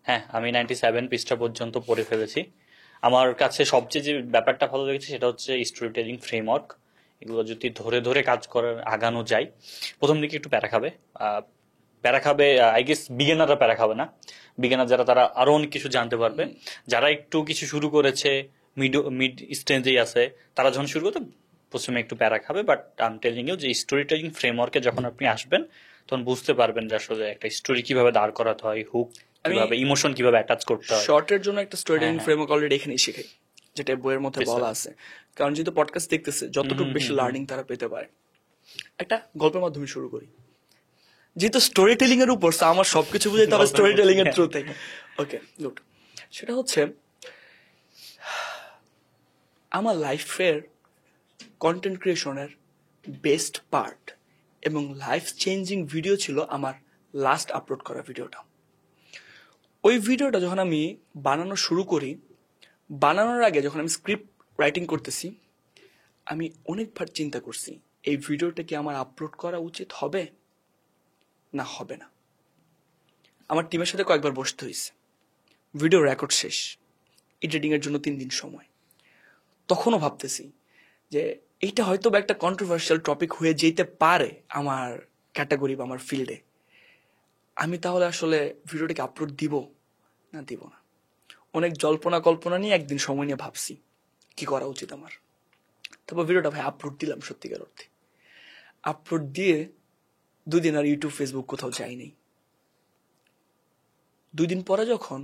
হ্যাঁ আমি 97 পৃষ্ঠা পর্যন্ত পড়ে ফেলেছি। আমার কাছে সবচেয়ে যে ব্যাপারটা ভালো লেগেছে সেটা হচ্ছে স্টোরি টেলিং ফ্রেমওয়ার্ক। এগুলো যদি ধরে ধরে কাজ করার আগানো যায়, প্রথম দিকে একটু প্যারা খাবে, আই গেস বিগিনাররা প্যারা খাবে না, বিগিনার যারা তারা আরো অনেক কিছু জানতে পারবে। যারা একটু কিছু শুরু করেছে, মিড স্টেজেই আছে, তারা যখন শুরু করতে প্রথমে একটু প্যারা খাবে। But I am telling you যে স্টোরি টেলিং ফ্রেমওয়ার্কে যখন আপনি আসবেন তখন বুঝতে পারবেন যে আসলে একটা স্টোরি কিভাবে দাঁড় করাতে হয়, হুক কিভাবে, ইমোশন কিভাবে অ্যাটাচ করতে হয়। শর্টের জন্য একটা স্টোরি টেলিং ফ্রেমওয়ার্ক অলরেডি এখানেই শেখাই, যেটা বইয়ের মধ্যে বলা আছে। কারণ যেহেতু পডকাস্ট দেখতেছে, যতটুকু বেশি লার্নিং তারা পেতে পারে। একটা গল্পের মাধ্যমে শুরু করি, যেহেতু স্টোরি টেলিং এর উপর আমার সবকিছু বুঝাইতে হবে স্টোরি টেলিং এর থ্রুতে। Okay good. সেটা হচ্ছে আমার লাইফের কন্টেন্ট ক্রিয়েশনের বেস্ট পার্ট এবং লাইফ চেঞ্জিং ভিডিও ছিল আমার লাস্ট আপলোড করা ভিডিওটা। ওই ভিডিওটা যখন আমি বানানো শুরু করি, বানানোর আগে যখন আমি স্ক্রিপ্ট রাইটিং করতেছি, আমি অনেকবার চিন্তা করছি এই ভিডিওটা কি আমার আপলোড করা উচিত হবে না হবে না। আমার টিমের সাথে কয়েকবার বসতে হয়েছে, ভিডিও রেকর্ড শেষ, এডিটিংয়ের জন্য 3 দিন সময়। তখনও ভাবতেছি যে এইটা হয়তো বা একটা কন্ট্রোভার্সিয়াল টপিক হয়ে যেতে পারে আমার ক্যাটাগরি বা আমার ফিল্ডে। আমি তাহলে আসলে ভিডিওটাকে আপলোড দিব না। অনেক জল্পনা কল্পনা নিয়ে একদিন সময় নিয়ে ভাবছি কি করা উচিত আমার। তারপর ভিডিওটা ভাই আপলোড দিলাম। সত্যিকার অর্থে আপলোড দিয়ে 2 দিন আর ইউটিউব ফেসবুক কোথাও যাইনি। 2 দিন পরে যখন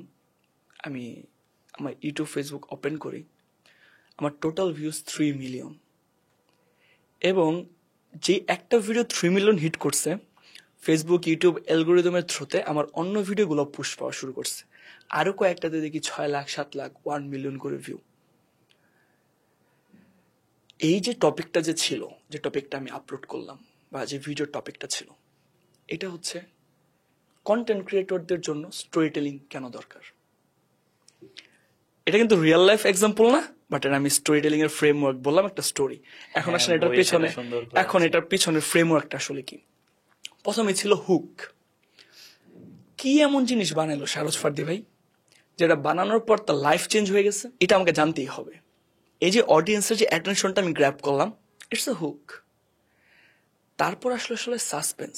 আমি আমার ইউটিউব ফেসবুক ওপেন করি, আমার টোটাল ভিউজ 3 মিলিয়ন। এবং যে একটা ভিডিও 3 মিলিয়ন হিট করছে, ফেসবুক ইউটিউব অ্যালগোরিদমের থ্রুতে আমার অন্য ভিডিওগুলো পুশ পাওয়া শুরু করছে। আরো কয়েকটাতে দেখি 6 লাখ 7 লাখ 1 মিলিয়ন করে ভিউ। এই যে টপিকটা যে ছিল, যে টপিকটা আমি আপলোড করলাম বা যে ভিডিওর টপিকটা ছিল, এটা হচ্ছে কন্টেন্ট ক্রিয়েটরদের জন্য স্টোরি টেলিং কেন দরকার। এটা কিন্তু রিয়েল লাইফ এক্সাম্পল না, বাট আমি স্টোরি টেলিং এর ফ্রেমওয়ার্ক বললাম, একটা স্টোরি। এখন আসলে এটার পিছনে ফ্রেমওয়ার্কটা আসলে কি। প্রথমে ছিল হুক। কি এমন জিনিস বানালো সারজ ফার্দি ভাই যেটা বানানোর পর তার লাইফ চেঞ্জ হয়ে গেছে, এটা আমাকে জানতেই হবে। এই যে অডিয়েন্সের যে অ্যাটেনশনটা আমি গ্র্যাব করলাম, ইটস এ হুক। তারপর আসলে সাসপেন্স,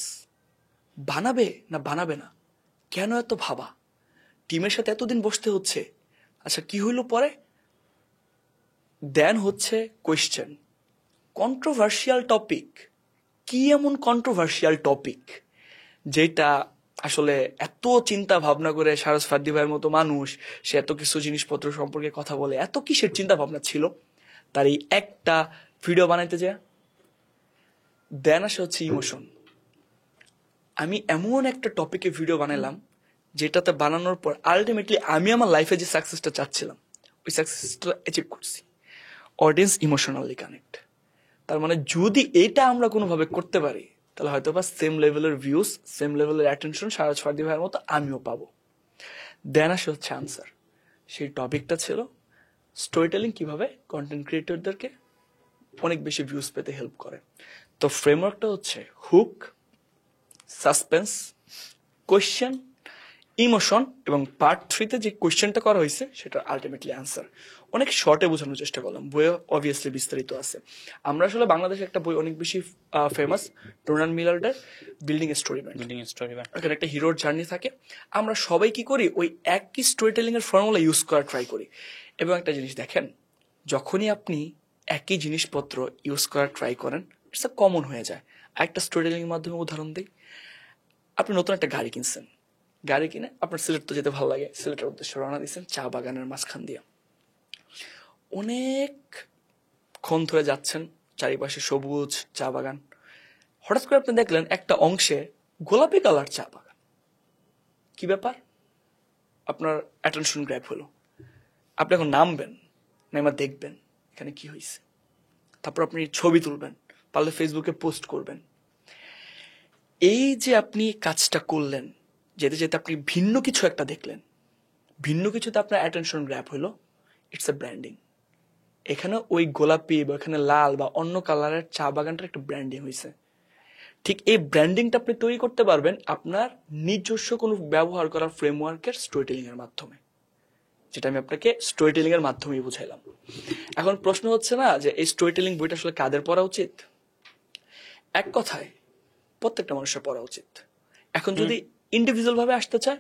বানাবে না, কেন এত ভাবা, টিমের সাথে এতদিন বসতে হচ্ছে, আচ্ছা কি হইলো পরে। দেন হচ্ছে কোয়েশ্চেন, কন্ট্রোভার্সিয়াল টপিক। কি এমন কন্ট্রোভার্সিয়াল টপিক যেটা আসলে এত চিন্তা ভাবনা করে সারজ ফার্দি ভাইয়ের মতো মানুষ, সে এত কিছু জিনিসপত্র সম্পর্কে কথা বলে, এত কিসের চিন্তা ভাবনা ছিল তার এই একটা ভিডিও বানাইতে যায়। দেন আসে হচ্ছে ইমোশন। আমি এমন একটা টপিকে ভিডিও বানালাম যেটাতে বানানোর পর আলটিমেটলি আমি আমার লাইফে যে সাকসেসটা চাচ্ছিলাম ওই সাকসেসটা অ্যাচিভ করছি। Audience emotionally connect. তার মানে যদি এটা আমরা কোনোভাবে করতে পারি, তাহলে হয়তো বা সেম লেভেলের ভিউজ, সেম লেভেলের অ্যাটেনশন সারাজ ফার্দি ভাইয়ের মতো আমিও পাবো। দেন আসে হচ্ছে আনসার। সেই টপিকটা ছিল স্টোরি টেলিং কিভাবে কন্টেন্ট ক্রিয়েটরদেরকে অনেক বেশি ভিউজ পেতে হেল্প করে। তো ফ্রেমওয়ার্কটা হচ্ছে হুক, সাসপেন্স, কোয়েশ্চেন, ইমোশন, এবং পার্ট 3-তে যে কোয়েশ্চেনটা করা হয়েছে সেটা আলটিমেটলি আনসার। অনেক শর্টে বোঝানোর চেষ্টা করলাম, বইয়ে অবভিয়াসলি বিস্তারিত আছে। আমরা আসলে বাংলাদেশে একটা বই অনেক বেশি ফেমাস, ডোনাল্ড মিলারের বিল্ডিং এ স্টোরি ব্যান্ড। এখানে একটা হিরোর জার্নি থাকে। আমরা সবাই কি করি, ওই একই স্টোরি টেলিং এর ফর্মুলা ইউজ করা ট্রাই করি। এবং একটা জিনিস দেখেন, যখনই আপনি একই জিনিসপত্র ইউজ করার ট্রাই করেন, ইটস আ কমন হয়ে যায়। একটা স্টোরি টেলিং এর মাধ্যমে উদাহরণ দিই। আপনি নতুন একটা গাড়ি কিনছেন, গাড়ি কিনে আপনার সিলেট তো যেতে ভালো লাগে, সিলেটের উদ্দেশ্যে রওনা দিচ্ছেন চা বাগানের মাঝখান দিয়ে। অনেকক্ষণ ধরে যাচ্ছেন, চারিপাশে সবুজ চা বাগান। হঠাৎ করে আপনি দেখলেন একটা অংশে গোলাপি কালার চা বাগান। কি ব্যাপার? আপনার অ্যাটেনশন গ্র্যাব হলো। আপনি এখন নামবেন, নেমে দেখবেন এখানে কি হয়েছে। তারপর আপনি ছবি তুলবেন, পারলে ফেসবুকে পোস্ট করবেন। এই যে আপনি কাজটা করলেন, যেতে যেতে আপনি ভিন্ন কিছু একটা দেখলেন, ভিন্ন কিছুতে আপনার অ্যাটেনশন গ্র্যাব হলো, ইটস এ ব্র্যান্ডিং। এখানে ওই গোলাপি বা এখানে লাল বা অন্য কালারের চা বাগানটার একটা ব্র্যান্ডিং হয়েছে। ঠিক এই ব্র্যান্ডিংটা আপনি তৈরি করতে পারবেন আপনার নিজস্ব কোনো ব্যবহার করা ফ্রেমওয়ার্কের স্টোরি টেলিং এর মাধ্যমে, যেটা আমি আপনাকে স্টোরি টেলিং এর মাধ্যমেই বুঝাইলাম। এখন প্রশ্ন হচ্ছে না যে এই স্টোরি টেলিং বইটা আসলে কাদের পড়া উচিত। এক কথায় প্রত্যেকটা মানুষের পড়া উচিত। এখন যদি ইন্ডিভিজুয়াল ভাবে আসতে চায়,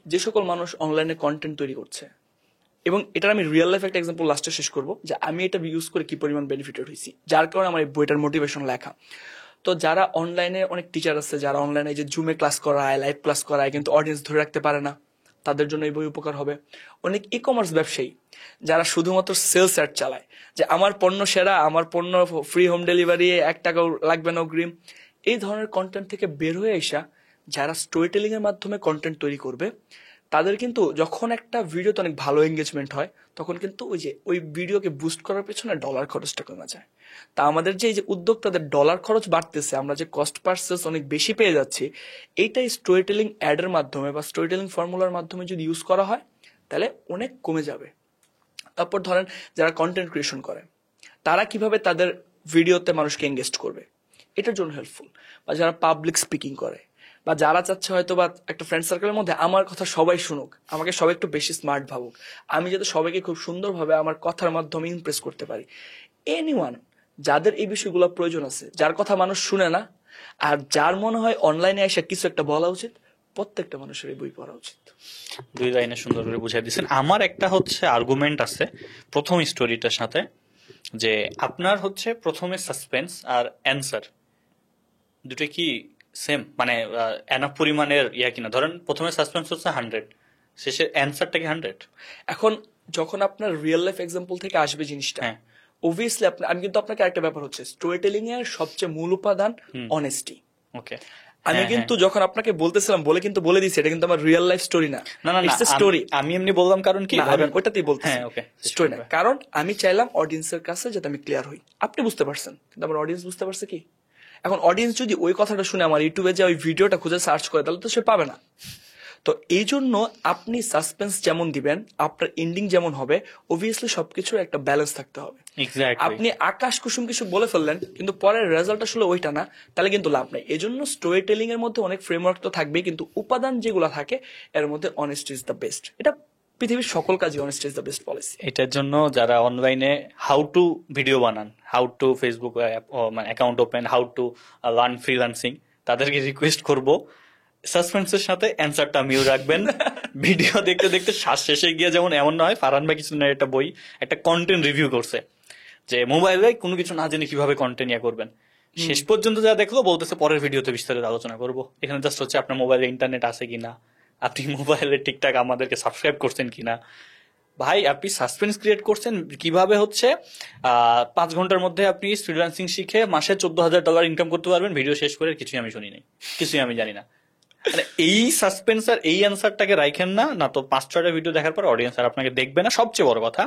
যে সকল মানুষ অনলাইনে কন্টেন্ট তৈরি করছে, এবং এটার আমি রিয়েল লাইফ একটা এক্সাম্পল লাস্টে শেষ করবো যে আমি এটা ইউজ করে কি পরিমাণ বেনিফিটেড হয়েছি, যার কারণে আমার এই বইটার মোটিভেশন লেখা। তো যারা অনলাইনে অনেক টিচার আছে, যারা অনলাইনে যে জুমে ক্লাস করায়, লাইভ ক্লাস করায়, কিন্তু অডিয়েন্স ধরে রাখতে পারে না, তাদের জন্য এই বই উপকার হবে। অনেক ই কমার্স ব্যবসায়ী যারা শুধুমাত্র সেলস অ্যাড চালায়, যে আমার পণ্য সেরা, আমার পণ্য ফ্রি হোম ডেলিভারি, 1 টাকাও লাগবে না অগ্রিম, এই ধরনের কন্টেন্ট থেকে বের হয়ে আসা যারা স্টোরি টেলিং এর মাধ্যমে কন্টেন্ট তৈরি করবে, তাদের কিন্তু যখন একটা ভিডিওতে অনেক ভালো এঙ্গেজমেন্ট হয় তখন কিন্তু ওই যে ওই ভিডিওকে বুস্ট করার পেছনে ডলার খরচটা কমে যায়। তা আমাদের যে এই যে উদ্যোক্তাদের ডলার খরচ বাড়তেছে, আমরা যে কস্ট পার্সেস অনেক বেশি পেয়ে যাচ্ছি, এইটাই স্টোরি টেলিং অ্যাডের মাধ্যমে বা স্টোরি টেলিং ফর্মুলার মাধ্যমে যদি ইউজ করা হয় তাহলে অনেক কমে যাবে। তারপর ধরেন যারা কন্টেন্ট ক্রিয়েশন করে তারা কিভাবে তাদের ভিডিওতে মানুষকে এঙ্গেজ করবে এটার জন্য হেল্পফুল, বা যারা পাবলিক স্পিকিং করে, বা যারা চাচ্ছে হয়তো বা একটা ফ্রেন্ড সার্কেলের মধ্যে আমার কথা সবাই শুনুক, আমাকে সবাই একটু বেশি স্মার্ট ভাবুক, আমি যাতে সবাইকে খুব সুন্দরভাবে আমার কথার মাধ্যমে ইমপ্রেস করতে পারি। এনিওয়ান যাদের এই বিষয়গুলো প্রয়োজন আছে, যার কথা মানুষ শুনে না, আর যার মনে হয় অনলাইনে এসে কিছু একটা বলা উচিত, প্রত্যেকটা মানুষের এই বই পড়া উচিত। দুই লাইনে সুন্দর করে বুঝাই দিচ্ছেন। আমার একটা হচ্ছে আর্গুমেন্ট আছে প্রথম স্টোরিটার সাথে, যে আপনার হচ্ছে প্রথমে সাসপেন্স আর অ্যান্সার দুটো কি সেম, মানে এনাফ পরিমাণের ইয়া কিনা? ধরেন প্রথমে সাসপেন্স হচ্ছে 100, শেষের অ্যান্সারটা কি 100? এখন যখন আপনার রিয়েল লাইফ এক্সাম্পল থেকে আসবে জিনিসটা, হ্যাঁ। অবভিয়াসলি আমি কিন্তু আপনাকে একটা ব্যাপার হচ্ছে স্টোরি টেলিং এর সবচেয়ে মূল উপাদান অনেস্টি। ওকে, আমি কিন্তু যখন আপনাকে বলতেছিলাম বলে কিন্তু বলে দিচ্ছি এটা কিন্তু আমার রিয়েল লাইফ স্টোরি না, না না না, ইটস এ স্টোরি। আমি এমনি বললাম কারণ কি, ওইটাতেই বলতেছি হ্যাঁ ওকে, স্টোরি না, কারণ আমি চাইলাম অডিয়েন্সের কাছে যাতে আমি ক্লিয়ার হই। আপনি বুঝতে পারছেন, কিন্তু আমার অডিয়েন্স বুঝতে পারছে কি? এখন অডিয়েন্স যদি ওই কথাটা শুনে আমার ইউটিউবে যে ওই ভিডিওটা খুঁজে সার্চ করে তাহলে তো সে পাবে না। তো এই জন্য আপনি সাসপেন্স যেমন দিবেন, আপনার এন্ডিং যেমন হবে, অবভিয়াসলি সবকিছুর একটা ব্যালেন্স থাকতে হবে। এক্স্যাক্টলি। আপনি আকাশ কুসুম কিছু বলে ফেললেন কিন্তু পরের রেজাল্ট আসলে ওইটা না, তাহলে কিন্তু লাভ নাই। এই জন্য স্টোরি টেলিং এর মধ্যে অনেক ফ্রেমওয়ার্ক তো থাকবেই, কিন্তু উপাদান যেগুলো থাকে এর মধ্যে অনেস্টি ইজ দ্য বেস্ট। এটা পৃথিবীর সকল কাজে honesty is the best policy. এটার জন্য যারা অনলাইনে হাউ টু ভিডিও বানান, হাউ টু ফেসবুক মানে account open, how to learn freelancing, তাদেরকে রিকোয়েস্ট করব সাসপেন্সের সাথে অ্যান্সারটা মিল রাখবেন। ভিডিও দেখতে দেখতে শ্বাস শেষে গিয়ে যেমন এমন নয়। ফারহান ভাই কিছুদিন আগে একটা বই, একটা কন্টেন্ট রিভিউ করছে যে মোবাইলে কোনো কিছু না জেনে কিভাবে কন্টেন্ট ইয়া করবেন। শেষ পর্যন্ত যা দেখলো বলতেছে পরের ভিডিওতে বিস্তারিত আলোচনা করব। এখানে জাস্ট হচ্ছে আপনার মোবাইলে ইন্টারনেট আছে কিনা, আপনি মোবাইলে ঠিকঠাক আমাদেরকে সাবস্ক্রাইব করছেন কিনা। ভাই আপনি সাসপেন্স ক্রিয়েট করছেন কিভাবে হচ্ছে 5 ঘন্টার মধ্যে আপনি ফ্রিল্যান্সিং শিখে মাসে $14,000 ইনকাম করতে পারবেন, ভিডিও শেষ করে কিছুই আমি শুনি নাই, কিছুই আমি জানি না। মানে এই সাসপেন্স আর এই অ্যান্সারটাকে রাখেন না, না তো 5-6টা ভিডিও দেখার পর অডিয়েন্স আর আপনাকে দেখবে না। সবচেয়ে বড় কথা,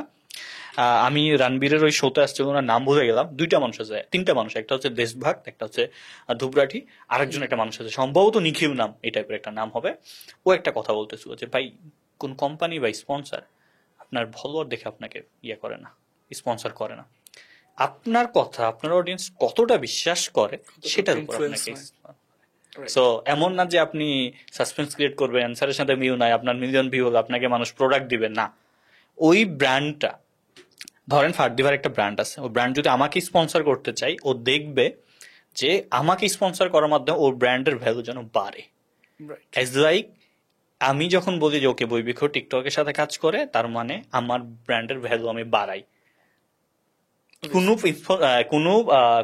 আমি রণবীরের ওই শোতে আসছিল, ওনার নাম ভুলে গেলাম, 2টা মানুষ আছে, 3টা মানুষ, একটা হচ্ছে দেশভাগ, একটা হচ্ছে ধুবরাঠি, আরেকজন একটা মানুষ আছে সম্ভবত নিখিল নাম, এই টাইপের একটা নাম হবে। ও একটা কথা বলতেছিল যে ভাই কোন কোম্পানি বা স্পন্সর আপনার ফলোয়ার দেখে আপনাকে ইয়ে করে না, স্পন্সর করে না। আপনার কথা আপনার অডিয়েন্স কতটা বিশ্বাস করে সেটার উপর আপনাকে। সো এমন না যে আপনি সাসপেন্স ক্রিয়েট করবেন, অ্যান্সারের সাথে মিল নাই, আপনার মিলিয়ন ভিউ হলো, আপনাকে মানুষ প্রোডাক্ট দিবে না। ওই ব্র্যান্ডটা, ধরেন ফারদিভার একটা ব্র্যান্ড আছে, ও ব্র্যান্ড যদি আমাকে স্পন্সর করতে চাই, ও দেখবে যে আমাকে স্পন্সর করার মাধ্যমে ওর ব্র্যান্ডের ভ্যালু যেন বাড়ে। অ্যাজ লাইক আমি যখন বলি যে ওকে বৈবিক্ষ টিকটকের সাথে কাজ করে, তার মানে আমার ব্র্যান্ডের ভ্যালু আমি বাড়াই। কোনো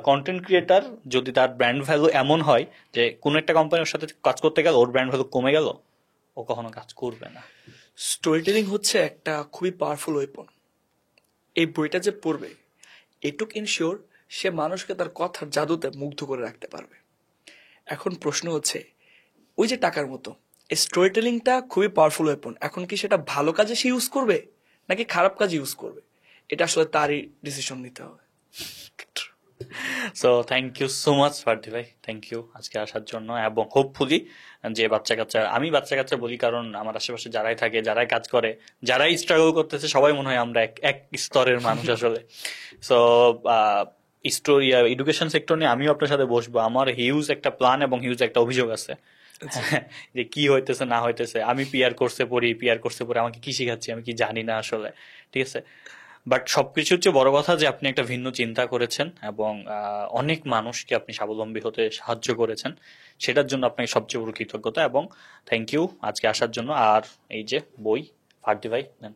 কন্টেন্ট ক্রিয়েটার যদি তার ব্র্যান্ড ভ্যালু এমন হয় যে কোনো একটা কোম্পানির সাথে কাজ করতে গেল ওর ব্র্যান্ড ভ্যালু কমে গেল, ও কখনো কাজ করবে না। স্টোরি টেলিং হচ্ছে একটা খুবই পাওয়ারফুল ওয়েপন। এই বইটা যে পড়বে এটুক ইনশিওর সে মানুষকে তার কথার জাদুতে মুগ্ধ করে রাখতে পারবে। এখন প্রশ্ন হচ্ছে ওই যে টাকার মতো এই স্টোরি টেলিংটা খুবই পাওয়ারফুল ওয়েপন, এখন কি সেটা ভালো কাজে সে ইউজ করবে নাকি খারাপ কাজে ইউজ করবে, এটা আসলে তারই ডিসিশন নিতে হবে। So thank you so much ফারদি ভাই, থ্যাংক ইউ আজকে আসার জন্য। এবং হোপফুলি যে বাচ্চা কাচ্চা, আমি বাচ্চা কাচ্চা বলি কারণ আমার আশেপাশে যারাই থাকে, যারাই কাজ করে, যারাই স্ট্রাগল করতেছে, সবাই মনে হয় আমরা এক স্তরের মানুষ আসলে। সো স্টোরি এডুকেশন সেক্টর নিয়ে আমিও আপনার সাথে বসবো। আমার হিউজ একটা প্ল্যান এবং হিউজ একটা অভিযোগ আছে যে কি হইতেছে না হইতেছে। আমি পিআর কোর্সে পড়ি, আমাকে কি শিখাচ্ছি আমি কি জানি না আসলে, ঠিক আছে। বাট সবকিছু হচ্ছে বড় কথা যে আপনি একটা ভিন্ন চিন্তা করেছেন এবং অনেক মানুষকে আপনি স্বাবলম্বী হতে সাহায্য করেছেন, সেটার জন্য আপনাকে সবচেয়ে বড় কৃতজ্ঞতা এবং থ্যাংক ইউ আজকে আসার জন্য। আর এই যে বই, ফারদি ভাই নেন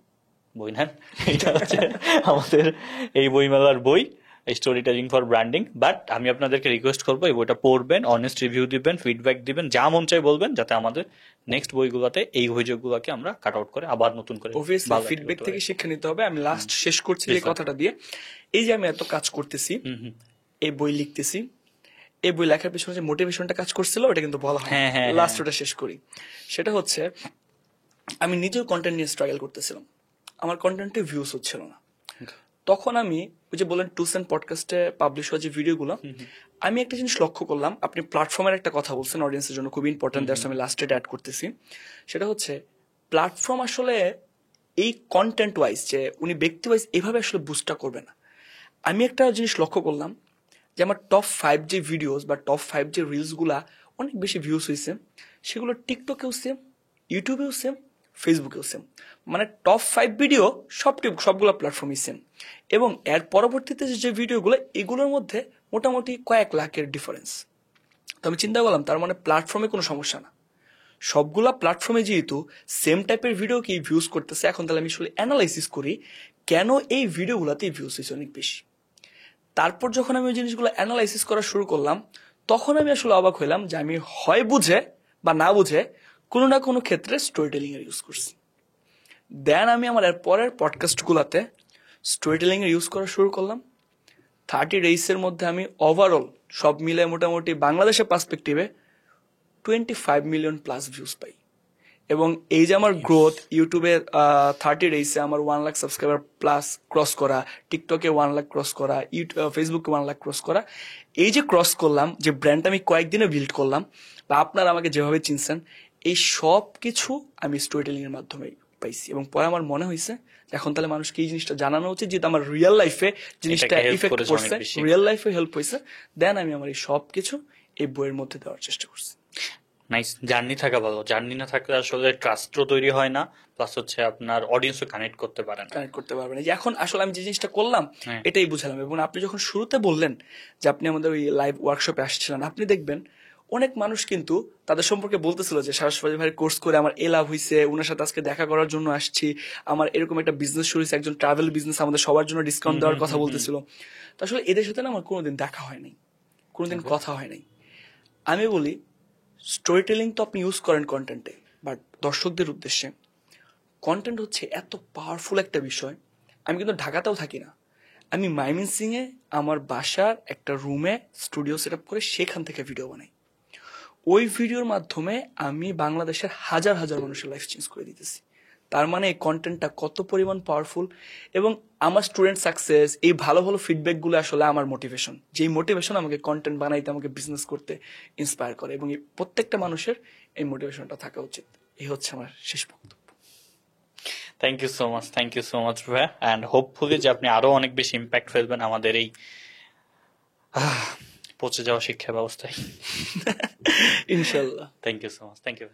বই নেন, এটা হচ্ছে আমাদের এই বইমেলার বই, story telling for branding. But আমি আপনাদেরকে রিকোয়েস্ট করবো এই বইটা পড়বেন, অনেস্ট রিভিউ দিবেন, ফিডব্যাক দিবেন, যা মন চাই বলবেন, যাতে আমাদের নেক্সট বইগুলোতে এই অভিযোগগুলোকে আমরা কাট আউট করে আবার নতুন করে অবভিয়াসলি ফিডব্যাক থেকে শিক্ষা নিতে হবে। আমি লাস্ট শেষ করছি এই কথাটা দিয়ে, এই যে আমি এত কাজ করতেছি, এই বই লিখতেছি, এই বই লেখার পিছনে যে মোটিভেশনটা কাজ করছিল ওটা কিন্তু বলা হয়, লাস্ট ওটা শেষ করি। সেটা হচ্ছে আমি নিজেও কন্টেন্ট নিয়ে স্ট্রাগল করতেছিলাম, আমার কন্টেন্টে ভিউজ হচ্ছিল না। তখন আমি ওই যে বললেন 2 সেন্ট পডকাস্টে পাবলিশ হওয়া যে ভিডিওগুলো, আমি একটা জিনিস লক্ষ্য করলাম, আপনি প্ল্যাটফর্মের একটা কথা বলছেন অডিয়েন্সের জন্য খুব ইম্পর্টেন্ট, দ্যাটস আমি লাস্টে অ্যাড করতেছি। সেটা হচ্ছে প্ল্যাটফর্ম আসলে এই কন্টেন্ট ওয়াইজ যে উনি ব্যক্তি ওয়াইজ এভাবে আসলে বুস্টটা করবে না। আমি একটা জিনিস লক্ষ্য করলাম যে আমার টপ 5 যে ভিডিওস বা টপ 5 যে রিলসগুলা অনেক বেশি ভিউজ হয়েছে, সেগুলো টিকটকেও সেম, ইউটিউবেও সেম, ফেসবুকেও সেম। মানে টপ 5 ভিডিও সবগুলো প্ল্যাটফর্মই সেম। এবং এর পরবর্তীতে যে ভিডিওগুলো, এগুলোর মধ্যে মোটামুটি কয়েক লাখের ডিফারেন্স। তো আমি চিন্তা করলাম তার মানে প্ল্যাটফর্মে কোনো সমস্যা না, সবগুলা প্ল্যাটফর্মে যেহেতু সেম টাইপের ভিডিও কি ভিউজ করতেছে, এখন তাহলে আমি আসলে অ্যানালাইসিস করি কেন এই ভিডিওগুলোতে ভিউজ হয়েছে অনেক বেশি। তারপর যখন আমি ওই জিনিসগুলো অ্যানালাইসিস করা শুরু করলাম, তখন আমি আসলে অবাক হইলাম যে আমি হয় বুঝে বা না বুঝে কোনো না কোনো ক্ষেত্রে স্টোরি টেলিং এর ইউজ করছি। দেন আমি আমার এর পরের পডকাস্টগুলোতে স্টোরি টেলিং এর ইউজ করা শুরু করলাম। 30 ডেইসের মধ্যে আমি ওভারঅল সব মিলে মোটামুটি বাংলাদেশের পার্সপেক্টিভে 25 মিলিয়ন প্লাস ভিউজ পাই। এবং এই যে আমার গ্রোথ, ইউটিউবে 30 ডেইসে আমার 1 লাখ সাবস্ক্রাইবার প্লাস ক্রস করা, টিকটকে 1 লাখ ক্রস করা, ফেসবুকে 1 লাখ ক্রস করা, এই যে ক্রস করলাম, যে ব্র্যান্ডটা আমি কয়েকদিনে বিল্ড করলাম, বা আপনারা আমাকে যেভাবে চিনছেন, এই সব কিছু আমি স্টোরি টেলিং এর মাধ্যমে পাইছি। এবং পরে আমার মনে হয়েছে এখন তাহলে মানুষকে এই জিনিসটা জানানো উচিত, যেহেতু আমার রিয়েল লাইফে জিনিসটা এটাকে help ইফেক্ট করেছে করছে, অনেক বেশি। রিয়েল লাইফে হেল্প হয়েছে। দেন আমি আমার এই সব কিছু এই বইয়ের মধ্যে দেওয়ার চেষ্টা করছি। নাইস, জার্নি থাকা ভালো, জার্নি না থাকলে আসলে ট্রাস্টও তৈরি হয় না, প্লাস হচ্ছে আপনার অডিয়েন্সও কানেক্ট করতে পারে না। কানেক্ট করতে পারবেন। এই যে এখন আসলে আমি যে জিনিসটা করলাম হ্যাঁ। এটাই বুঝালাম। এবং আপনি যখন শুরুতে বললেন যে আপনি আমাদের ওই লাইভ ওয়ার্কশপে আসছিলেন, আপনি দেখবেন অনেক মানুষ কিন্তু তাদের সম্পর্কে বলতেছিল যে সারস্বতী ভাইয়ের কোর্স করে আমার এ লাভ হয়েছে, ওনার সাথে আজকে দেখা করার জন্য আসছি, আমার এরকম একটা বিজনেস শুরু হয়েছে, একজন ট্রাভেল বিজনেস আমাদের সবার জন্য ডিসকাউন্ট দেওয়ার কথা বলতেছিল। তো আসলে এদের সাথে না আমার কোনোদিন দেখা হয় নাই, কোনোদিন কথা হয় নাই। আমি বলি স্টোরি টেলিং তো আপনি ইউজ করেন কন্টেন্টে, বাট দর্শকদের উদ্দেশ্যে কন্টেন্ট হচ্ছে এত পাওয়ারফুল একটা বিষয়। আমি কিন্তু ঢাকাতেও থাকি না, আমি ময়মনসিংহে আমার বাসার একটা রুমে স্টুডিও সেট আপ করে সেখান থেকে ভিডিও বানাই। ওই ভিডিওর মাধ্যমে আমি বাংলাদেশের হাজার হাজার মানুষের লাইফ চেঞ্জ করে দিতেছি। তার মানে এই কন্টেন্টটা কত পরিমাণ পাওয়ারফুল। এবং আমার স্টুডেন্ট সাকসেস, এই ভালো ভালো ফিডব্যাকগুলো আসলে আমার মোটিভেশন, যেই মোটিভেশন আমাকে কন্টেন্ট বানাইতে, আমাকে বিজনেস করতে ইন্সপায়ার করে। এবং এই প্রত্যেকটা মানুষের এই মোটিভেশনটা থাকা উচিত। এই হচ্ছে আমার শেষ বক্তব্য। থ্যাংক ইউ সো মাচ ভাইয়া, অ্যান্ড হোপফুলি যে আপনি আরো অনেক বেশি ইম্প্যাক্ট ফেলবেন আমাদের এই পচে যাওয়া শিক্ষা ব্যবস্থায়। ইনশাল্লাহ। Thank you so much, thank you.